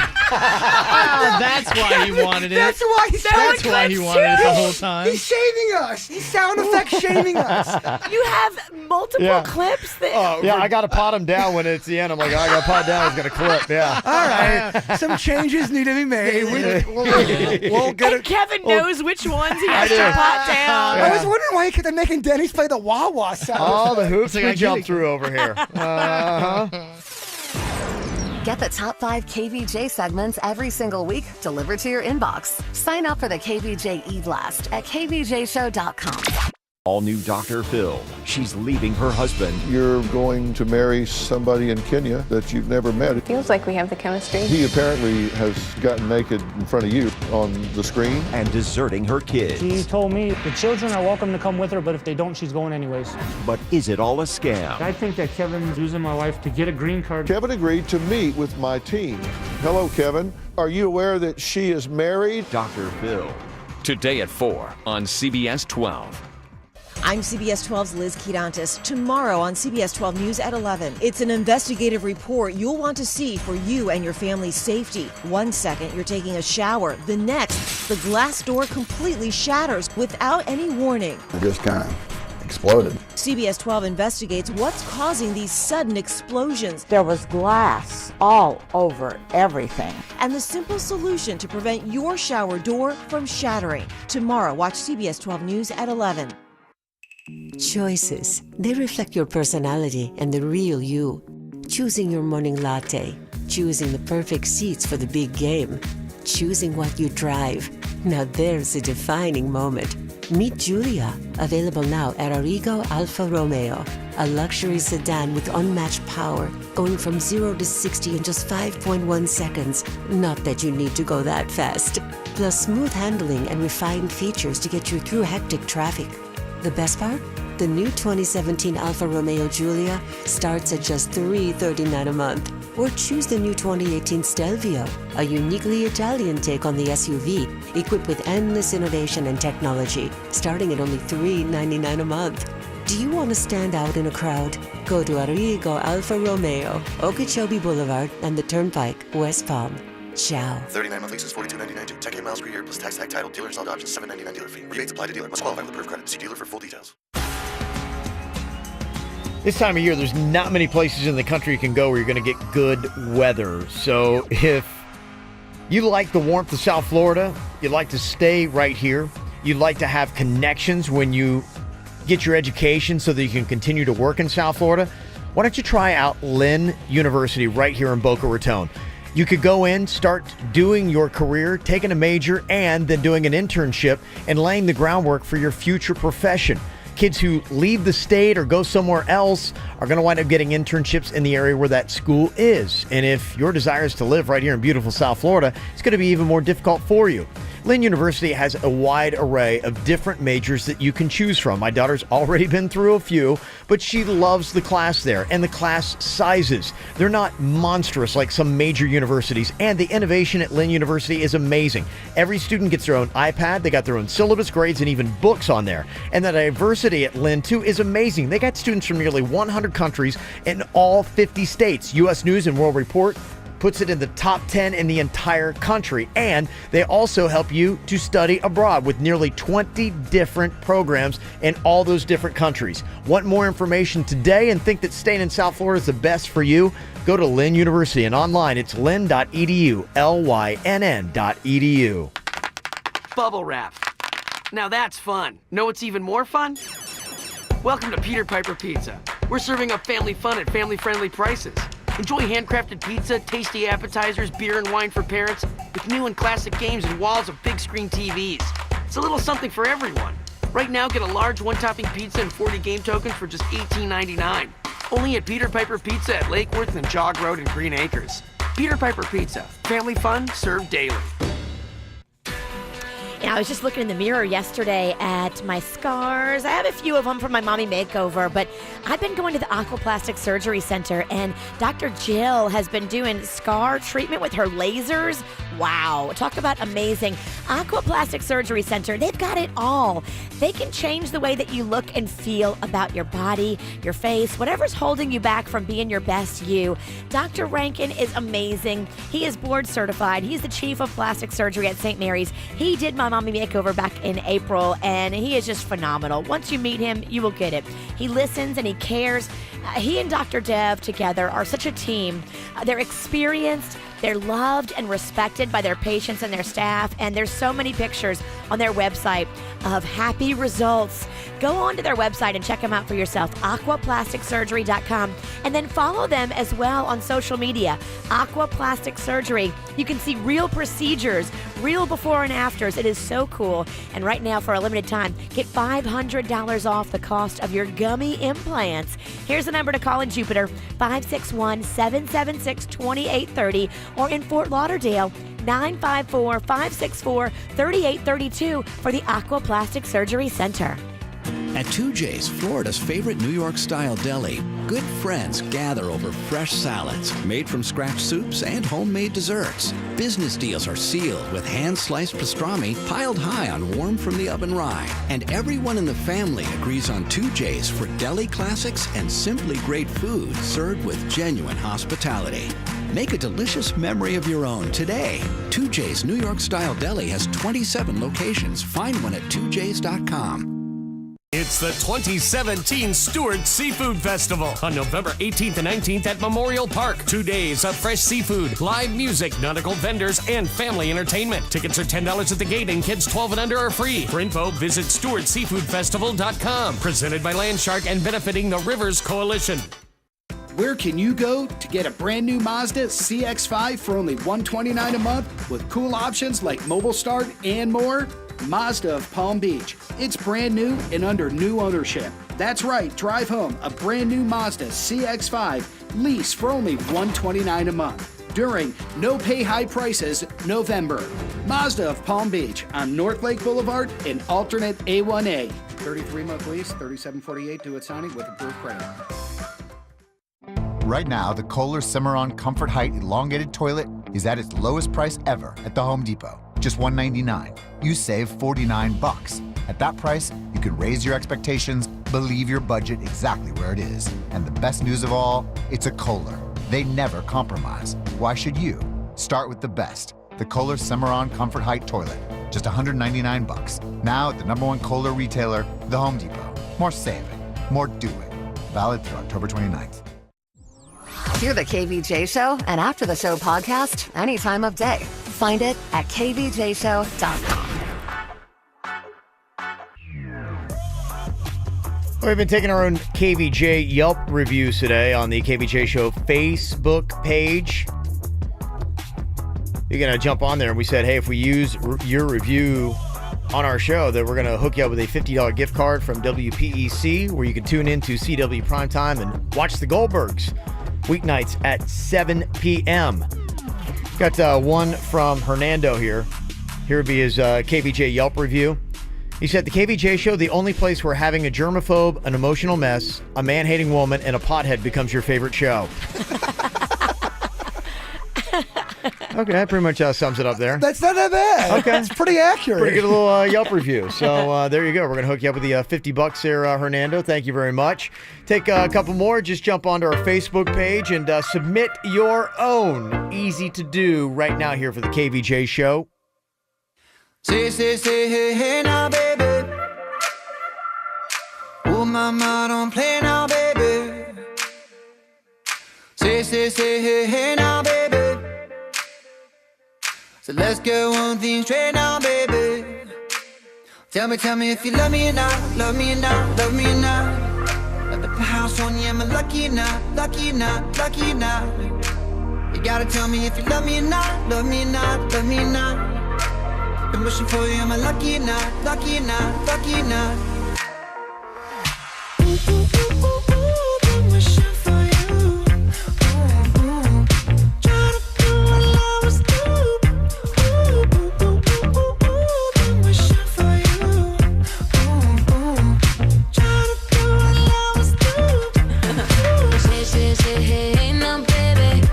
why he wanted it. That's why he's That's why he wanted it the whole time. He's shaming us. He's sound effect shaming us. You have multiple clips that. Yeah, I got to pot him down when it's the end. I'm like, I got to pot down. He's going to clip. Yeah. All right. Some changes need to be made. We'll get it. Kevin knows which ones he has to pot down. I was wondering why he kept making Denny's play the wah-wah sound. All the hoops we jump through over here. Get the top 5 KVJ segments every single week delivered to your inbox. Sign up for the KVJ e-blast at kvjshow.com. All new Dr. Phil. She's leaving her husband. You're going to marry somebody in Kenya that you've never met. Feels like we have the chemistry. He apparently has gotten naked in front of you on the screen. And deserting her kids. She told me the children are welcome to come with her, but if they don't, she's going anyways. But is it all a scam? I think that Kevin's using my wife to get a green card. Kevin agreed to meet with my team. Hello, Kevin. Are you aware that she is married? Dr. Phil. Today at 4 on CBS 12. I'm CBS 12's Liz Quirantes. Tomorrow on CBS 12 News at 11. It's an investigative report you'll want to see for you and your family's safety. 1 second, you're taking a shower. The next, the glass door completely shatters without any warning. It just kind of exploded. CBS 12 investigates what's causing these sudden explosions. There was glass all over everything. And the simple solution to prevent your shower door from shattering. Tomorrow, watch CBS 12 News at 11. Choices. They reflect your personality and the real you. Choosing your morning latte. Choosing the perfect seats for the big game. Choosing what you drive. Now there's a defining moment. Meet Giulia, available now at Arrigo Alfa Romeo. A luxury sedan with unmatched power, going from 0 to 60 in just 5.1 seconds. Not that you need to go that fast. Plus smooth handling and refined features to get you through hectic traffic. The best part? The new 2017 Alfa Romeo Giulia starts at just $339 a month. Or choose the new 2018 Stelvio, a uniquely Italian take on the SUV, equipped with endless innovation and technology, starting at only $399 a month. Do you want to stand out in a crowd? Go to Arrigo Alfa Romeo, Okeechobee Boulevard, and the Turnpike, West Palm. Ciao. 39 month leases, $42.99 due. 10K miles per year plus tax tag title. Dealer installed options, $7.99 dealer fee. Rebates apply to dealer. Must qualify with approved credit. See dealer for full details. This time of year, there's not many places in the country you can go where you're going to get good weather. So if you like the warmth of South Florida, you'd like to stay right here, you'd like to have connections when you get your education so that you can continue to work in South Florida, why don't you try out Lynn University right here in Boca Raton? You could go in, start doing your career, taking a major, and then doing an internship and laying the groundwork for your future profession. Kids who leave the state or go somewhere else are going to wind up getting internships in the area where that school is. And if your desire is to live right here in beautiful South Florida, it's going to be even more difficult for you. Lynn University has a wide array of different majors that you can choose from. My daughter's already been through a few, but she loves the class there and the class sizes. They're not monstrous like some major universities, and the innovation at Lynn University is amazing. Every student gets their own iPad, they got their own syllabus, grades, and even books on there. And the diversity at Lynn, too, is amazing. They got students from nearly 100 countries in all 50 states. U.S. News and World Report puts it in the top 10 in the entire country. And they also help you to study abroad with nearly 20 different programs in all those different countries. Want more information today and think that staying in South Florida is the best for you? Go to Lynn University, and online it's lynn.edu, lynn.edu. Bubble wrap. Now that's fun. Know what's even more fun? Welcome to Peter Piper Pizza. We're serving up family fun at family-friendly prices. Enjoy handcrafted pizza, tasty appetizers, beer and wine for parents, with new and classic games and walls of big screen TVs. It's a little something for everyone. Right now, get a large one-topping pizza and 40 game tokens for just $18.99. Only at Peter Piper Pizza at Lake Worth and Jog Road in Green Acres. Peter Piper Pizza. Family fun served daily. You know, I was just looking in the mirror yesterday at my scars. I have a few of them from my mommy makeover, but I've been going to the Aquaplastic Surgery Center, and Dr. Jill has been doing scar treatment with her lasers Wow. Talk about amazing. Aquaplastic Surgery Center, they've got it all. They can change the way that you look and feel about your body, your face, whatever's holding you back from being your best you. Dr. Rankin is amazing. He is board certified. He's the chief of plastic surgery at St. Mary's. He did my mommy makeover back in April, and he is just phenomenal. Once you meet him, you will get it. He listens and he cares. He and Dr. Dev together are such a team. They're experienced. They're loved and respected by their patients and their staff, and there's so many pictures on their website of happy results. Go on to their website and check them out for yourself, aquaplasticsurgery.com, and then follow them as well on social media, Aquaplastic Surgery. You can see real procedures, real before and afters. It is so cool. And right now, for a limited time, get $500 off the cost of your gummy implants. Here's the number to call in Jupiter, 561-776-2830, or in Fort Lauderdale, 954-564-3832 for the Aquaplastic Surgery Center. At 2J's, Florida's favorite New York-style deli, good friends gather over fresh salads, made from scratch soups, and homemade desserts. Business deals are sealed with hand-sliced pastrami piled high on warm-from-the-oven rye. And everyone in the family agrees on 2J's for deli classics and simply great food served with genuine hospitality. Make a delicious memory of your own today. 2J's New York-style deli has 27 locations. Find one at 2js.com. It's the 2017 Stewart Seafood Festival on November 18th and 19th at Memorial Park. 2 days of fresh seafood, live music, nautical vendors, and family entertainment. Tickets are $10 at the gate and kids 12 and under are free. For info, visit StewartSeafoodFestival.com. Presented by Landshark and benefiting the Rivers Coalition. Where can you go to get a brand new Mazda CX-5 for only $129 a month with cool options like mobile start and more? Mazda of Palm Beach. It's brand new and under new ownership. That's right, drive home a brand new Mazda CX-5 lease for only $129 a month during No Pay High Prices November. Mazda of Palm Beach on North Lake Boulevard and alternate A1A. 33-month lease, $37.48 due at signing with approved credit. Right now, the Kohler Cimarron Comfort Height Elongated Toilet is at its lowest price ever at the Home Depot. Just $199. You save $49. At that price, you can raise your expectations, believe your budget exactly where it is. And the best news of all, it's a Kohler. They never compromise. Why should you? Start with the best. The Kohler Cimarron Comfort Height Toilet. Just $199. Now at the #1 Kohler retailer, the Home Depot. More saving, more doing. Valid through October 29th. Hear the KVJ Show and After the Show podcast any time of day. Find it at kvjshow.com. We've been taking our own KVJ Yelp reviews today on the KVJ Show Facebook page. You're going to jump on there, and we said, hey, if we use your review on our show, that we're going to hook you up with a $50 gift card from WPEC, where you can tune into CW Primetime and watch the Goldbergs weeknights at 7 p.m. Got one from Hernando here. Here would be his KVJ Yelp review. He said, the KVJ Show, the only place where having a germaphobe, an emotional mess, a man-hating woman, and a pothead becomes your favorite show. Okay, that pretty much sums it up there. That's not that bad. Okay. That's pretty accurate. Pretty good little Yelp review. So there you go. We're going to hook you up with the $50 there, Hernando. Thank you very much. Take a couple more. Just jump onto our Facebook page and submit your own. Easy to do right now here for the KVJ Show. Say, hey, hey now, baby. Oh, mama, don't play now, baby. Say, hey, hey now, baby. So let's get one thing straight now, baby. Tell me if you love me or not, love me or not, love me or not. Let the house on you, am I lucky or not, lucky or not, lucky or not? You gotta tell me if you love me or not, love me or not, love me or not. Been wishing for you, am I lucky or not, lucky or not, lucky or not? Ooh, ooh, ooh, ooh, ooh, been wishing for you. Ooh, ooh. Try to do what I was doing. Ooh, ooh, ooh, ooh, ooh, ooh, been wishing for you. Ooh, ooh. Try to do what I was doing. Say, hey, now, baby.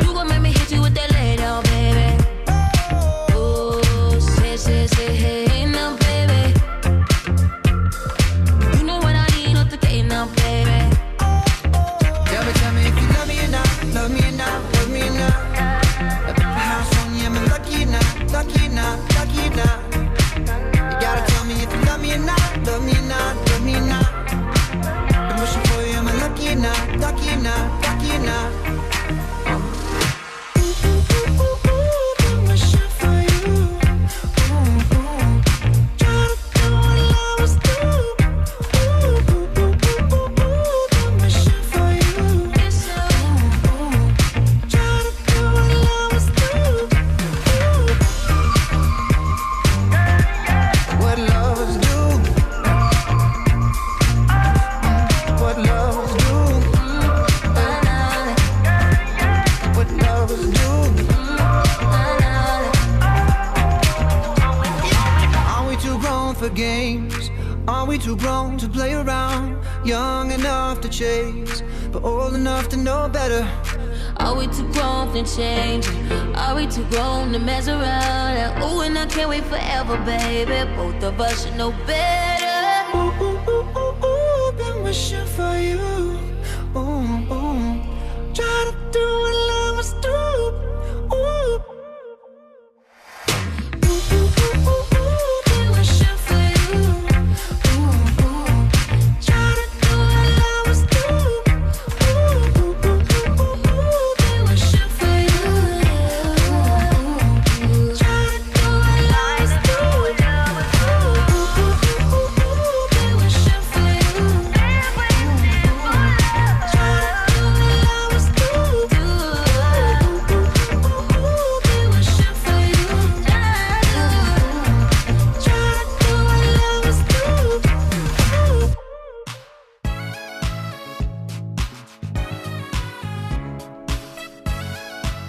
You gon' make me hit you with that leg. Are we too grown to play around? Young enough to chase, but old enough to know better. Are we too grown to change? Are we too grown to mess around? Ooh, and I can't wait forever, baby. Both of us should know better. Ooh, ooh, ooh, ooh, ooh, been wishing for you. Ooh, ooh. Try to do what lovers do. Ooh.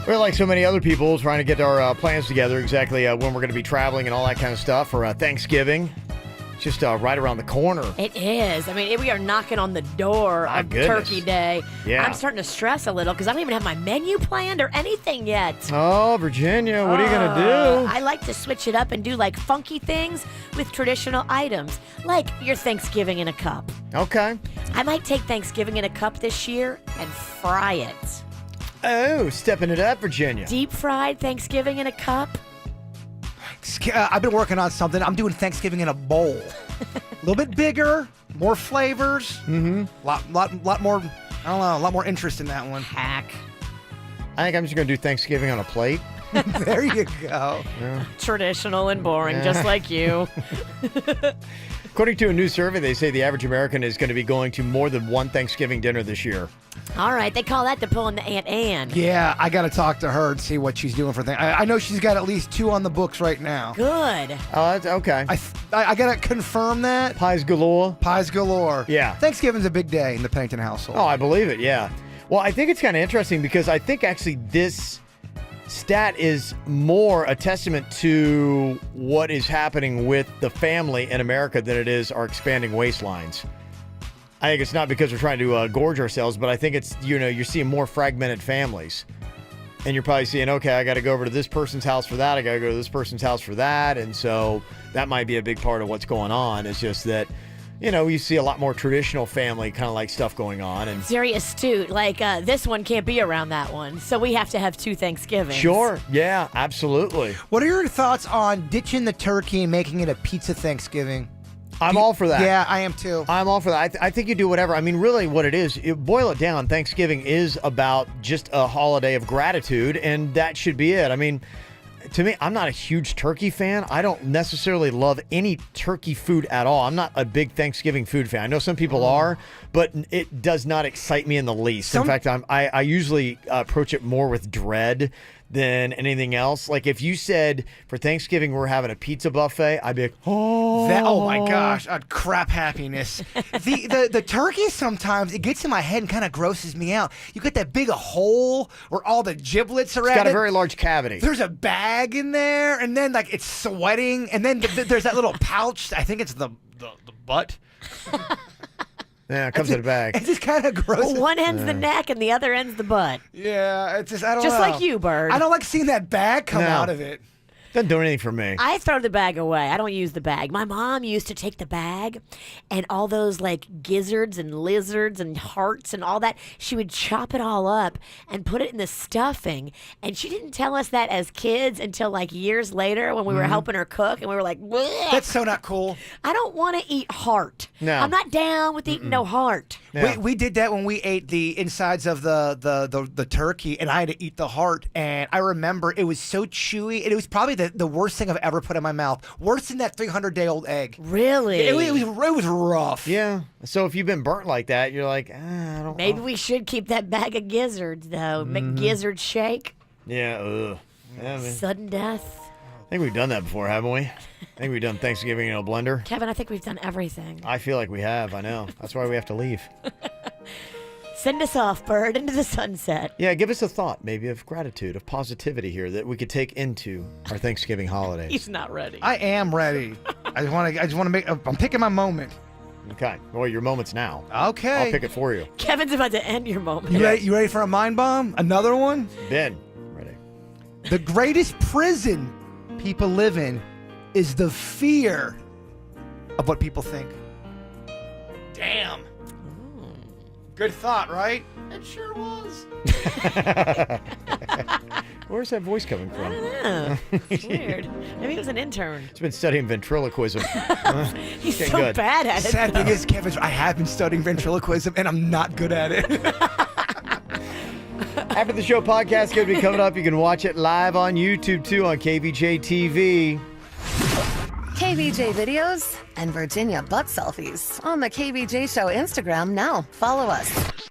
We're like so many other people trying to get our plans together exactly when we're going to be traveling and all that kind of stuff for Thanksgiving. It's just right around the corner. It is. I mean, we are knocking on the door of Turkey Day. Yeah. I'm starting to stress a little because I don't even have my menu planned or anything yet. Oh, Virginia, what are you going to do? I like to switch it up and do like funky things with traditional items, like your Thanksgiving in a cup. Okay. I might take Thanksgiving in a cup this year and fry it. Oh, stepping it up, Virginia. Deep fried Thanksgiving in a cup. I've been working on something. I'm doing Thanksgiving in a bowl. A little bit bigger, more flavors. Mm-hmm. Lot more, I don't know, a lot more interest in that one. Hack. I think I'm just going to do Thanksgiving on a plate. There you go. Yeah. Traditional and boring, just like you. According to a new survey, they say the average American is going to be going to more than one Thanksgiving dinner this year. All right, they call that the pulling the Aunt Ann. Yeah, I got to talk to her and see what she's doing for things. I know she's got at least 2 on the books right now. Good. Oh, that's okay. I got to confirm that. Pies galore. Pies galore. Yeah. Thanksgiving's a big day in the Pennington household. Oh, I believe it, yeah. Well, I think it's kind of interesting because I think actually this stat is more a testament to what is happening with the family in America than it is our expanding waistlines. I think it's not because we're trying to gorge ourselves, but I think it's, you're seeing more fragmented families. And you're probably seeing, okay, I got to go over to this person's house for that. I got to go to this person's house for that. And so that might be a big part of what's going on. It's just that, you see a lot more traditional family kind of like stuff going on. And very astute. Like this one can't be around that one. So we have to have 2 Thanksgivings. Sure. Yeah, absolutely. What are your thoughts on ditching the turkey and making it a pizza Thanksgiving? I'm all for that. Yeah, I am too. I'm all for that. I think you do whatever. I mean, really what it is, boil it down, Thanksgiving is about just a holiday of gratitude, and that should be it. I mean, to me, I'm not a huge turkey fan. I don't necessarily love any turkey food at all. I'm not a big Thanksgiving food fan. I know some people are, but it does not excite me in the least. In fact, I usually approach it more with dread than anything else. Like if you said for Thanksgiving we're having a pizza buffet, I'd be like, oh my gosh, crap happiness. The turkey sometimes it gets in my head and kind of grosses me out. You get that big hole where all the giblets are it's at. got a very large cavity. There's a bag in there, and then like it's sweating, and then there's that little pouch. I think it's the butt. Yeah, it comes in a bag. It's just kind of gross. Well, one end's the neck and the other end's the butt. Yeah, it's just I don't know. Just like you, Bird. I don't like seeing that bag come out of it. Doesn't do anything for me. I throw the bag away. I don't use the bag. My mom used to take the bag and all those like gizzards and lizards and hearts and all that. She would chop it all up and put it in the stuffing. And she didn't tell us that as kids until like years later when we were helping her cook. And we were like, bleh. That's so not cool. I don't want to eat heart. No. I'm not down with eating no heart. Yeah. We did that when we ate the insides of the turkey, and I had to eat the heart. And I remember it was so chewy. And it was probably the worst thing I've ever put in my mouth. Worse than that 300-day-old egg. Really? It was rough. Yeah. So if you've been burnt like that, you're like, I don't. Maybe we should keep that bag of gizzards though. Make gizzard shake. Yeah. Ugh. Yeah, Sudden death. I think we've done that before, haven't we? I think we've done Thanksgiving in a blender. Kevin, I think we've done everything. I feel like we have. I know. That's why we have to leave. Send us off, Bird, into the sunset. Yeah, give us a thought, maybe of gratitude, of positivity here that we could take into our Thanksgiving holidays. He's not ready. I am ready. I just want to make. I'm picking my moment. Okay. Well, your moment's now. Okay. I'll pick it for you. Kevin's about to end your moment. You ready for a mind bomb? Another one? Ben, ready. The greatest prison people live in is the fear of what people think. Damn. Good thought, right? It sure was. Where's that voice coming from? I don't know. It's weird. Maybe it was an intern. He's been studying ventriloquism. He's Getting so good. bad at it. Sad thing is, Kevin, I have been studying ventriloquism, and I'm not good at it. After the show podcast is going to be coming up. You can watch it live on YouTube, too, on KVJ TV. KVJ videos and Virginia butt selfies on the KVJ Show Instagram now. Follow us.